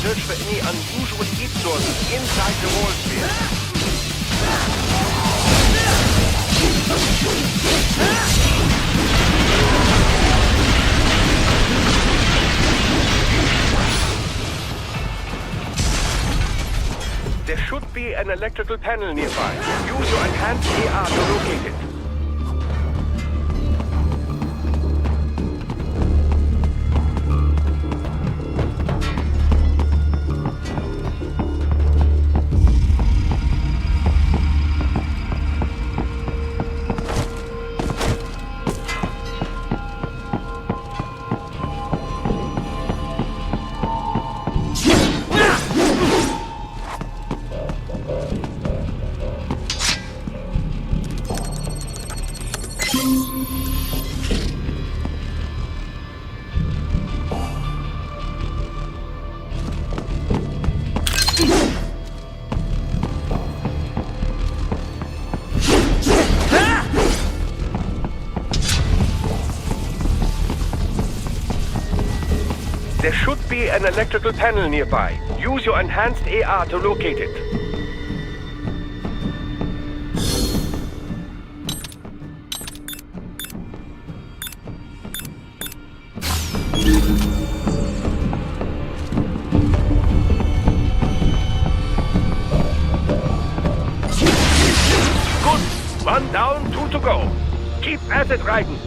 Speaker 15: Search for any unusual heat sources inside the wall sphere. There should be an electrical panel nearby. Use your enhanced AR to locate it. There should be an electrical panel nearby. Use your enhanced AR to locate it. Good. One down, two to go. Keep at it, Raiden.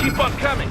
Speaker 15: Keep on coming.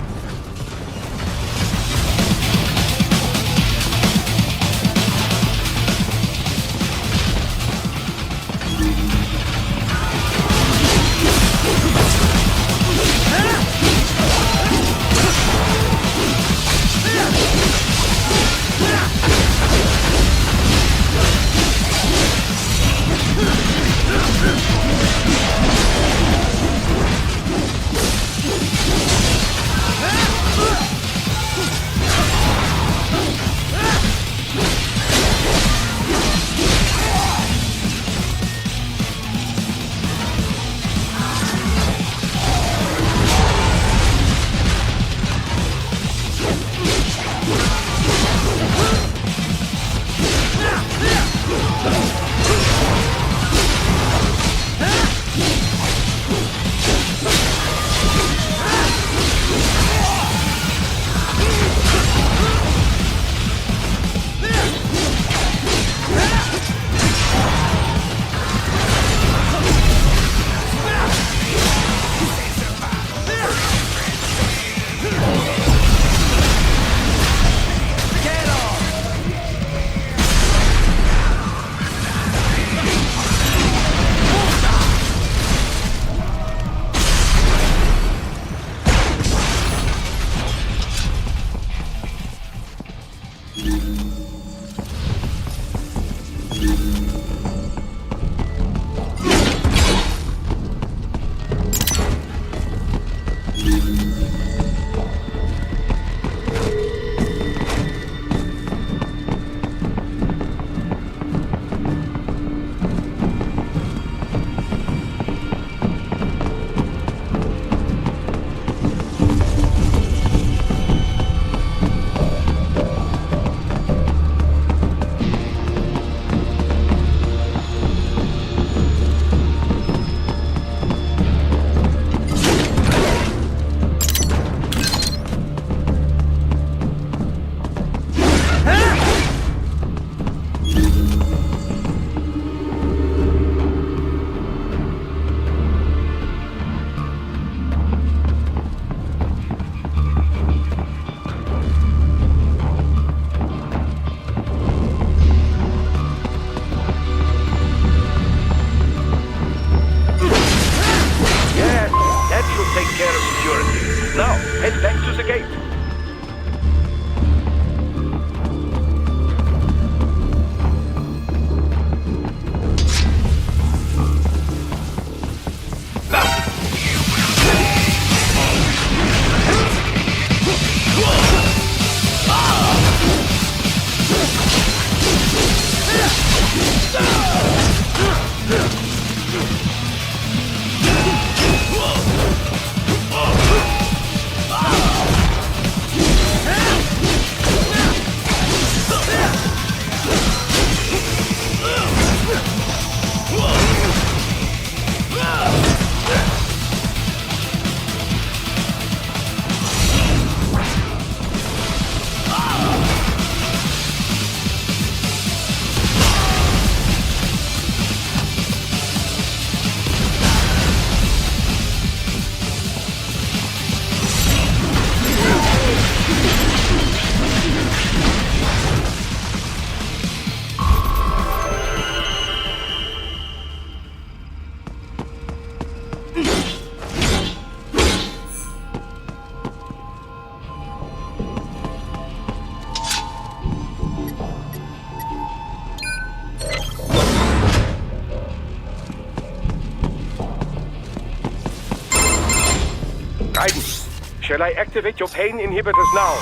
Speaker 15: Shall I activate your pain inhibitors now?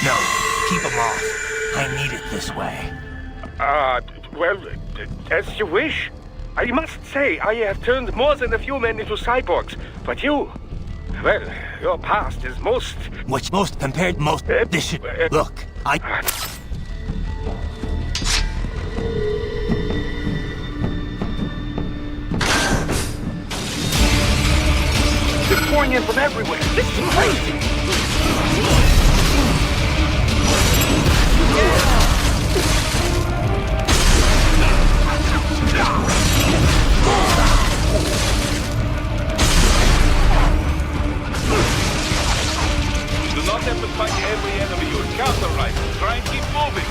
Speaker 17: No, keep them off. I need it this way.
Speaker 15: Well, as you wish. I must say, I have turned more than a few men into cyborgs, but you... Well, your past is most...
Speaker 17: What's most compared most... This should... Look,
Speaker 15: They're pouring in from everywhere. This is crazy. You do not have to fight every enemy you encounter, right? Try and keep moving.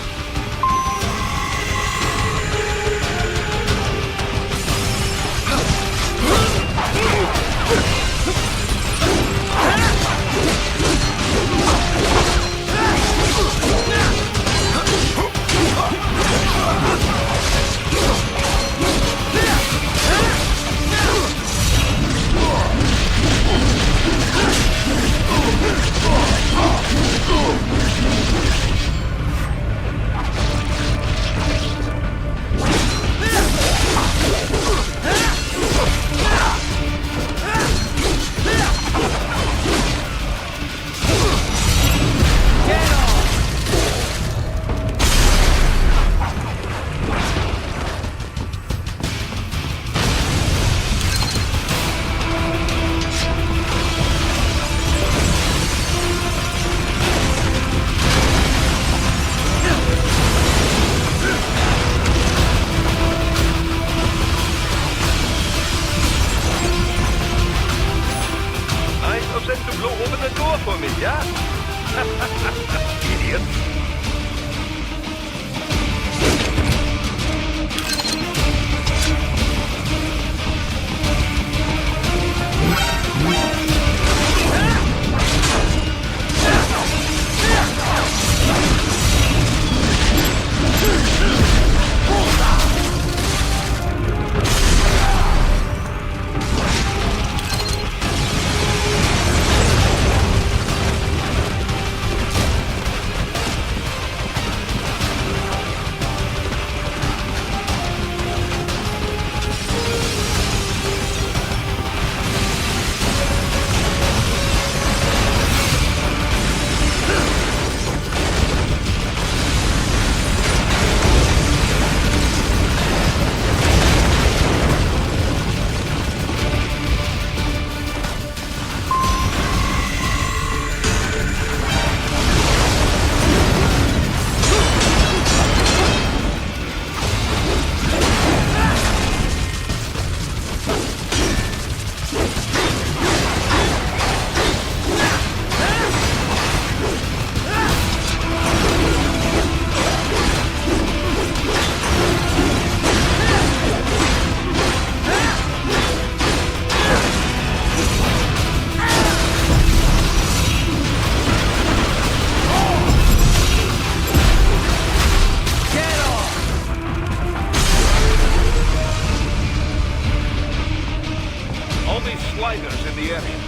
Speaker 15: the area.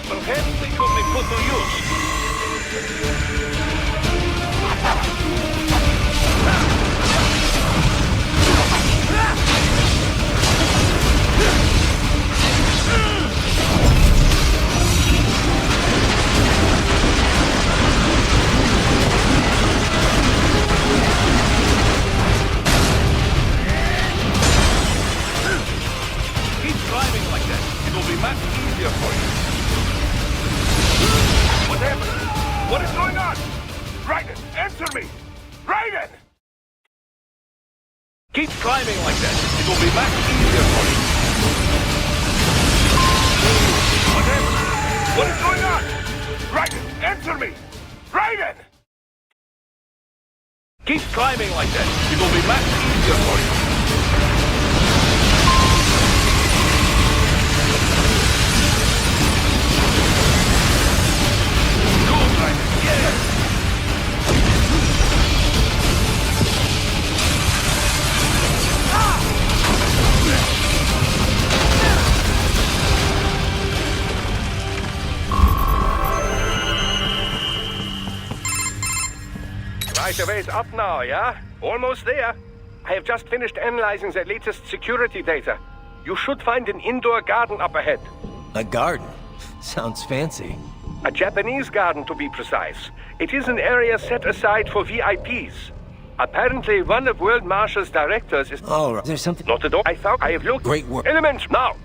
Speaker 15: Perhaps they could be put to use. Keep driving like that. It will be much easier for you. What happened? What is going on? Raiden, answer me! Raiden! Keep climbing like that. It will be much easier for you. What happened? What is going on? Raiden, answer me! Raiden! Keep climbing like that. It will be much easier for you. Good, Raiden, yes! Right away's up now, yeah? Almost there. I have just finished analyzing the latest security data. You should find an indoor garden up ahead.
Speaker 3: A garden? Sounds fancy.
Speaker 15: A Japanese garden, to be precise. It is an area set aside for VIPs. Apparently, one of World Marshal's directors is...
Speaker 3: All right. There's something...
Speaker 15: Not at all. I thought I have looked...
Speaker 3: Great work.
Speaker 15: Elements, now!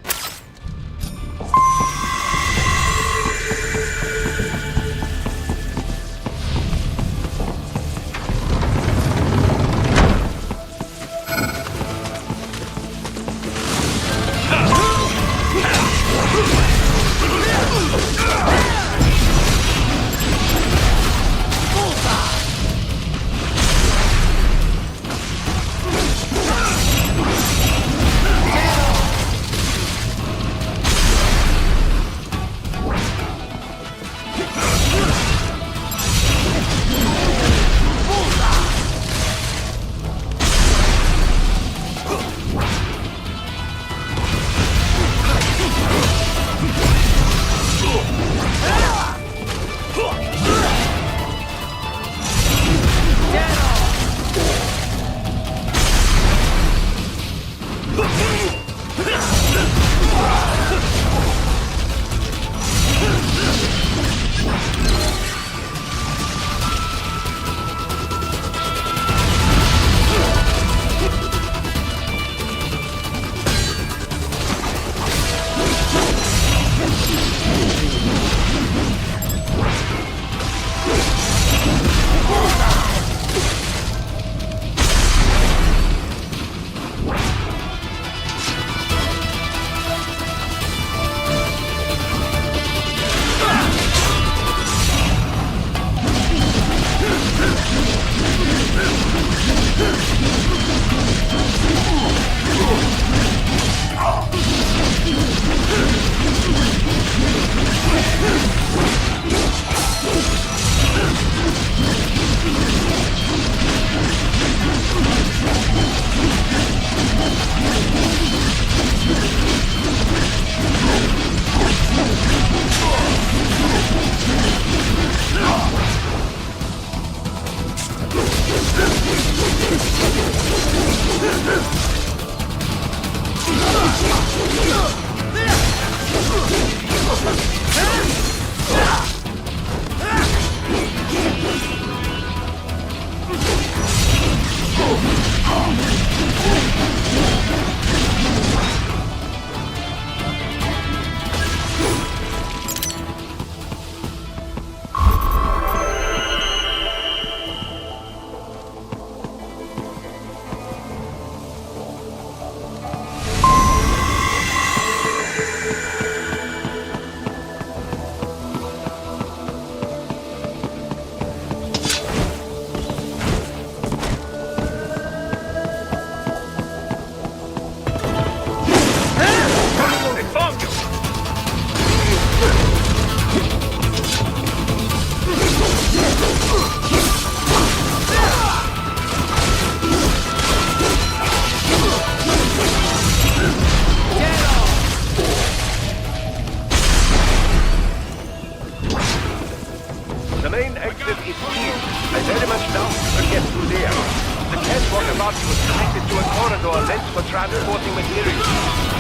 Speaker 15: transporting materials.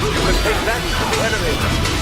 Speaker 15: You can take that to the elevator.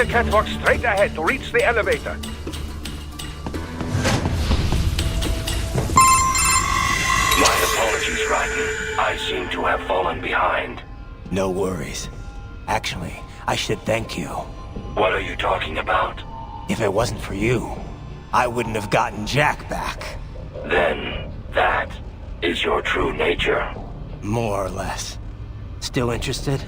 Speaker 15: catwalk straight ahead to reach the elevator.
Speaker 14: My apologies, Raiden. I seem to have fallen behind.
Speaker 17: No worries. Actually, I should thank you.
Speaker 14: What are you talking about?
Speaker 17: If it wasn't for you, I wouldn't have gotten Jack back.
Speaker 14: Then, that is your true nature.
Speaker 17: More or less. Still interested?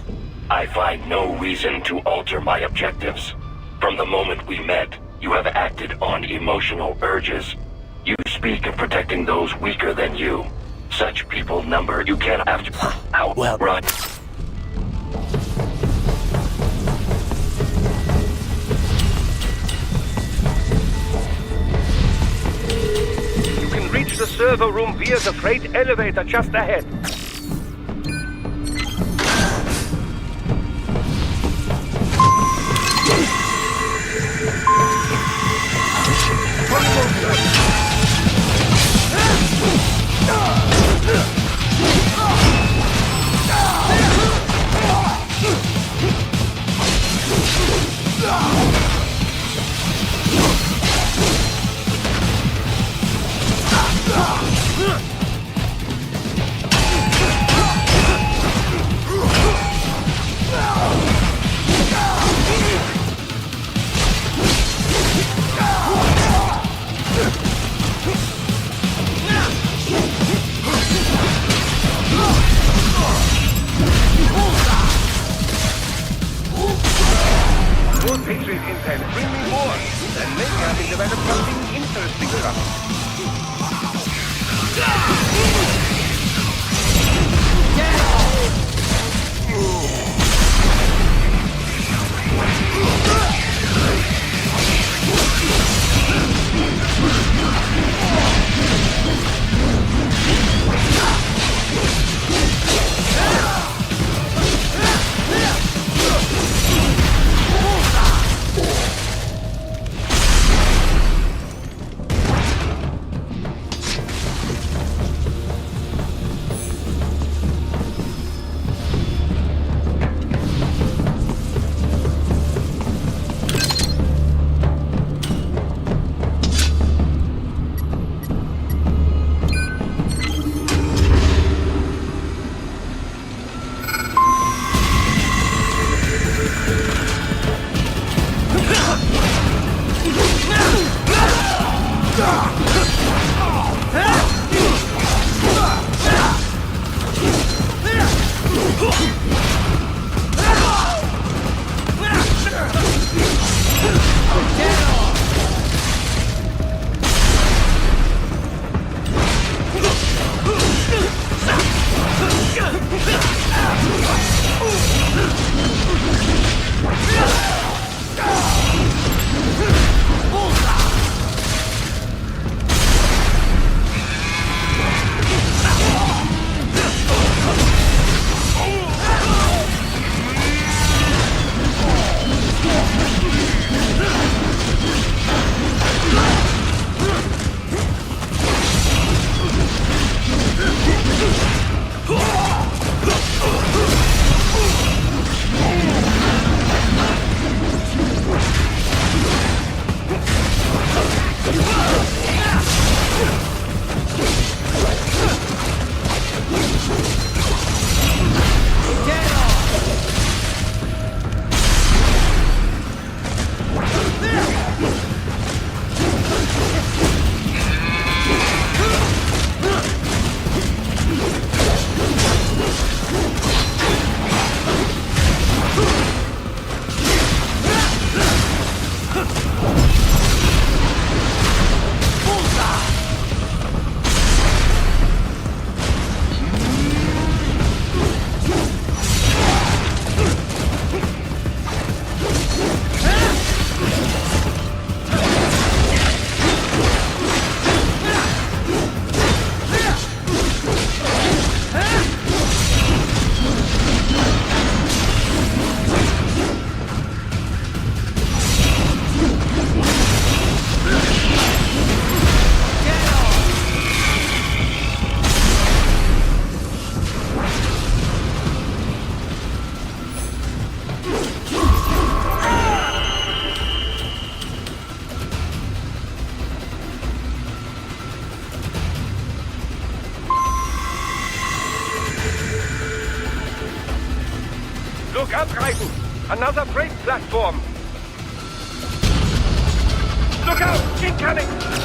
Speaker 14: I find no reason to alter my objectives. From the moment we met, you have acted on emotional urges. You speak of protecting those weaker than you. Such people number you can after outrun.
Speaker 15: You can reach the server room via the freight elevator just ahead. More Patriot intel, bring me more. And maybe I can develop something interesting from it. Handreifen! Another freight platform! Look out! Incoming!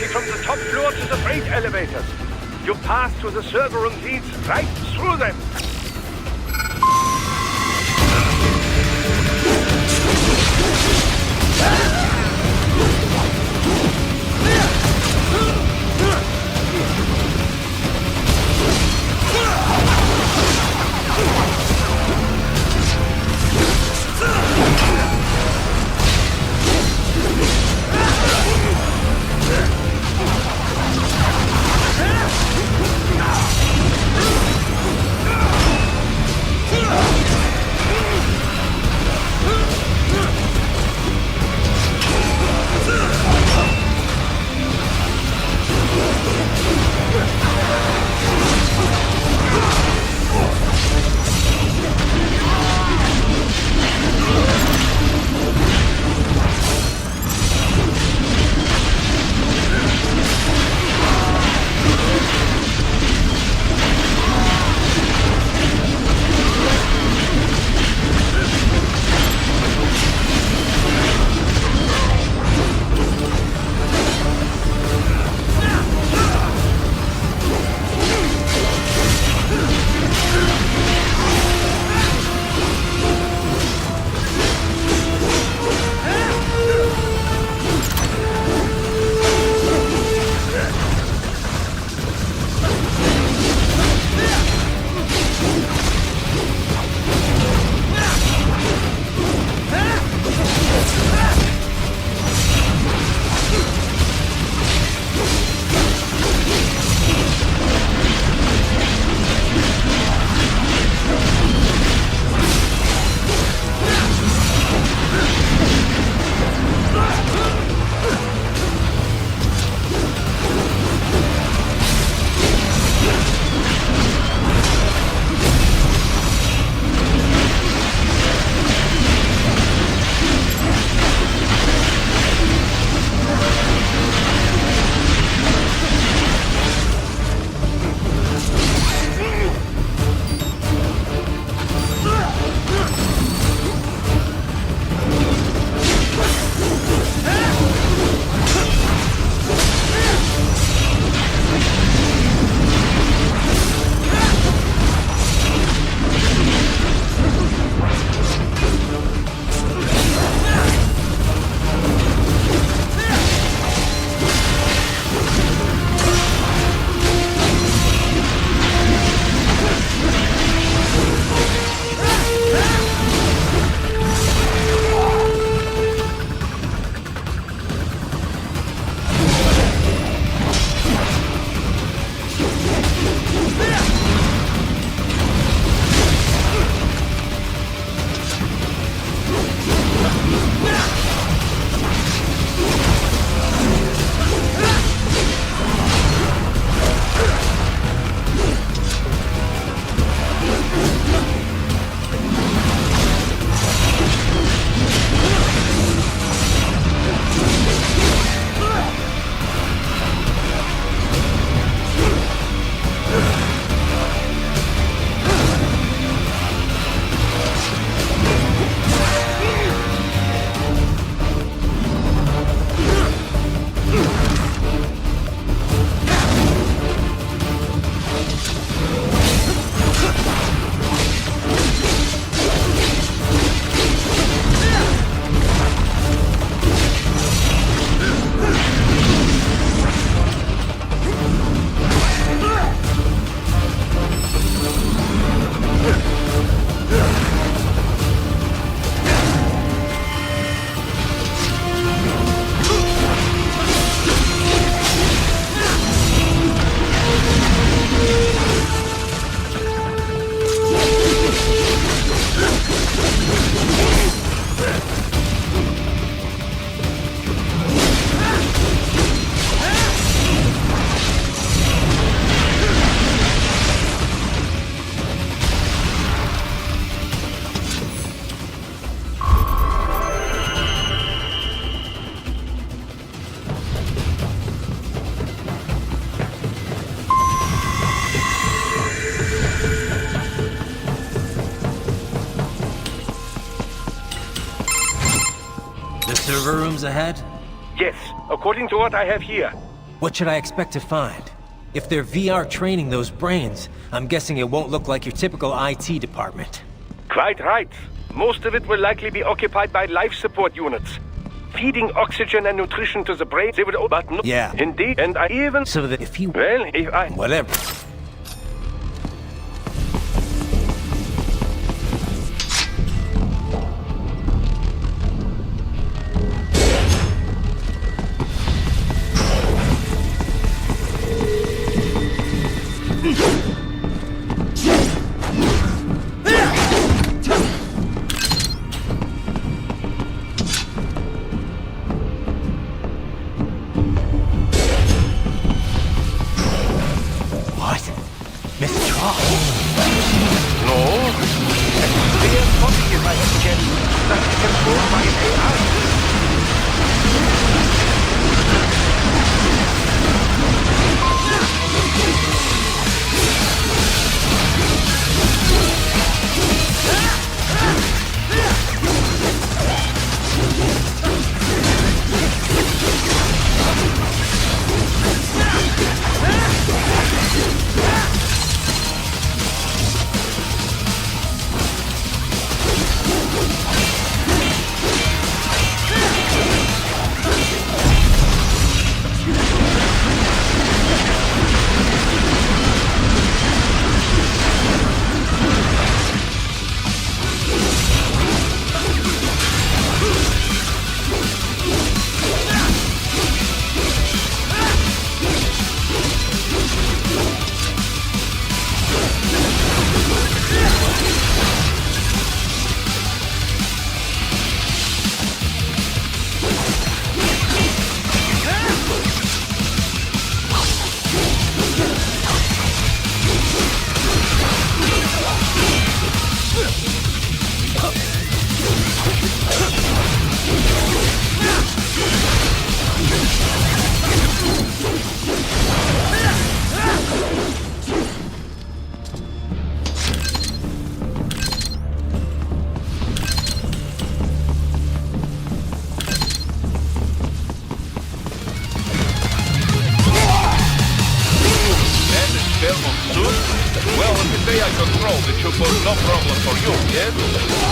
Speaker 15: from the top floor to the freight elevators. Your path to the server room leads right through them.
Speaker 13: server rooms ahead?
Speaker 15: Yes, according to what I have here.
Speaker 13: What should I expect to find? If they're VR training those brains, I'm guessing it won't look like your typical IT department.
Speaker 15: Quite right. Most of it will likely be occupied by life support units. Feeding oxygen and nutrition to the brain, they will... But no...
Speaker 13: Yeah.
Speaker 15: Indeed, and I even...
Speaker 13: So that if you...
Speaker 15: Well, if I...
Speaker 13: Whatever.
Speaker 15: Well, if you say I control, it should pose no problem for you, yes?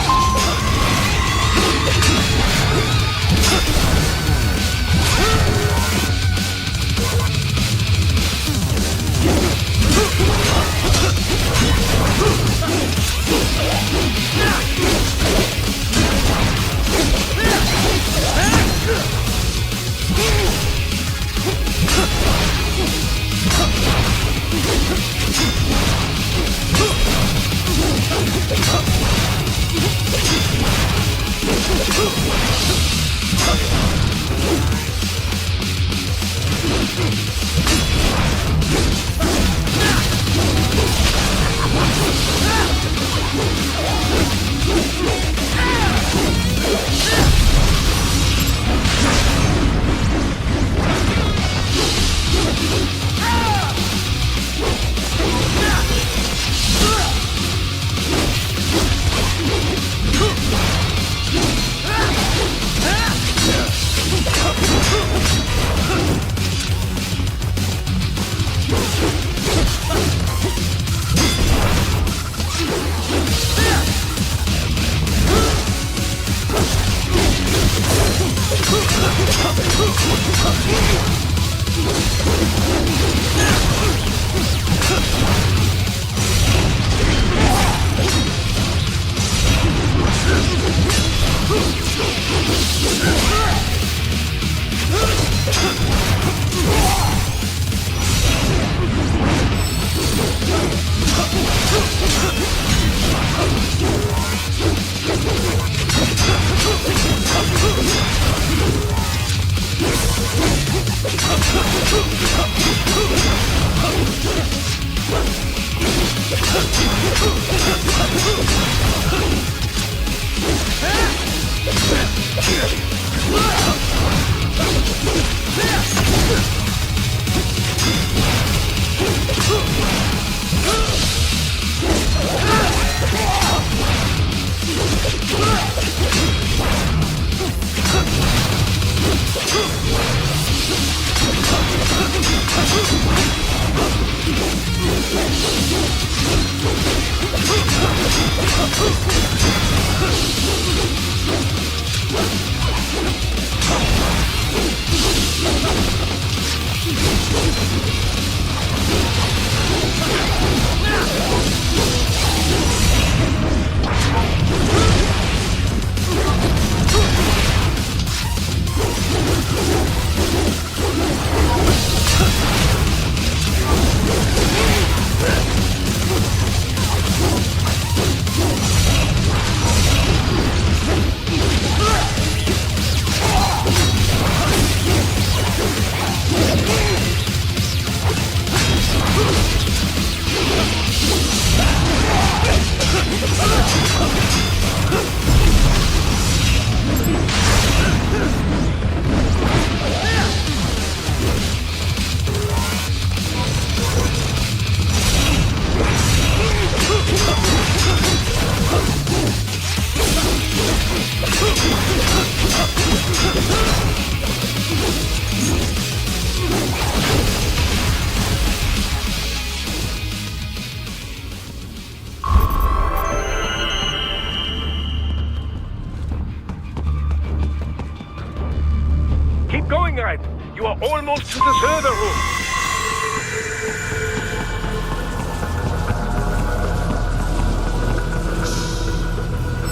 Speaker 15: Keep going, Red. You are almost to the server room.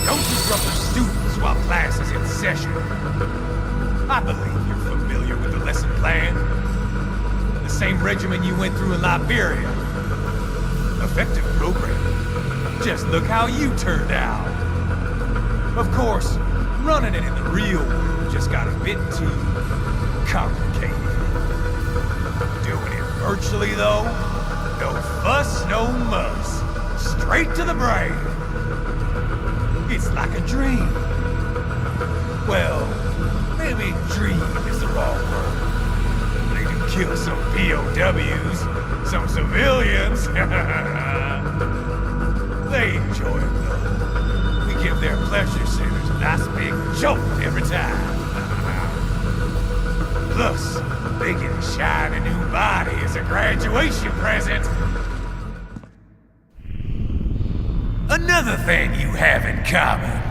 Speaker 8: Don't disrupt the students while class is in session. I believe you're familiar with the lesson plan. The same regimen you went through in Liberia. Effective program. Just look how you turned out. Of course, running it in the real world just got a bit too complicated. Doing it virtually, though, no fuss, no muss. Straight to the brain. It's like a dream. Well, maybe dream is the wrong word. They do kill some POWs, some civilians. They enjoy it, though. We give their pleasure centers a nice big jolt every time. Plus, they get a shiny new body as a graduation present. Another thing you have in common.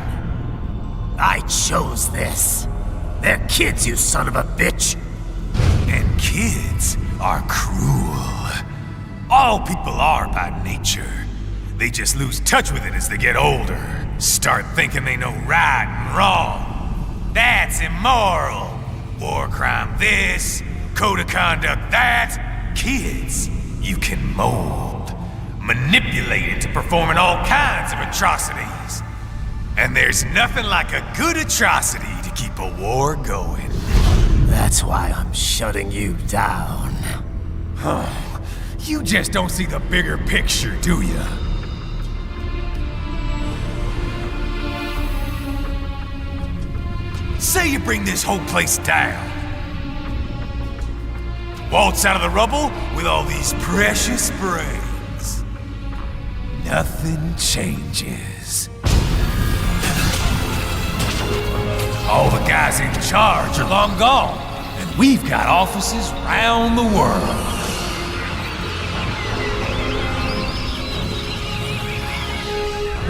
Speaker 8: I chose this. They're kids, you son of a bitch. And kids are cruel. All people are by nature. They just lose touch with it as they get older. Start thinking they know right and wrong. That's immoral. War crime this, code of conduct that. Kids, you can mold, manipulate into performing all kinds of atrocities. And there's nothing like a good atrocity to keep a war going. That's why I'm shutting you down. You just don't see the bigger picture, do you? Say you bring this whole place down. Waltz out of the rubble with all these precious brains. Nothing changes. All the guys in charge are long gone, and we've got offices round the world.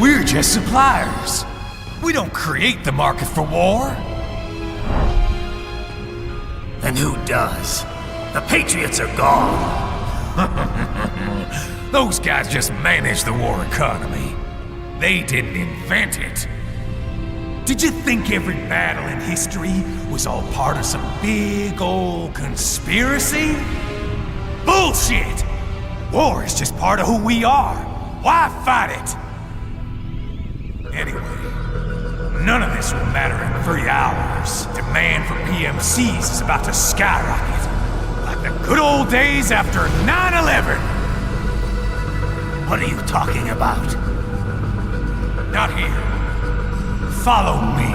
Speaker 8: We're just suppliers. We don't create the market for war. And who does? The Patriots are gone. Those guys just manage the war economy. They didn't invent it. Did you think every battle in history was all part of some big old conspiracy? Bullshit! War is just part of who we are. Why fight it? Anyway, none of this will matter in 3 hours. Demand for PMCs is about to skyrocket. Like the good old days after 9/11. What are you talking about? Not here. Follow me.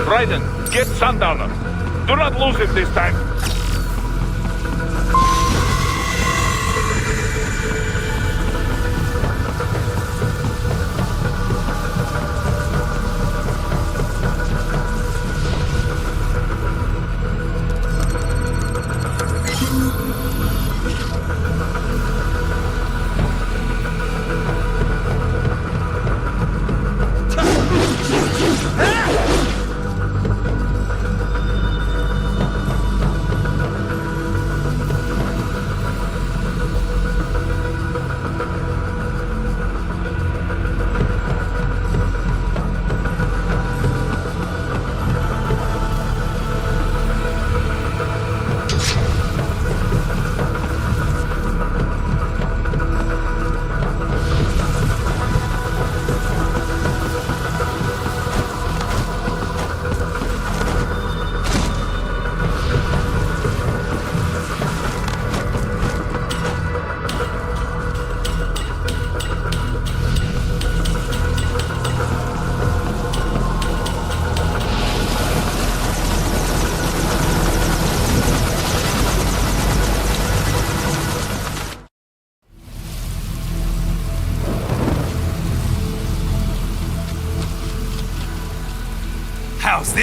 Speaker 15: Raiden, get Sundowner. Do not lose it this time.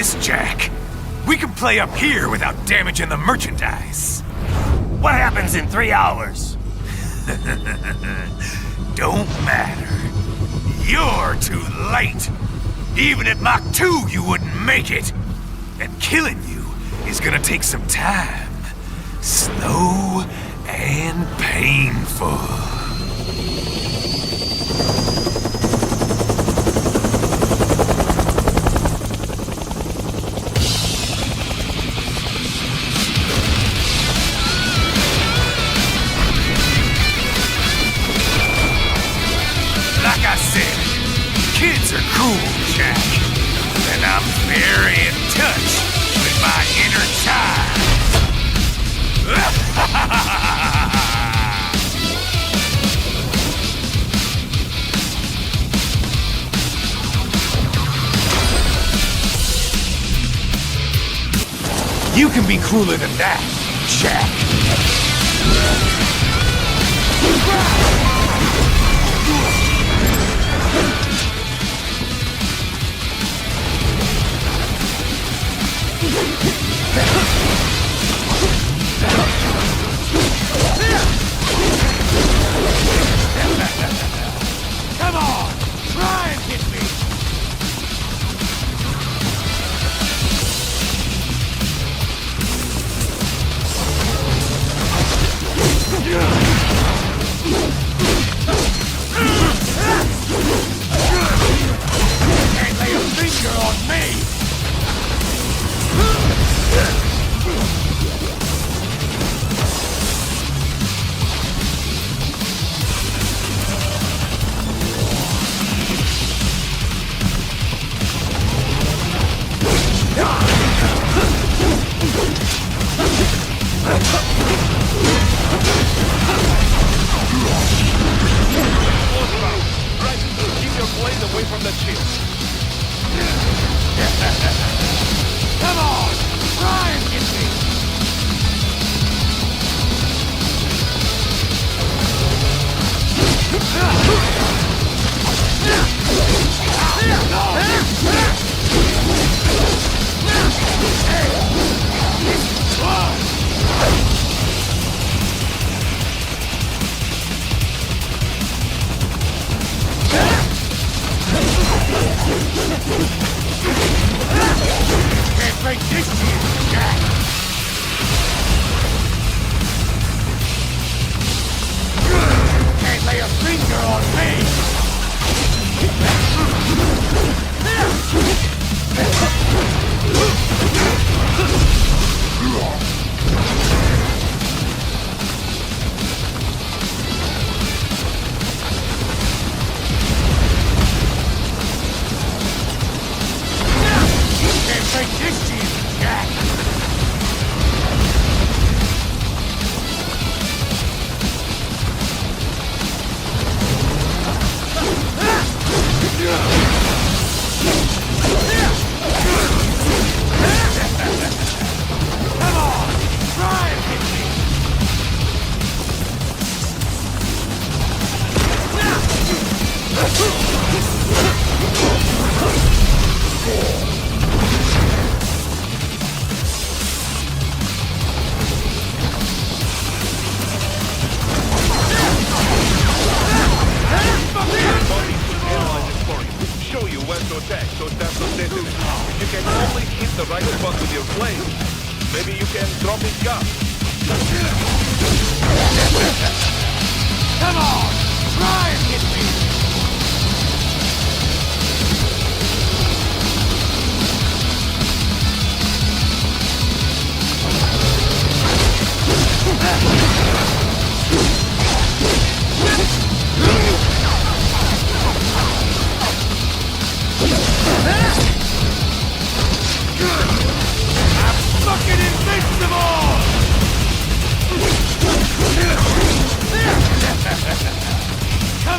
Speaker 8: this, Jack. We can play up here without damaging the merchandise.
Speaker 17: What happens in 3 hours?
Speaker 8: Don't matter. You're too late. Even at Mach 2, you wouldn't make it. And killing you is gonna take some time. Slow and painful. Like I said, kids are cool, Jack. And I'm very in touch with my inner child. You can be cooler than that, Jack. Come on, try and hit me. Can't lay a finger on me.
Speaker 6: Keep your blade away from the shield.
Speaker 8: Come on, try and hit me. Can't break this shit, Jack. Can't lay a finger on me. Can't break this shit, Jack. Come on, try and hit me.
Speaker 6: Show you when to attack, so that's the sentence. If you can always hit the right spot with your blade, maybe you can drop his gun.
Speaker 8: Come on, try and hit me. I'm fucking invincible! Come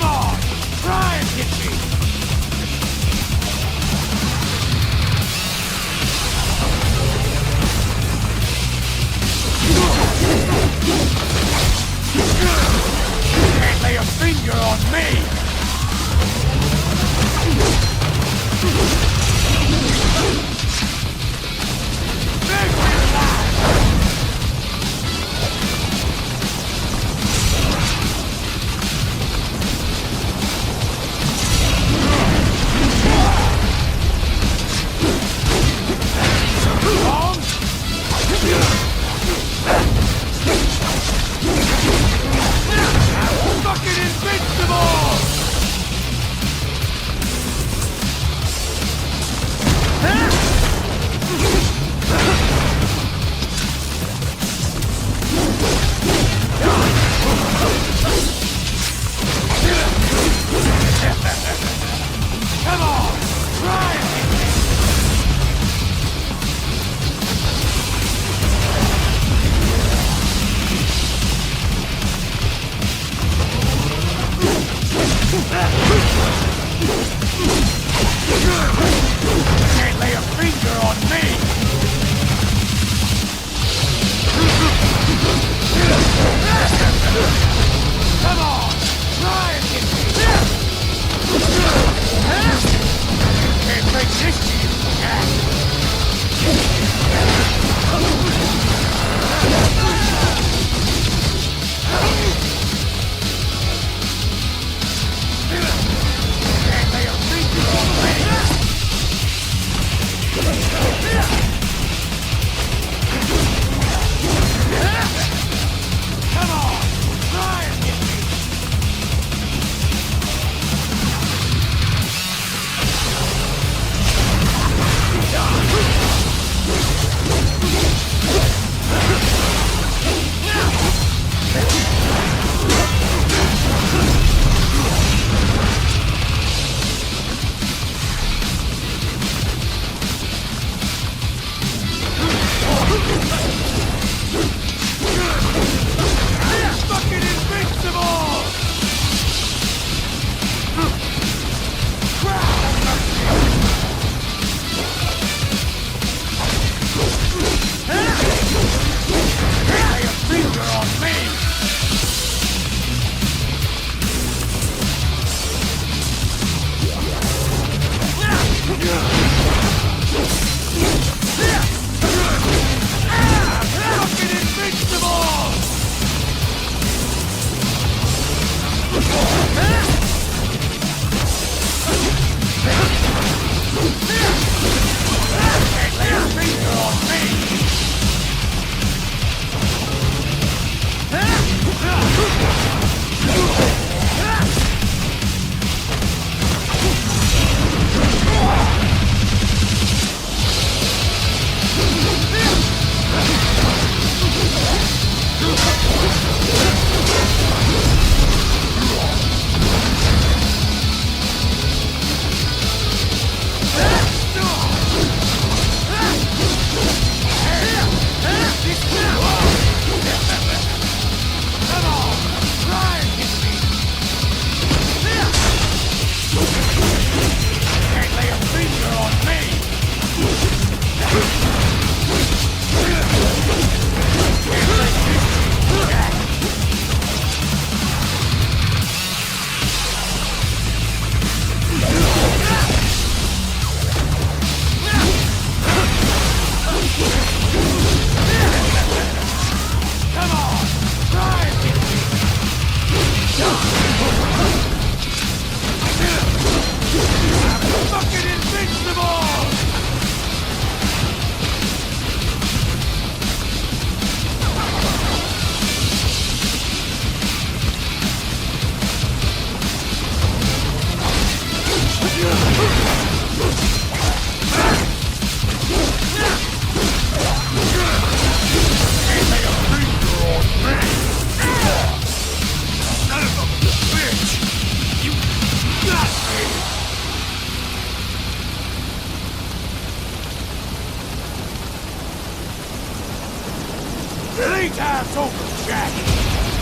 Speaker 8: Time's over, Jack.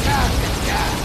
Speaker 8: Time to die.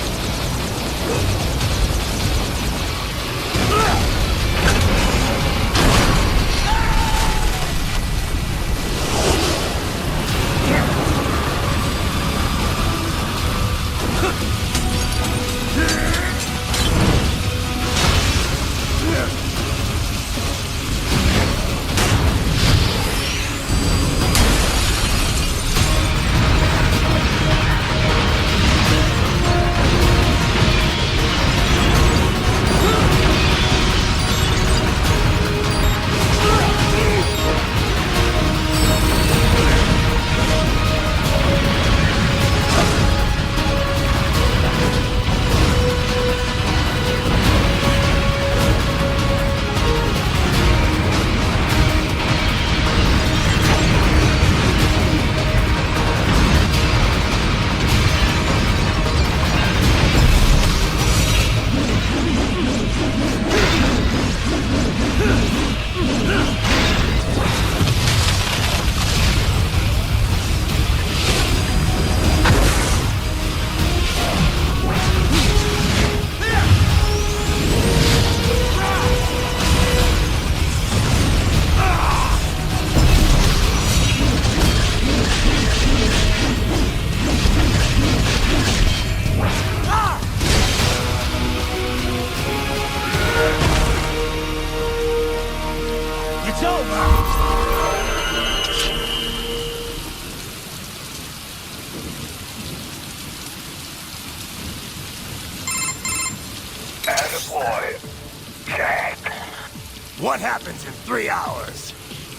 Speaker 8: What happens in 3 hours?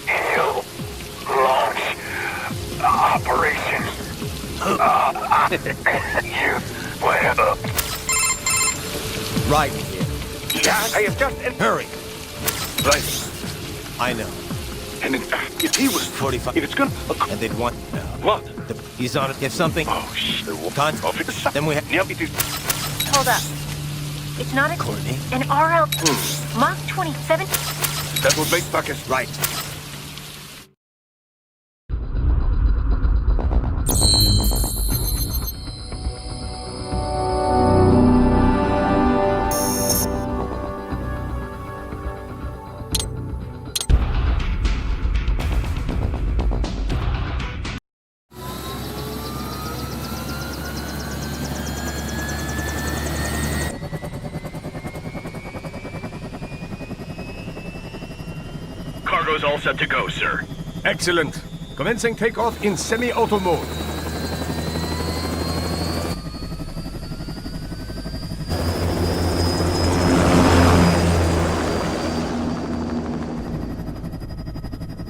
Speaker 5: You launch operation. You well.
Speaker 13: Right here.
Speaker 15: Jack, I have just...
Speaker 13: Hurry.
Speaker 15: Right.
Speaker 13: I know.
Speaker 15: And if he was
Speaker 13: 45...
Speaker 15: If it's gonna...
Speaker 13: And they'd want...
Speaker 15: What?
Speaker 13: He's on it. If something...
Speaker 15: Oh, shit.
Speaker 13: Then we have...
Speaker 15: Yep, it is...
Speaker 19: Hold up. It's not a...
Speaker 13: Courtney?
Speaker 19: An RL... Mark 27...
Speaker 15: That would make Buckets
Speaker 13: right.
Speaker 6: Cargo's all set to go, sir.
Speaker 15: Excellent. Commencing takeoff in semi-auto mode.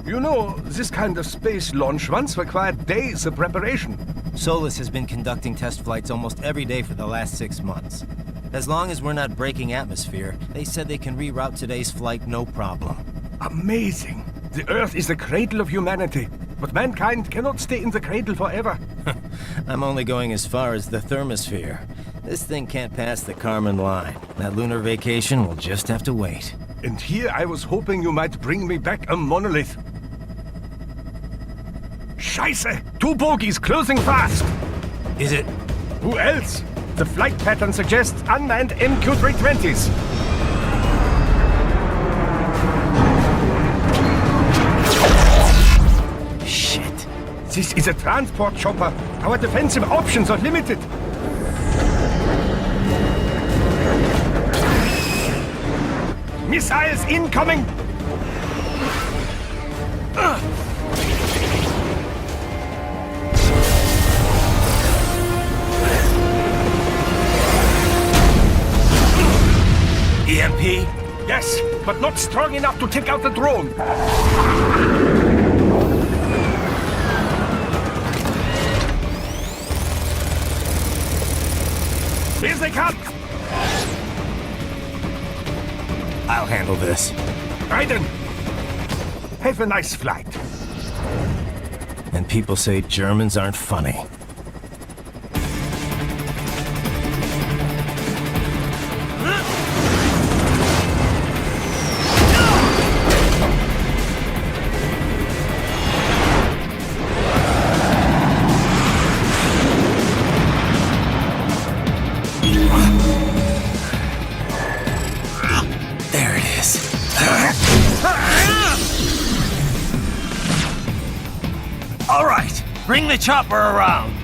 Speaker 15: You know, this kind of space launch once required days of preparation.
Speaker 3: Solus has been conducting test flights almost every day for the last 6 months. As long as we're not breaking atmosphere, they said they can reroute today's flight no problem.
Speaker 15: Amazing. The Earth is the cradle of humanity, but mankind cannot stay in the cradle forever.
Speaker 3: I'm only going as far as the thermosphere. This thing can't pass the Kármán line. That lunar vacation will just have to wait.
Speaker 15: And here I was hoping you might bring me back a monolith. Scheiße! 2 bogies closing fast!
Speaker 13: Is it?
Speaker 15: Who else? The flight pattern suggests unmanned MQ-320s.
Speaker 3: Shit.
Speaker 15: This is a transport chopper. Our defensive options are limited. Missiles incoming!
Speaker 13: EMP?
Speaker 15: Yes, but not strong enough to take out the drone. Here they come!
Speaker 3: I'll handle this.
Speaker 15: Raiden! Have a nice flight.
Speaker 3: And people say Germans aren't funny.
Speaker 13: Bring the chopper around!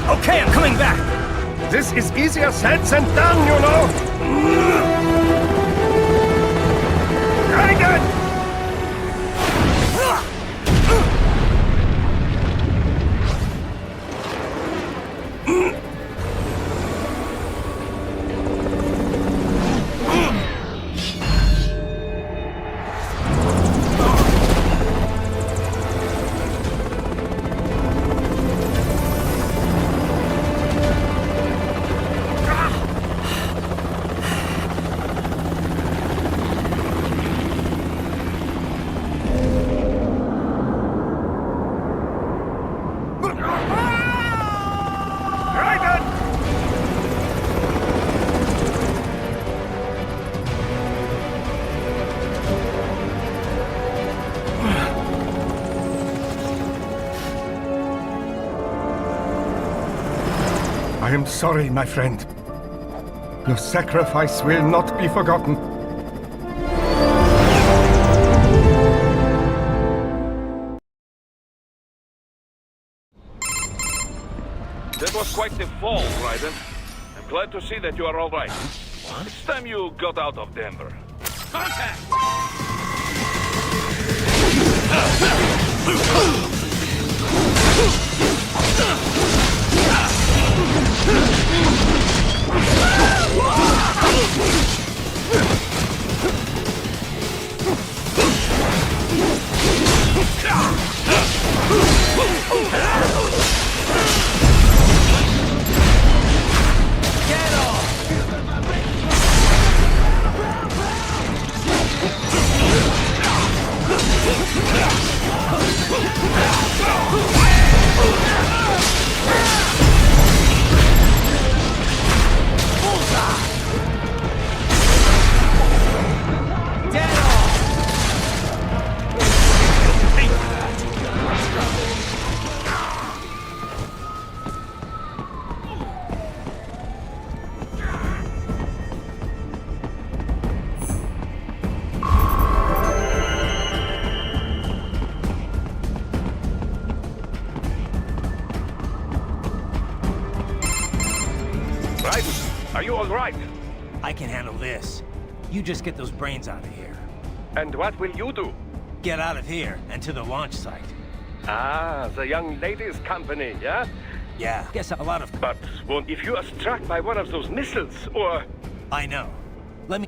Speaker 11: Okay, I'm coming back. This is easier said than done, you know. Very good. I am sorry, my friend. Your sacrifice will not be forgotten.
Speaker 6: That was quite the fall, Raiden. I'm glad to see that you are all right. What? It's time you got out of Denver. Contact! Are you all right?
Speaker 13: I can handle this. You just get those brains out of here.
Speaker 6: And what will you do?
Speaker 13: Get out of here and to the launch site.
Speaker 6: Ah, the young ladies' company, yeah?
Speaker 13: Yeah, guess a lot of...
Speaker 6: But if you are struck by one of those missiles, or...
Speaker 13: I know. Let me...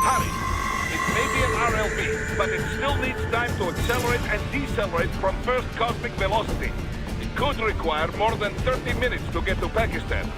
Speaker 6: Hurry! It may be an RLB, but it still needs time to accelerate and decelerate from first cosmic velocity. It could require more than 30 minutes to get to Pakistan.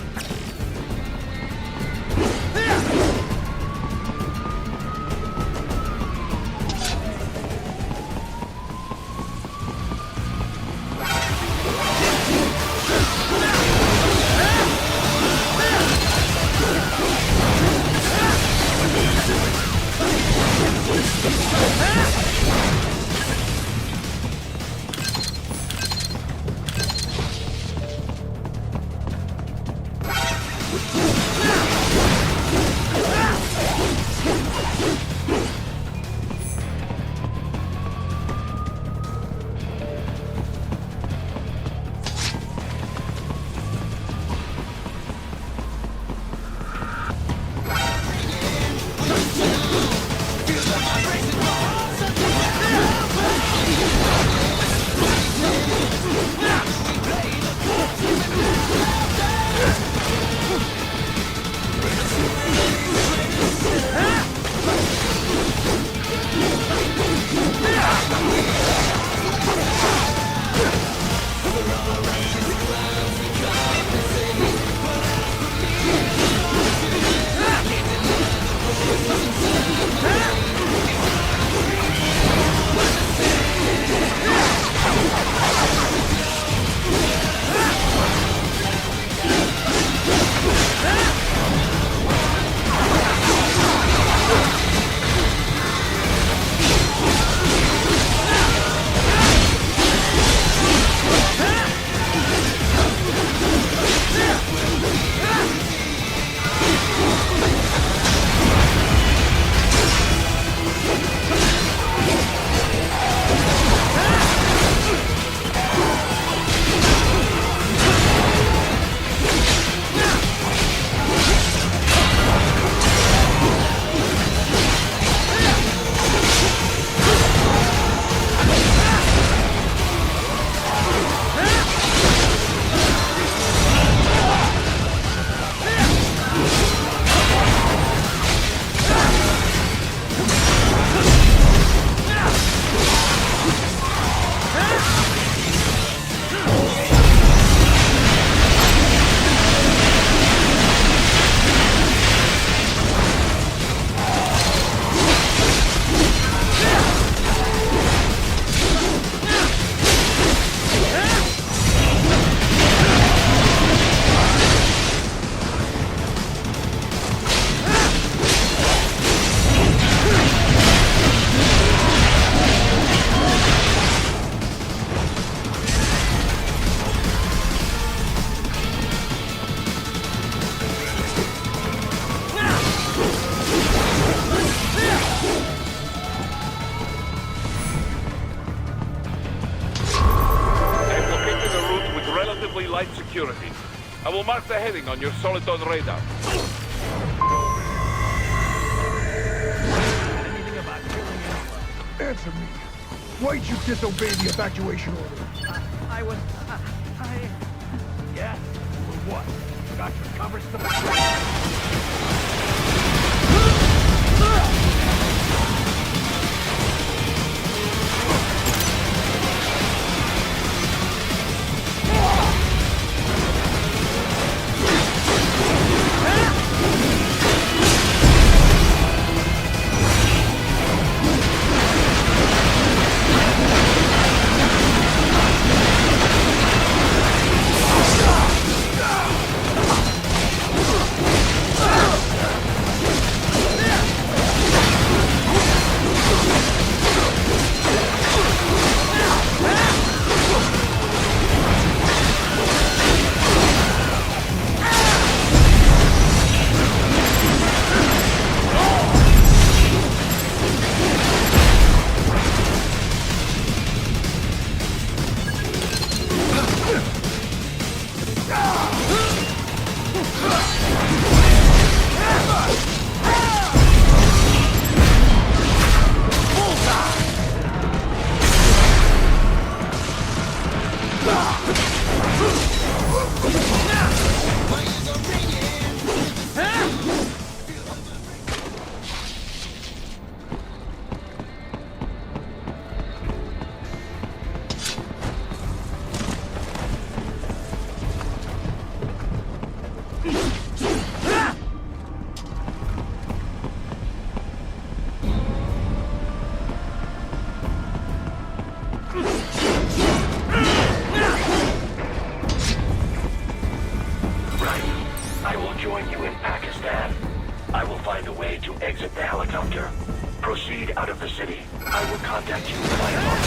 Speaker 6: light security. I will mark the heading on your Soliton radar.
Speaker 22: Anything about killing anyone? Answer me. Why'd you disobey the evacuation order?
Speaker 21: I was...
Speaker 22: Yes? For what? Got your cover still?
Speaker 14: exit the helicopter. Proceed out of the city. I will contact you when I am on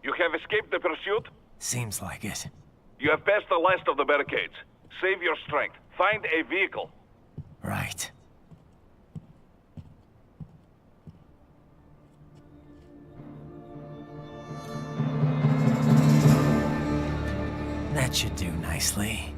Speaker 6: You have escaped the pursuit?
Speaker 3: Seems like it.
Speaker 6: You have passed the last of the barricades. Save your strength. Find a vehicle.
Speaker 3: Right. That should do nicely.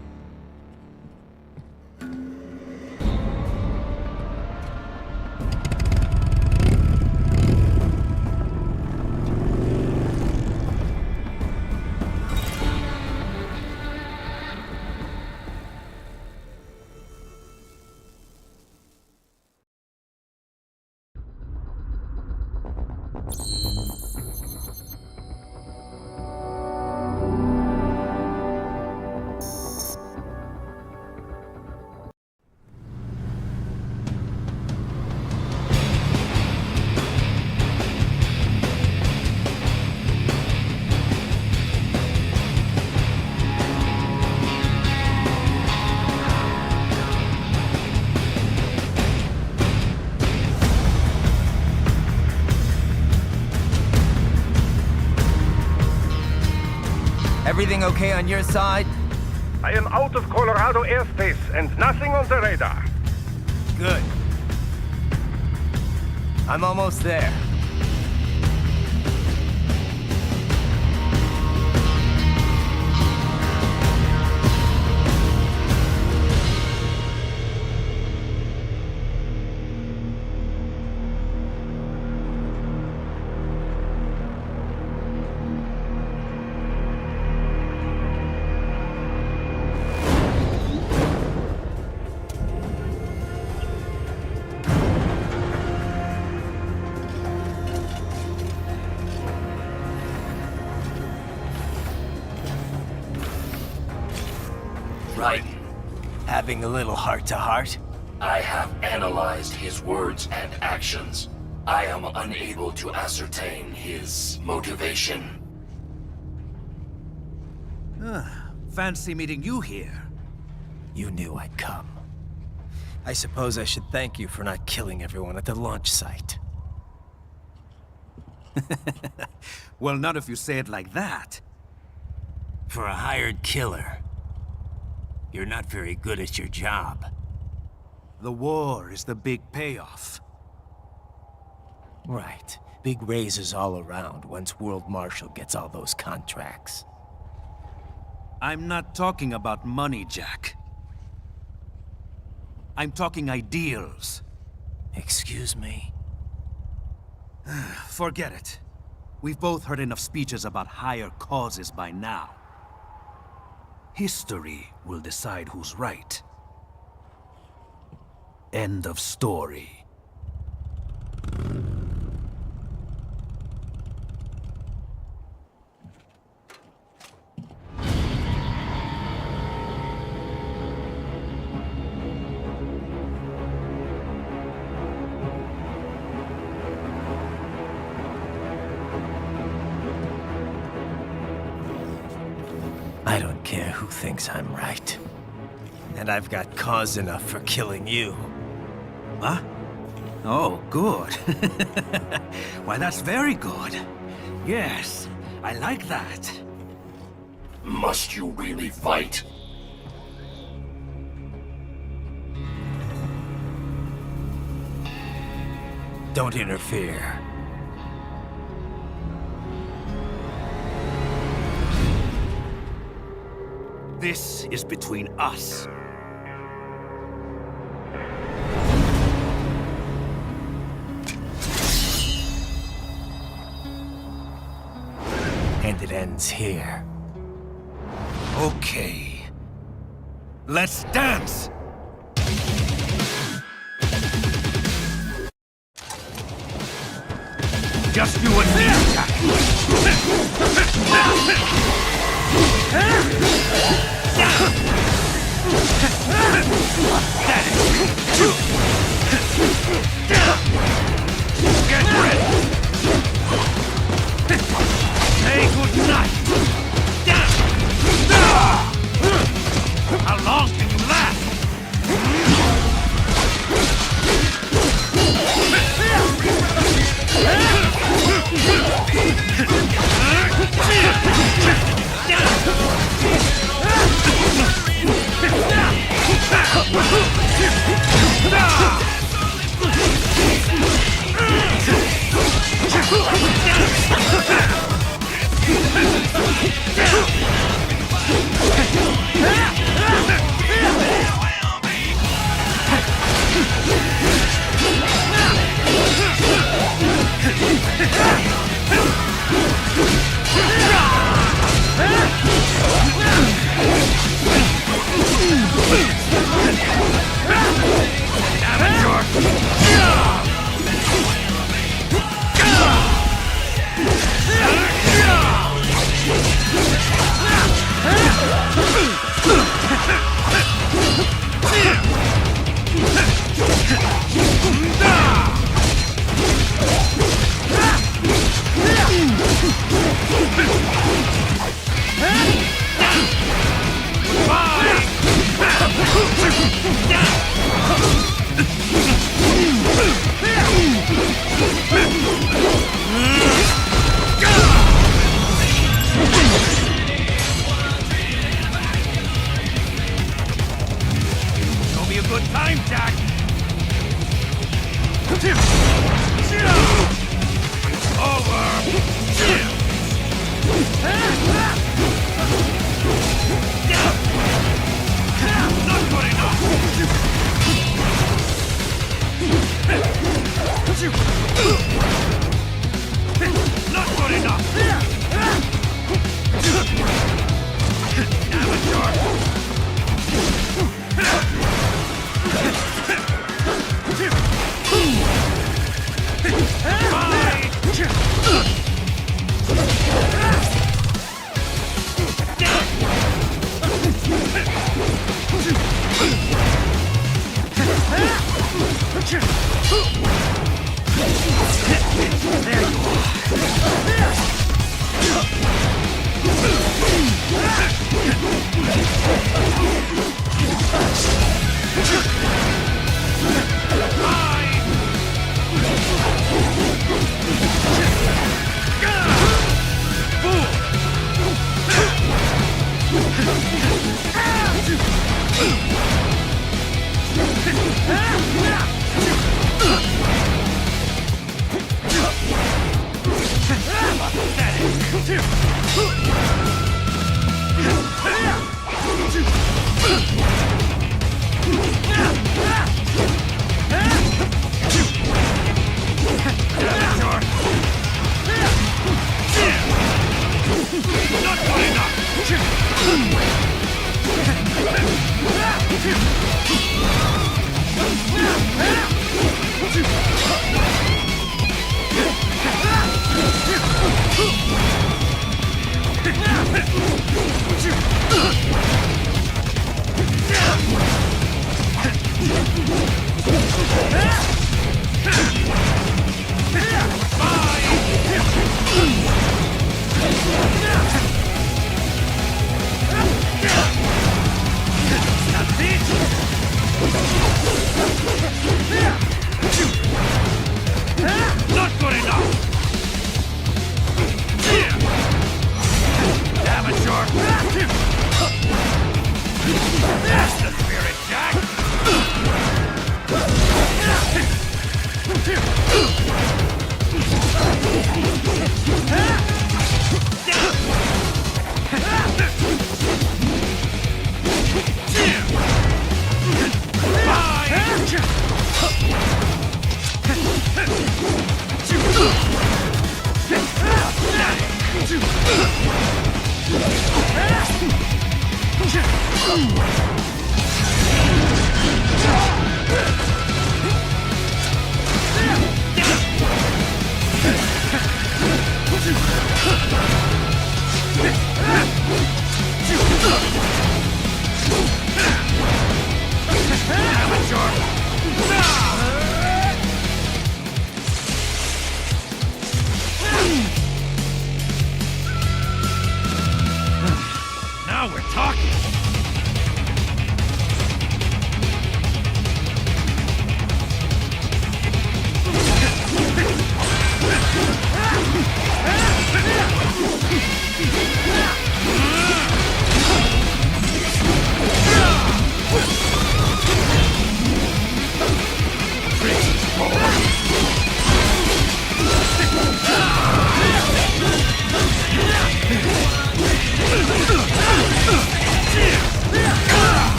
Speaker 13: Everything okay on your side?
Speaker 15: I am out of Colorado airspace and nothing on the radar.
Speaker 13: Good. I'm almost there.
Speaker 14: Right.
Speaker 3: Having a little heart-to-heart?
Speaker 14: I have analyzed his words and actions. I am unable to ascertain his motivation.
Speaker 13: Fancy meeting you here.
Speaker 3: You knew I'd come. I suppose I should thank you for not killing everyone at the launch site.
Speaker 13: Well, not if you say it like that.
Speaker 3: For a hired killer, you're not very good at your job.
Speaker 2: The war is the big payoff.
Speaker 3: Right. Big raises all around once World Marshal gets all those contracts.
Speaker 2: I'm not talking about money, Jack. I'm talking ideals.
Speaker 3: Excuse me?
Speaker 2: Forget it. We've both heard enough speeches about higher causes by now. History will decide who's right. End of story.
Speaker 3: I don't care who thinks I'm right. And I've got cause enough for killing you.
Speaker 2: Huh? Oh, good. Why, that's very good. Yes, I like that.
Speaker 14: Must you really fight?
Speaker 3: Don't interfere.
Speaker 2: This is between us.
Speaker 3: And it ends here.
Speaker 2: Okay. Let's dance! Just you and me, Jack. Get ready! Say goodnight! How long can you last?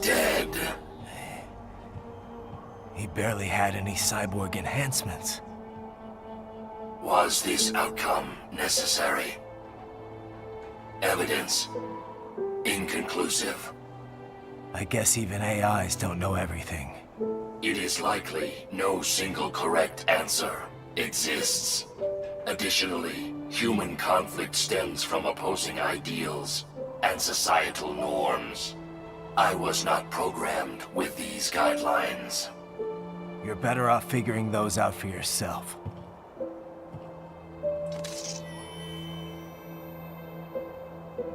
Speaker 14: Dead.
Speaker 3: He barely had any cyborg enhancements.
Speaker 14: Was this outcome necessary? Evidence inconclusive.
Speaker 3: I guess even AIs don't know everything.
Speaker 14: It is likely no single correct answer exists. Additionally, human conflict stems from opposing ideals and societal norms. I was not programmed with these guidelines.
Speaker 3: You're better off figuring those out for yourself.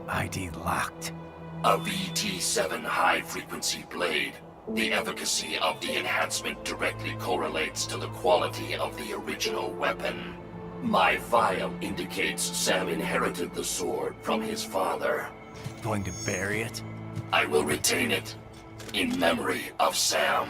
Speaker 3: ID locked.
Speaker 14: A VT-7 high-frequency blade. The efficacy of the enhancement directly correlates to the quality of the original weapon. My file indicates Sam inherited the sword from his father.
Speaker 3: Going to bury it?
Speaker 14: I will retain it in memory of Sam.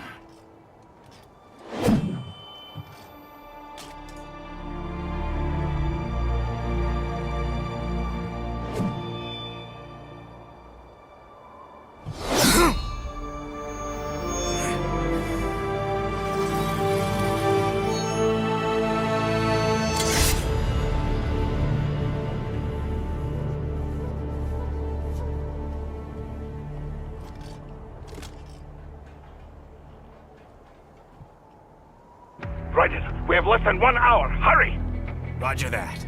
Speaker 15: Raiden, we have less than 1 hour. Hurry!
Speaker 3: Roger that.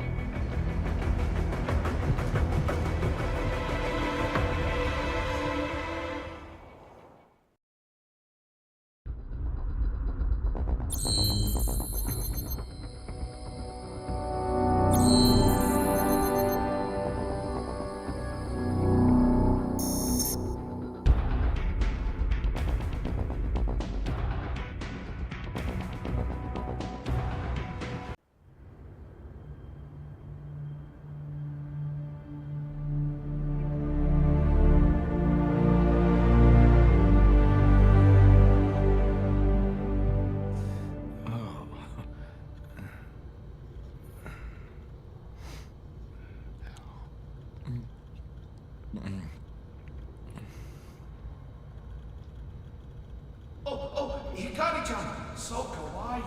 Speaker 4: Oh, Hikari-chan, so kawaii.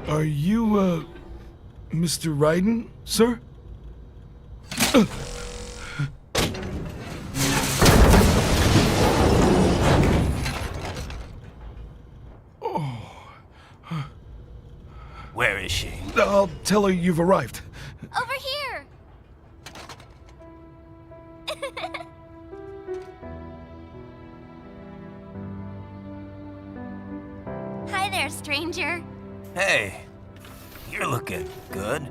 Speaker 22: Are you, Mr. Raiden, sir?
Speaker 3: Where is she?
Speaker 22: I'll tell her you've arrived.
Speaker 16: Over here! Hi there, stranger.
Speaker 3: Hey, you're looking good.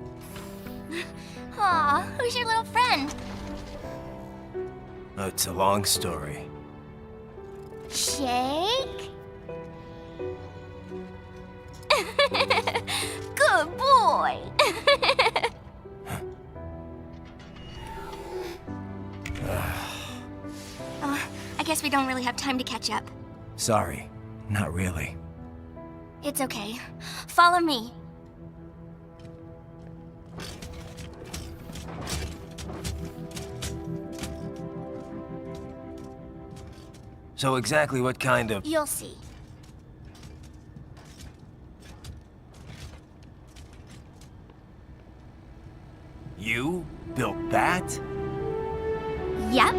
Speaker 16: Aw, who's your little friend?
Speaker 3: Oh, it's a long story.
Speaker 16: Shake? Good boy! I guess we don't really have time to catch up.
Speaker 3: Sorry, not really.
Speaker 16: It's okay. Follow me.
Speaker 3: So exactly what kind of...
Speaker 16: You'll see.
Speaker 3: You built that?
Speaker 16: Yep.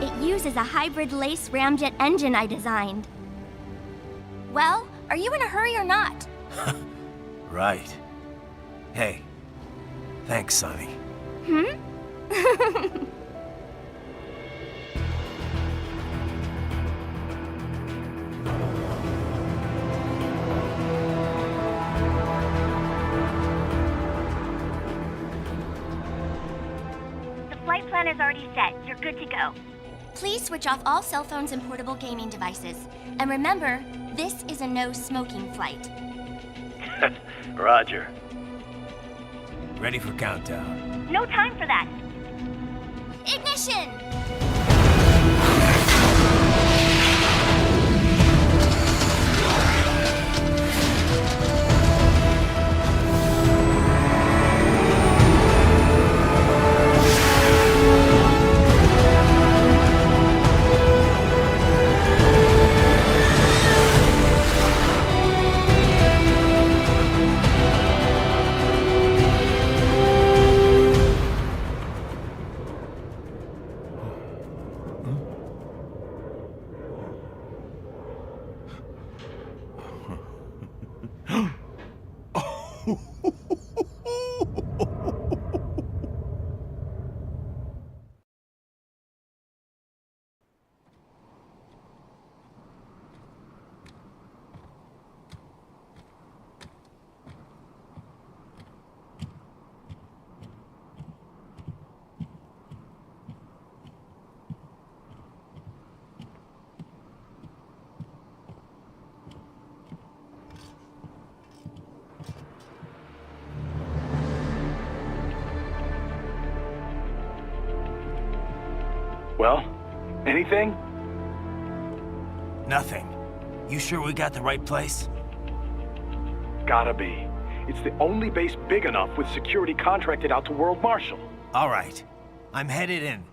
Speaker 16: It uses a hybrid lace ramjet engine I designed. Well, are you in a hurry or not?
Speaker 3: Right. Hey, thanks, Sonny.
Speaker 16: Hmm?
Speaker 12: The flight plan is already set. You're good to go.
Speaker 16: Please switch off all cell phones and portable gaming devices. And remember, this is a no-smoking flight.
Speaker 3: Roger. Ready for countdown.
Speaker 12: No time for that.
Speaker 16: Ignition!
Speaker 15: Well, anything?
Speaker 3: Nothing. You sure we got the right place?
Speaker 15: Gotta be. It's the only base big enough with security contracted out to World Marshal.
Speaker 3: All right. I'm headed in.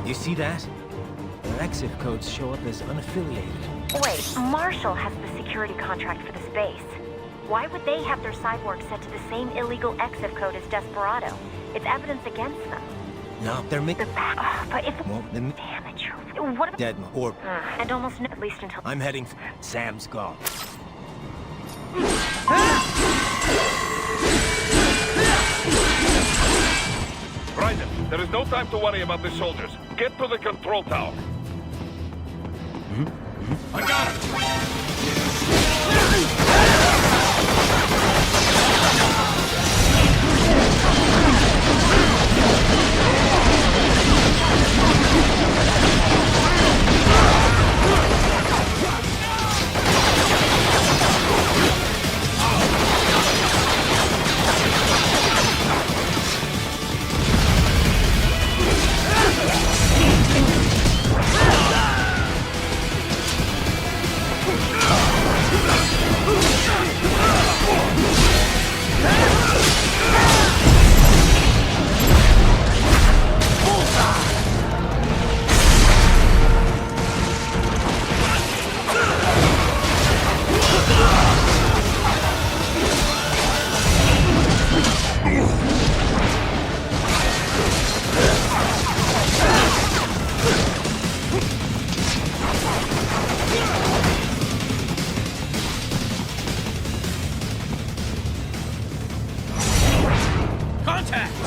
Speaker 3: You see that? Their exif codes show up as unaffiliated.
Speaker 19: Wait, Marshall has the security contract for this base. Why would they have their cyborg set to the same illegal exif code as Desperado? It's evidence against them.
Speaker 3: No, they're making...
Speaker 19: But if...
Speaker 3: Well, then...
Speaker 19: Amateur. What about...
Speaker 3: Dead or...
Speaker 19: And almost at least until...
Speaker 3: I'm heading... Sam's gone.
Speaker 6: Ryder, there is no time to worry about the soldiers. Get to the control tower.
Speaker 4: I got it!
Speaker 8: Contact!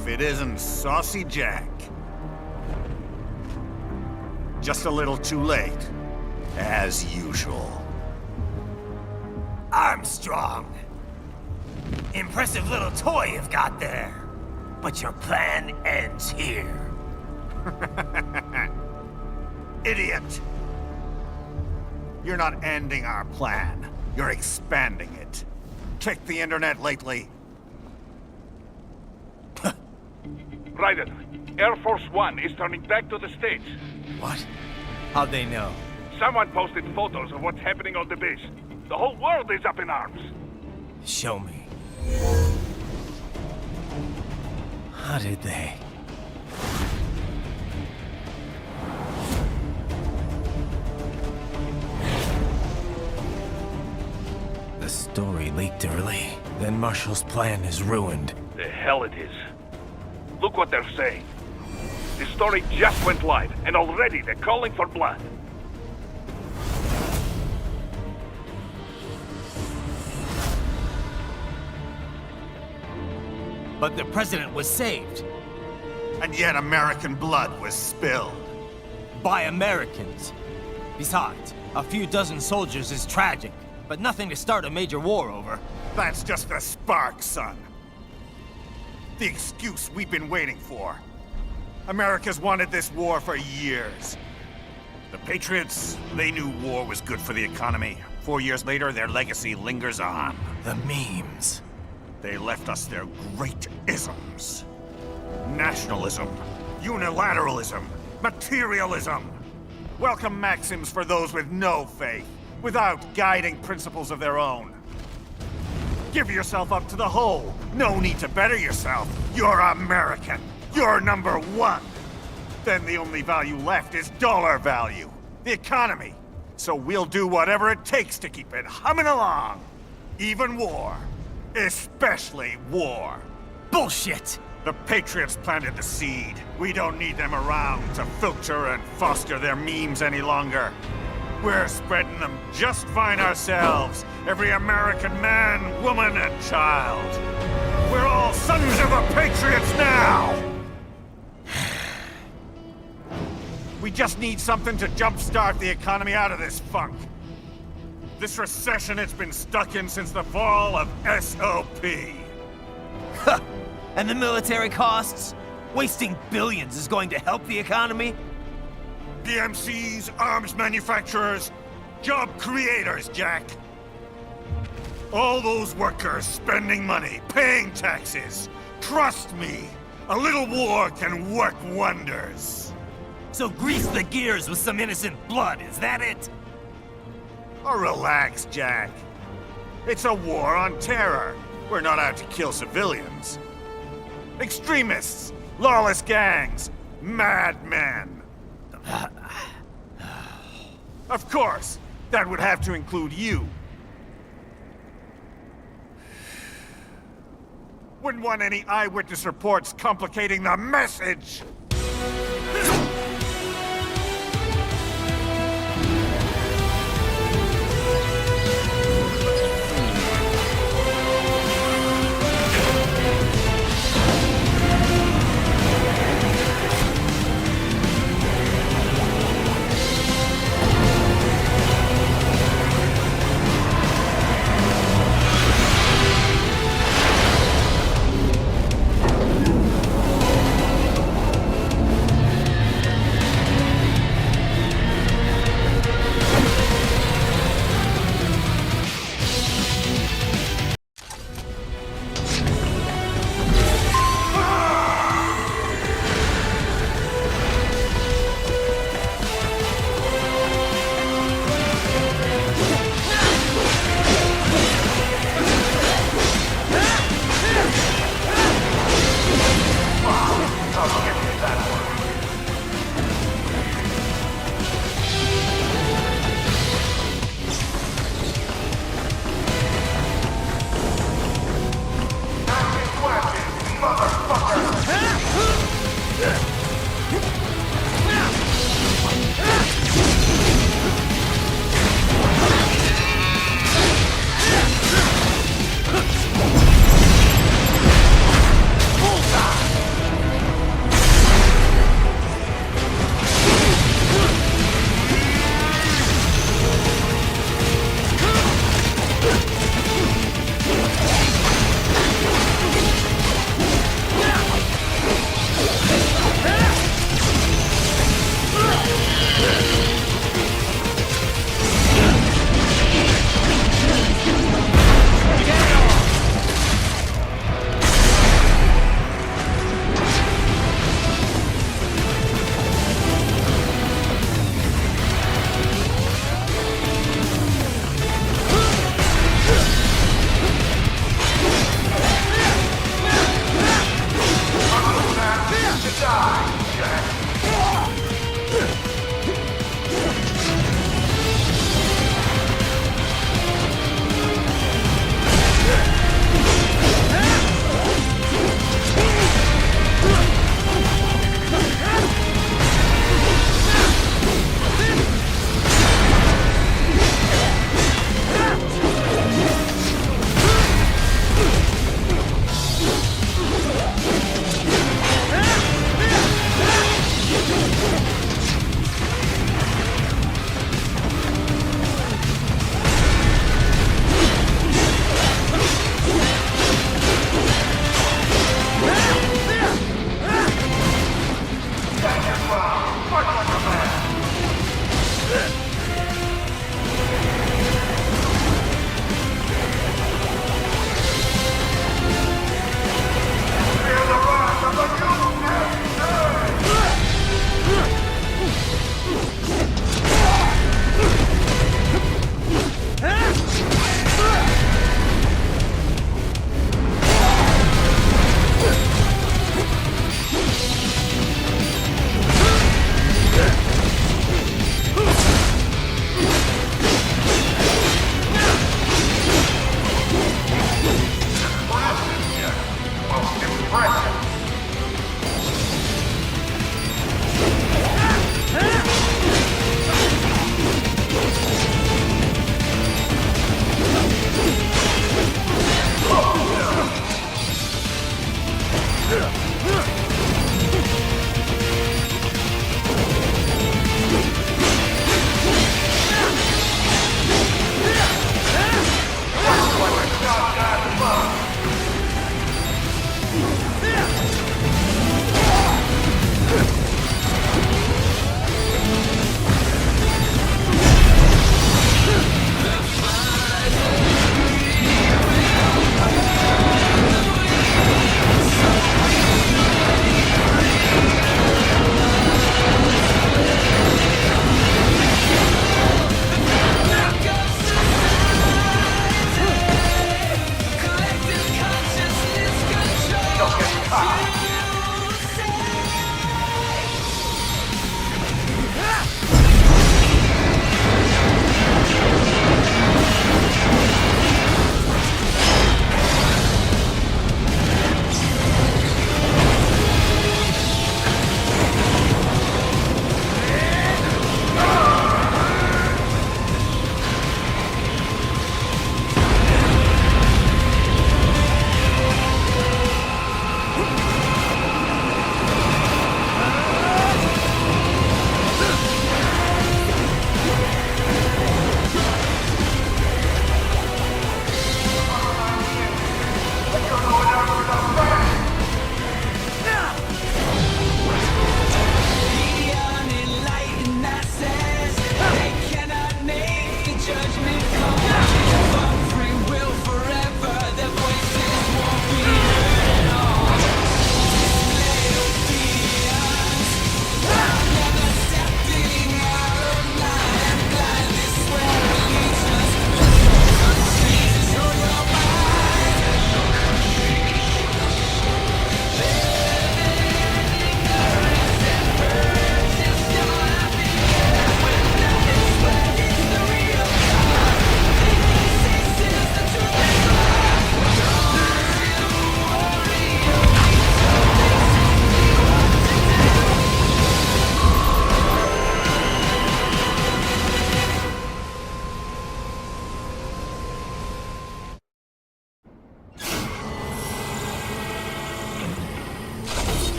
Speaker 7: if it isn't Saucy Jack. Just a little too late, as usual.
Speaker 8: Armstrong! Impressive little toy you've got there. But your plan ends here.
Speaker 7: Idiot! You're not ending our plan. You're expanding it. Check the internet lately.
Speaker 6: Ryder, Air Force One is turning back to the States.
Speaker 3: What? How'd they know?
Speaker 6: Someone posted photos of what's happening on the base. The whole world is up in arms.
Speaker 3: Show me. How did they? The story leaked early. Then Marshall's plan is ruined.
Speaker 6: The hell it is. Look what they're saying. The story just went live, and already they're calling for blood.
Speaker 3: But the president was saved.
Speaker 7: And yet American blood was spilled.
Speaker 3: By Americans. Besides, a few dozen soldiers is tragic, but nothing to start a major war over.
Speaker 7: That's just the spark, son. The excuse we've been waiting for. America's wanted this war for years. The Patriots, they knew war was good for the economy. 4 years later, their legacy lingers on.
Speaker 3: The memes.
Speaker 7: They left us their great isms. Nationalism, unilateralism, materialism. Welcome maxims for those with no faith, without guiding principles of their own. Give yourself up to the whole. No need to better yourself. You're American. You're number one. Then the only value left is dollar value. The economy. So we'll do whatever it takes to keep it humming along. Even war. Especially war.
Speaker 3: Bullshit!
Speaker 7: The Patriots planted the seed. We don't need them around to filter and foster their memes any longer. We're spreading them just fine ourselves. Every American man, woman, and child. We're all sons of the Patriots now! We just need something to jumpstart the economy out of this funk. This recession it's been stuck in since the fall of SOP.
Speaker 3: And the military costs? Wasting billions is going to help the economy?
Speaker 7: PMCs, arms manufacturers, job creators, Jack. All those workers spending money, paying taxes. Trust me, a little war can work wonders.
Speaker 3: So grease the gears with some innocent blood, is that it?
Speaker 7: Oh, relax, Jack. It's a war on terror. We're not out to kill civilians. Extremists, lawless gangs, madmen. Of course, that would have to include you. Wouldn't want any eyewitness reports complicating the message.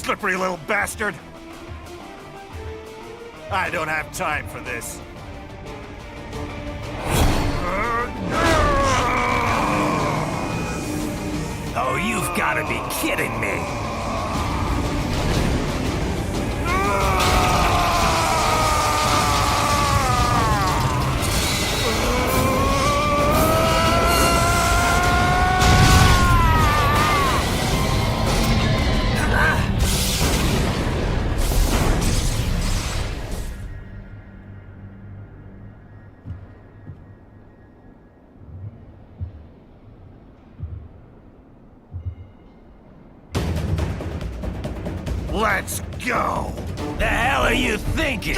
Speaker 7: slippery little bastard! I don't have time for this.
Speaker 8: Oh, you've got to be kidding me!
Speaker 7: Let's go!
Speaker 8: The hell are you thinking?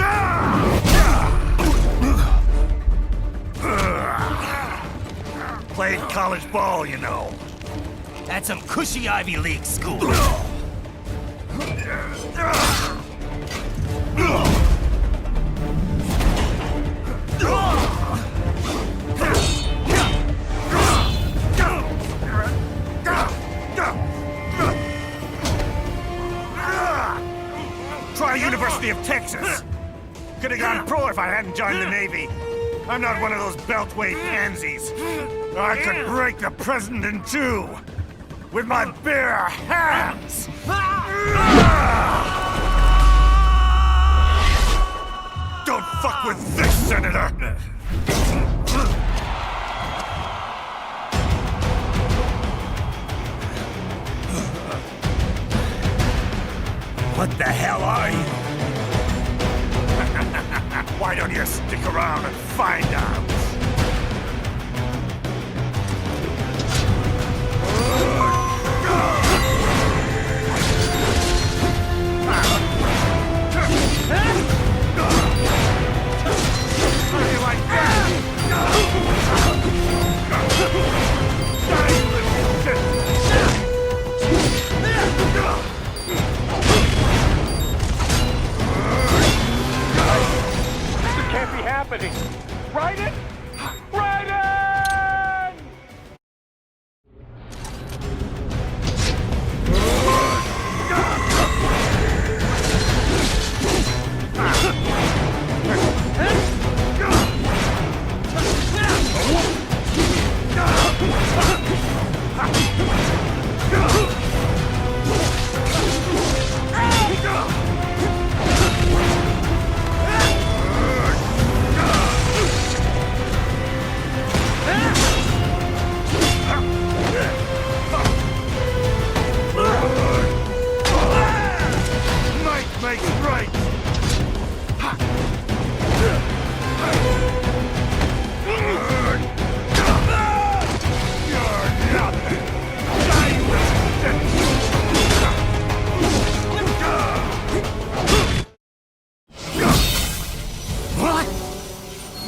Speaker 7: Played college ball, you know.
Speaker 8: That's some cushy Ivy League school.
Speaker 7: Try University of Texas. Could have gone pro if I hadn't joined the Navy. I'm not one of those beltway pansies. I could break the president in two with my bare hands. Don't fuck with this, Senator.
Speaker 8: What the hell are you?
Speaker 7: Why don't you stick around and find out? How do you like that?
Speaker 15: Can't be happening. Raiden! Raiden!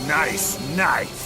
Speaker 7: Nice knife!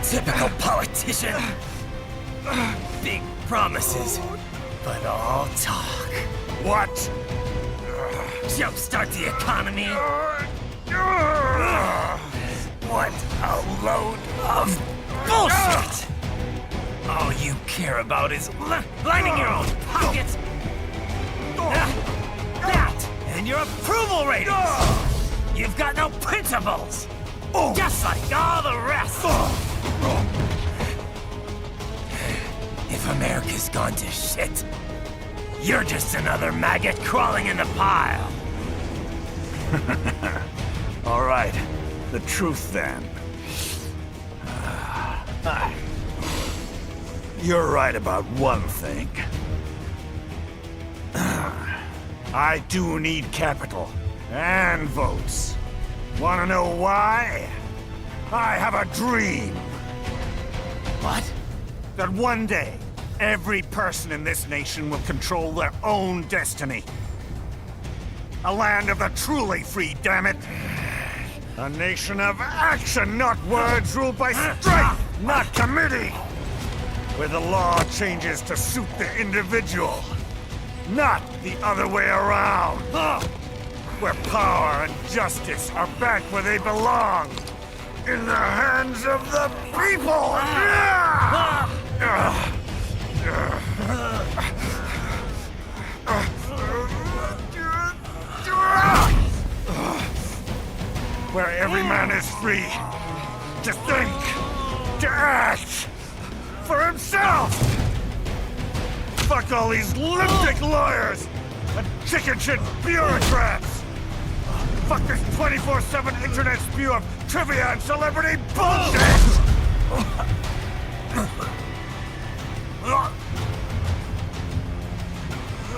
Speaker 8: Typical politician. Big promises, but all talk.
Speaker 7: What?
Speaker 8: Jumpstart the economy. What a load of bullshit! All you care about is lining your own pockets. That and your approval ratings. You've got no principles. Just like all the rest. If America's gone to shit, you're just another maggot crawling in the pile.
Speaker 7: All right, the truth then. You're right about one thing. I do need capital and votes. Wanna know why? I have a dream.
Speaker 8: What?
Speaker 7: That one day, Every person in this nation will control their own destiny. A land of the truly free, damn it! A nation of action, not words, ruled by strength, not committee! Where the law changes to suit the individual, not the other way around! Where power and justice are back where they belong! In the hands of the people! Where every man is free to think, to act for himself! Fuck all these lipstick lawyers and chicken shit bureaucrats! Fuck this 24/7 internet spew of trivia and celebrity bullshit!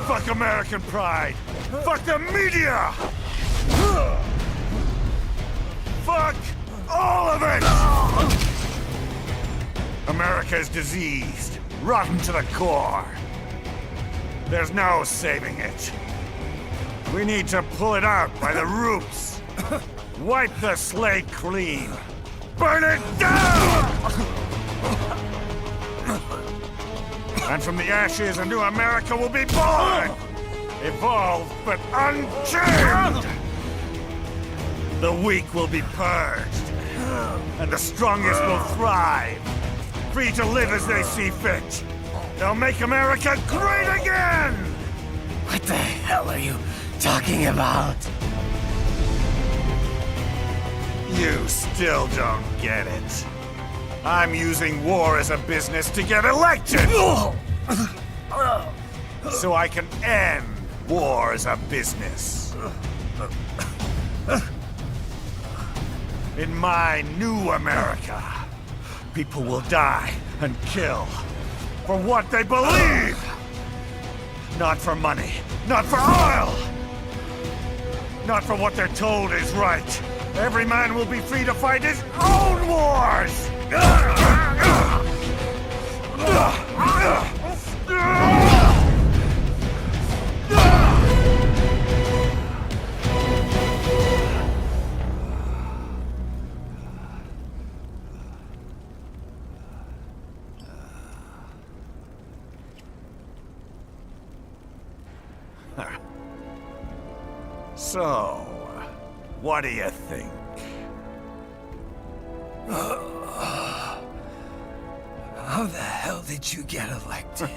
Speaker 7: Fuck American pride! Fuck the media! Fuck all of it! America is diseased, rotten to the core. There's no saving it. We need to pull it out by the roots. Wipe the slate clean. Burn it down! And from the ashes, a new America will be born! Evolved, but unchained! The weak will be purged, and the strongest will thrive, free to live as they see fit. They'll make America great again!
Speaker 8: What the hell are you talking about?
Speaker 7: You still don't get it. I'm using war as a business to get elected! So I can end war as a business. In my new America, people will die and kill for what they believe! Not for money, not for oil! Not for what they're told is right. Every man will be free to fight his own wars! So, what do you think?
Speaker 8: How the hell did you get elected?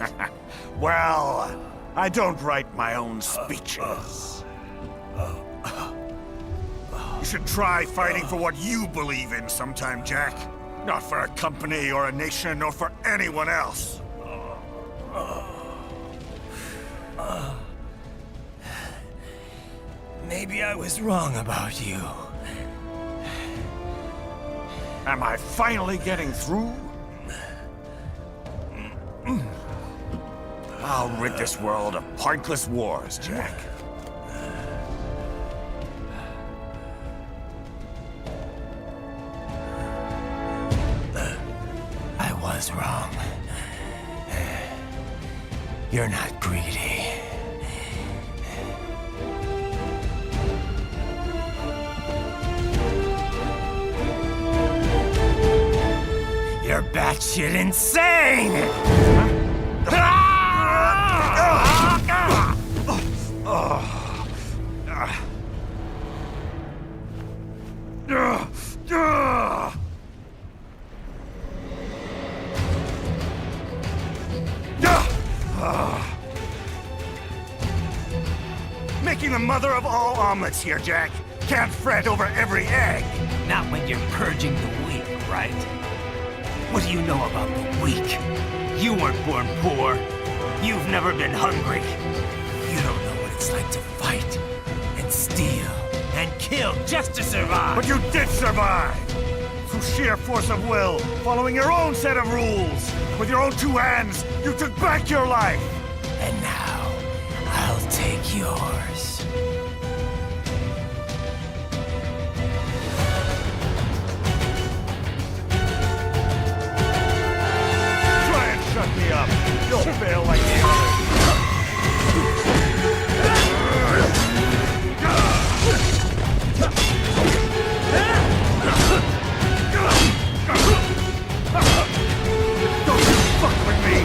Speaker 7: Well, I don't write my own speeches. You should try fighting for what you believe in sometime, Jack. Not for a company or a nation or for anyone else.
Speaker 8: Maybe I was wrong about you.
Speaker 7: Am I finally getting through? I'll rid this world of pointless wars, Jack.
Speaker 8: I was wrong. You're not greedy. You're batshit insane!
Speaker 7: Making the mother of all omelets here, Jack. Can't fret over every egg.
Speaker 8: Not when you're purging the weak, right? What do you know about the weak? You weren't born poor. You've never been hungry. You don't know what it's like to fight, and steal, and kill just to survive.
Speaker 7: But you did survive! Through sheer force of will, following your own set of rules. With your own two hands, you took back your life!
Speaker 8: And now, I'll take yours.
Speaker 7: Try and shut me up! You'll fail like the others. Don't you fuck with me!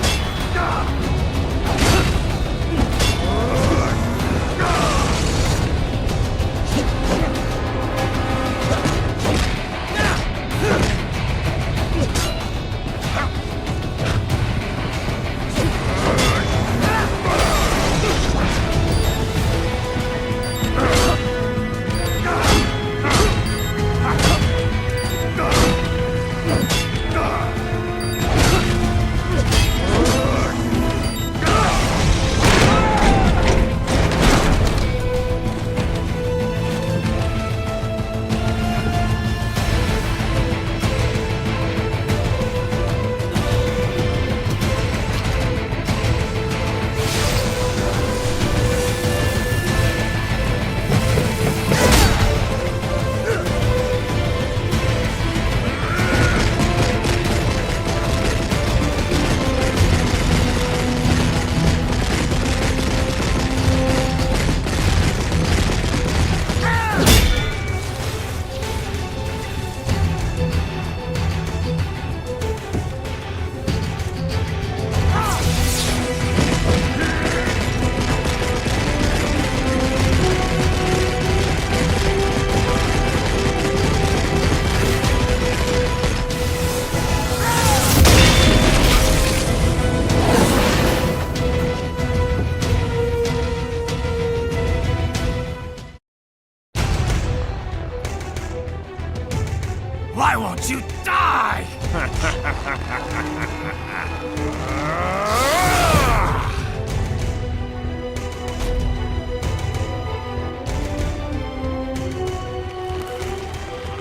Speaker 8: Why won't you die?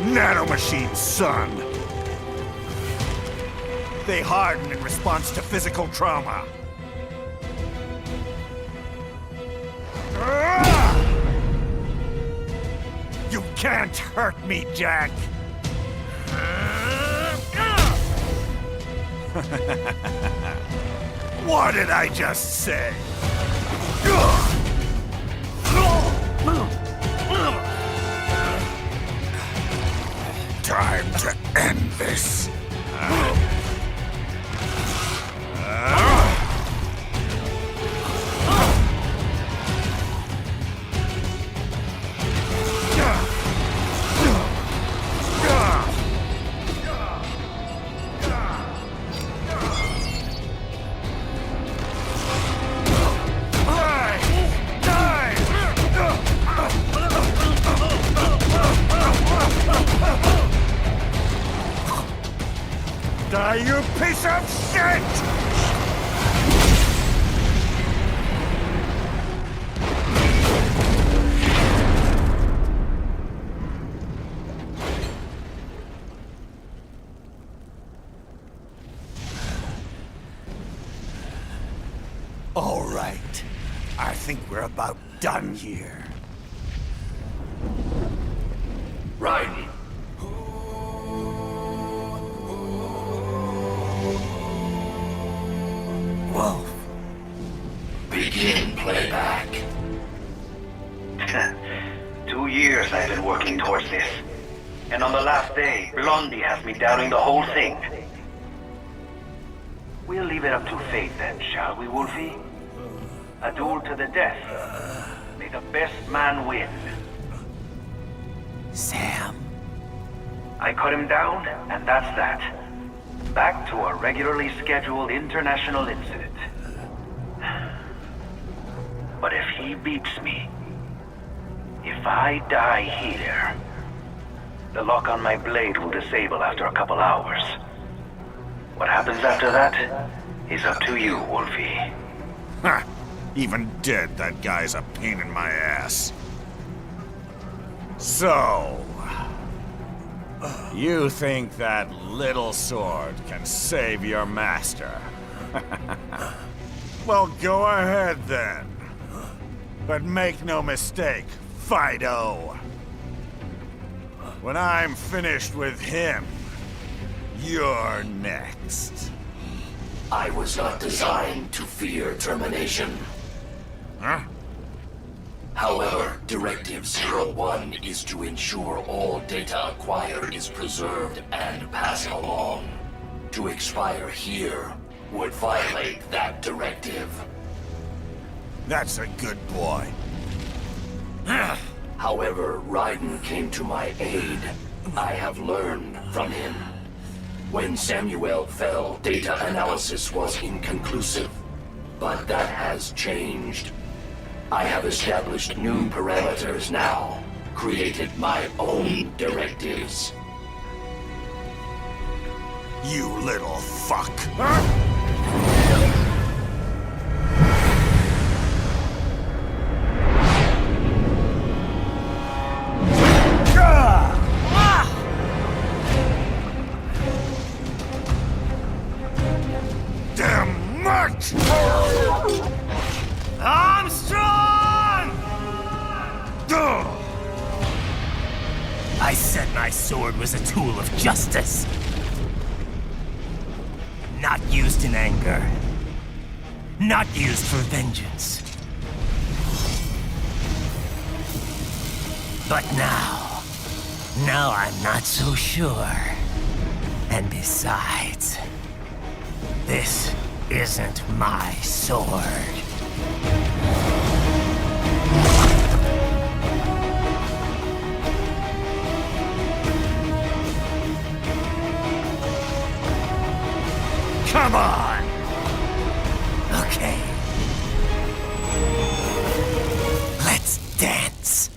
Speaker 7: Nanomachines, son! They harden in response to physical trauma. You can't hurt me, Jack! What did I just say? Time to end this. Die, you piece of shit! All right. I think we're about done here.
Speaker 14: Right.
Speaker 21: Wolf.
Speaker 14: Begin playback.
Speaker 10: 2 years I've been working towards this. And on the last day, Blondie has me doubting the whole thing. We'll leave it up to fate then, shall we, Wolfie? A duel to the death. May the best man win.
Speaker 21: Sam?
Speaker 10: I cut him down, and that's that. Back to a regularly scheduled international incident. But if he beats me, if I die here, the lock on my blade will disable after a couple hours. What happens after that is up to you, Wolfie.
Speaker 7: Ha! Even dead, that guy's a pain in my ass. So... you think that little sword can save your master? Well, go ahead then. But make no mistake, Fido. When I'm finished with him, you're next.
Speaker 14: I was not designed to fear termination.
Speaker 7: Huh?
Speaker 14: However, Directive 01 is to ensure all data acquired is preserved and passed along. To expire here would violate that directive.
Speaker 7: That's a good boy.
Speaker 14: However, Raiden came to my aid. I have learned from him. When Samuel fell, data analysis was inconclusive. But that has changed. I have established new parameters now, created my own directives.
Speaker 7: You little fuck. Damn much!
Speaker 8: I'm strong! I said my sword was a tool of justice. Not used in anger. Not used for vengeance. But now I'm not so sure. And besides, this isn't my sword. Come on! Okay. Let's dance.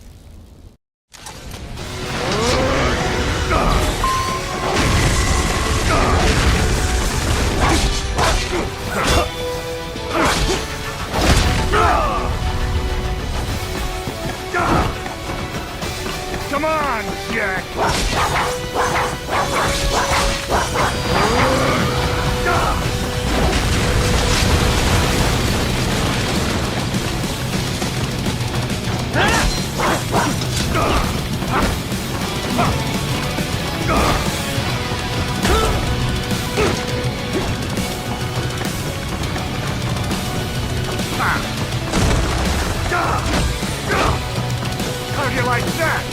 Speaker 7: Come on, Jack! How do you like that?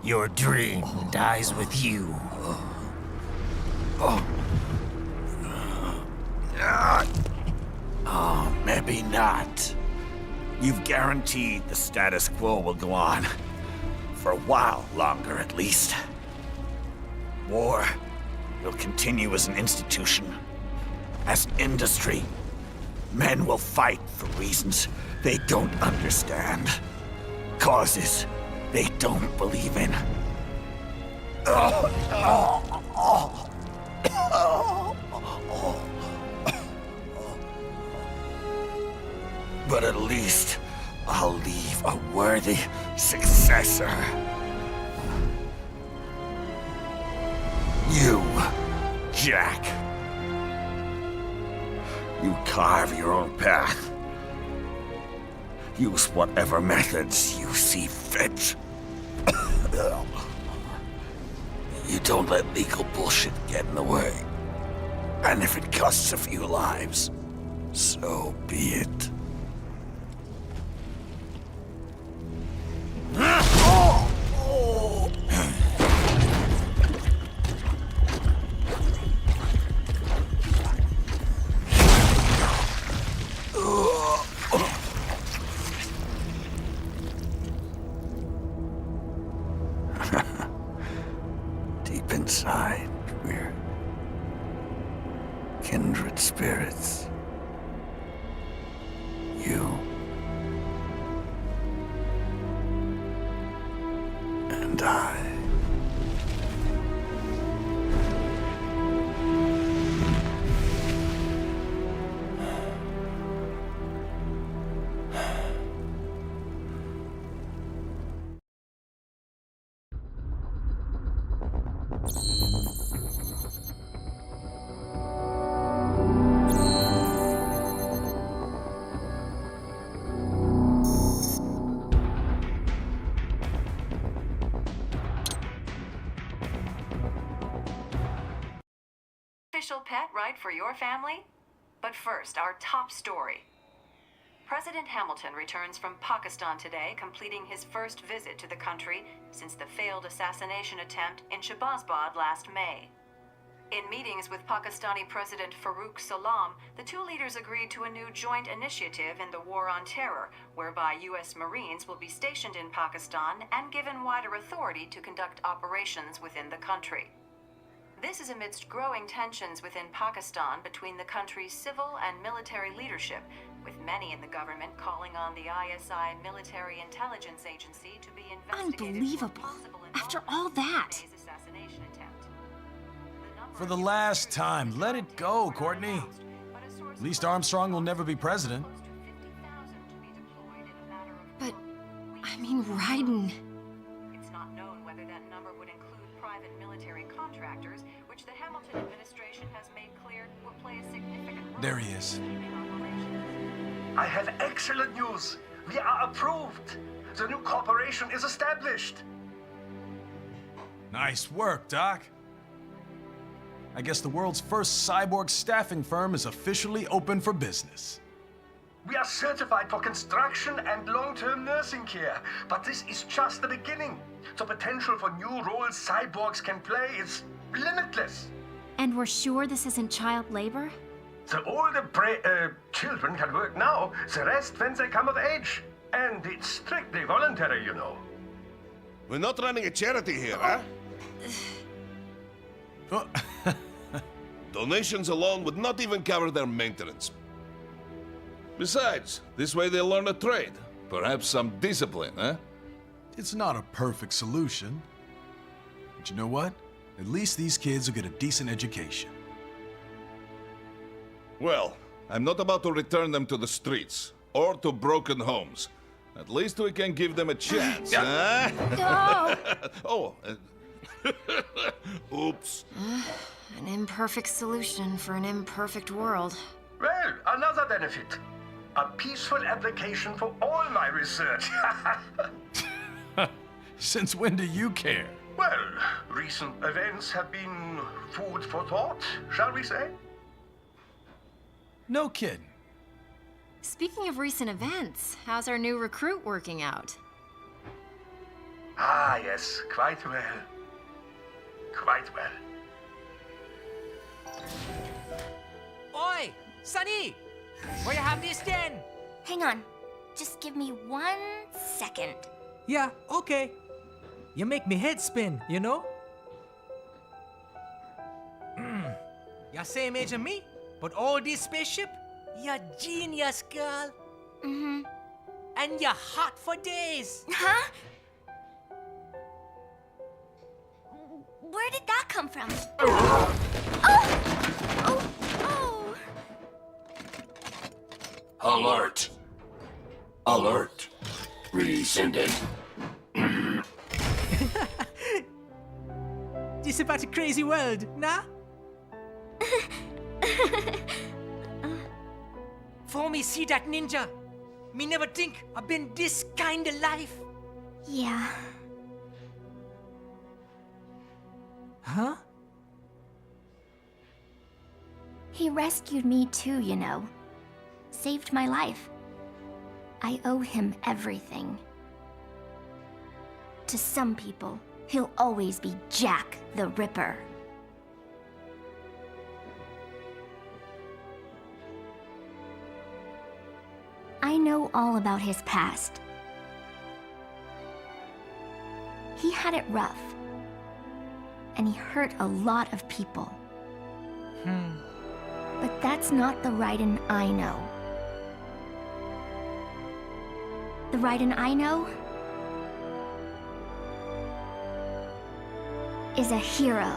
Speaker 8: Your dream dies with you. Oh, maybe not. You've guaranteed the status quo will go on. For a while longer, at least. War will continue as an institution, as an industry. Men will fight for reasons they don't understand. Causes they don't believe in. But at least I'll leave a worthy successor. You, Jack. You carve your own path. Use whatever methods you see fit. You don't let legal bullshit get in the way. And if it costs a few lives, so be it. Deep inside, we're kindred spirits. You and I.
Speaker 1: Official pet right for your family? But first, our top story. President Hamilton returns from Pakistan today, completing his first visit to the country since the failed assassination attempt in Shahbazbad last May. In meetings with Pakistani President Farooq Salam, the two leaders agreed to a new joint initiative in the War on Terror, whereby U.S. Marines will be stationed in Pakistan and given wider authority to conduct operations within the country. This is amidst growing tensions within Pakistan between the country's civil and military leadership, with many in the government calling on the ISI Military Intelligence Agency to be investigated.
Speaker 20: Unbelievable. After all that.
Speaker 23: For the last time, let it go, Courtney. At least Armstrong will never be president.
Speaker 20: But, I mean, Raiden.
Speaker 1: It's not known whether that number would include private military contractors, which the Hamilton administration has made clear will play a significant role.
Speaker 23: There he is.
Speaker 24: I have excellent news. We are approved. The new corporation is established.
Speaker 23: Nice work, Doc. I guess the world's first cyborg staffing firm is officially open for business.
Speaker 24: We are certified for construction and long-term nursing care, but this is just the beginning. The potential for new roles cyborgs can play is limitless.
Speaker 19: And we're sure this isn't child labor?
Speaker 24: The older children can work now, the rest when they come of age. And it's strictly voluntary, you know.
Speaker 25: We're not running a charity here, huh? Donations alone would not even cover their maintenance. Besides, this way they'll learn a trade. Perhaps some discipline, huh?
Speaker 23: It's not a perfect solution. But you know what? At least these kids will get a decent education.
Speaker 25: Well, I'm not about to return them to the streets, or to broken homes. At least we can give them a chance, huh?
Speaker 19: No!
Speaker 25: Oh, oops.
Speaker 19: An imperfect solution for an imperfect world.
Speaker 24: Well, another benefit. A peaceful application for all my research.
Speaker 23: Since when do you care?
Speaker 24: Well, recent events have been food for thought, shall we say?
Speaker 23: No kidding.
Speaker 19: Speaking of recent events, how's our new recruit working out?
Speaker 24: Ah, yes, quite well. Quite well.
Speaker 21: Oi! Sonny! Where you have this then?
Speaker 16: Hang on. Just give me 1 second.
Speaker 21: Yeah, okay. You make me head spin, you know? You're same age as me, but all this spaceship, you're genius, girl.
Speaker 16: Mm-hmm.
Speaker 21: And you're hot for days.
Speaker 16: Huh? Where did that come from? Oh! Oh! Oh!
Speaker 14: Alert. Alert. Rescinded.
Speaker 21: This about a crazy world, nah? For me see that ninja, me never think I've been this kind of life.
Speaker 16: Yeah.
Speaker 21: Huh?
Speaker 16: He rescued me too, you know. Saved my life. I owe him everything. To some people, he'll always be Jack the Ripper. I know all about his past. He had it rough. And he hurt a lot of people. But that's not the Raiden I know. The Raiden I know is a hero.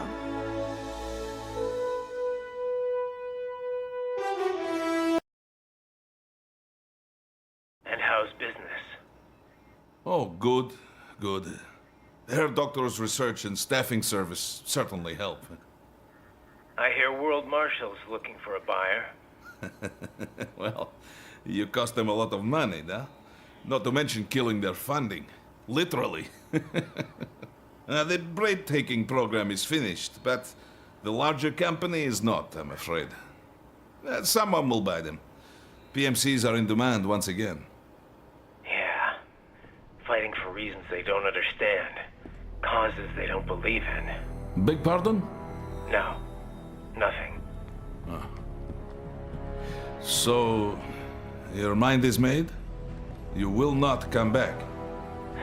Speaker 10: And how's business?
Speaker 25: Oh, good, good. Herr Doctor's research and staffing service certainly help.
Speaker 10: I hear World Marshal's looking for a buyer.
Speaker 25: Well, you cost them a lot of money, nah? Not to mention killing their funding. Literally. The bread-taking program is finished, but the larger company is not, I'm afraid. Someone will buy them. PMCs are in demand once again.
Speaker 10: Yeah. Fighting for reasons they don't understand. Causes they don't believe in.
Speaker 25: Beg pardon?
Speaker 10: No. Nothing.
Speaker 25: So, your mind is made? You will not come back?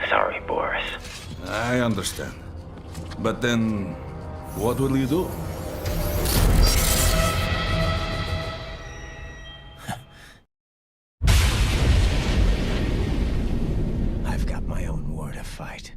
Speaker 10: Sorry, Boris.
Speaker 25: I understand. But then, what will you do?
Speaker 3: I've got my own war to fight.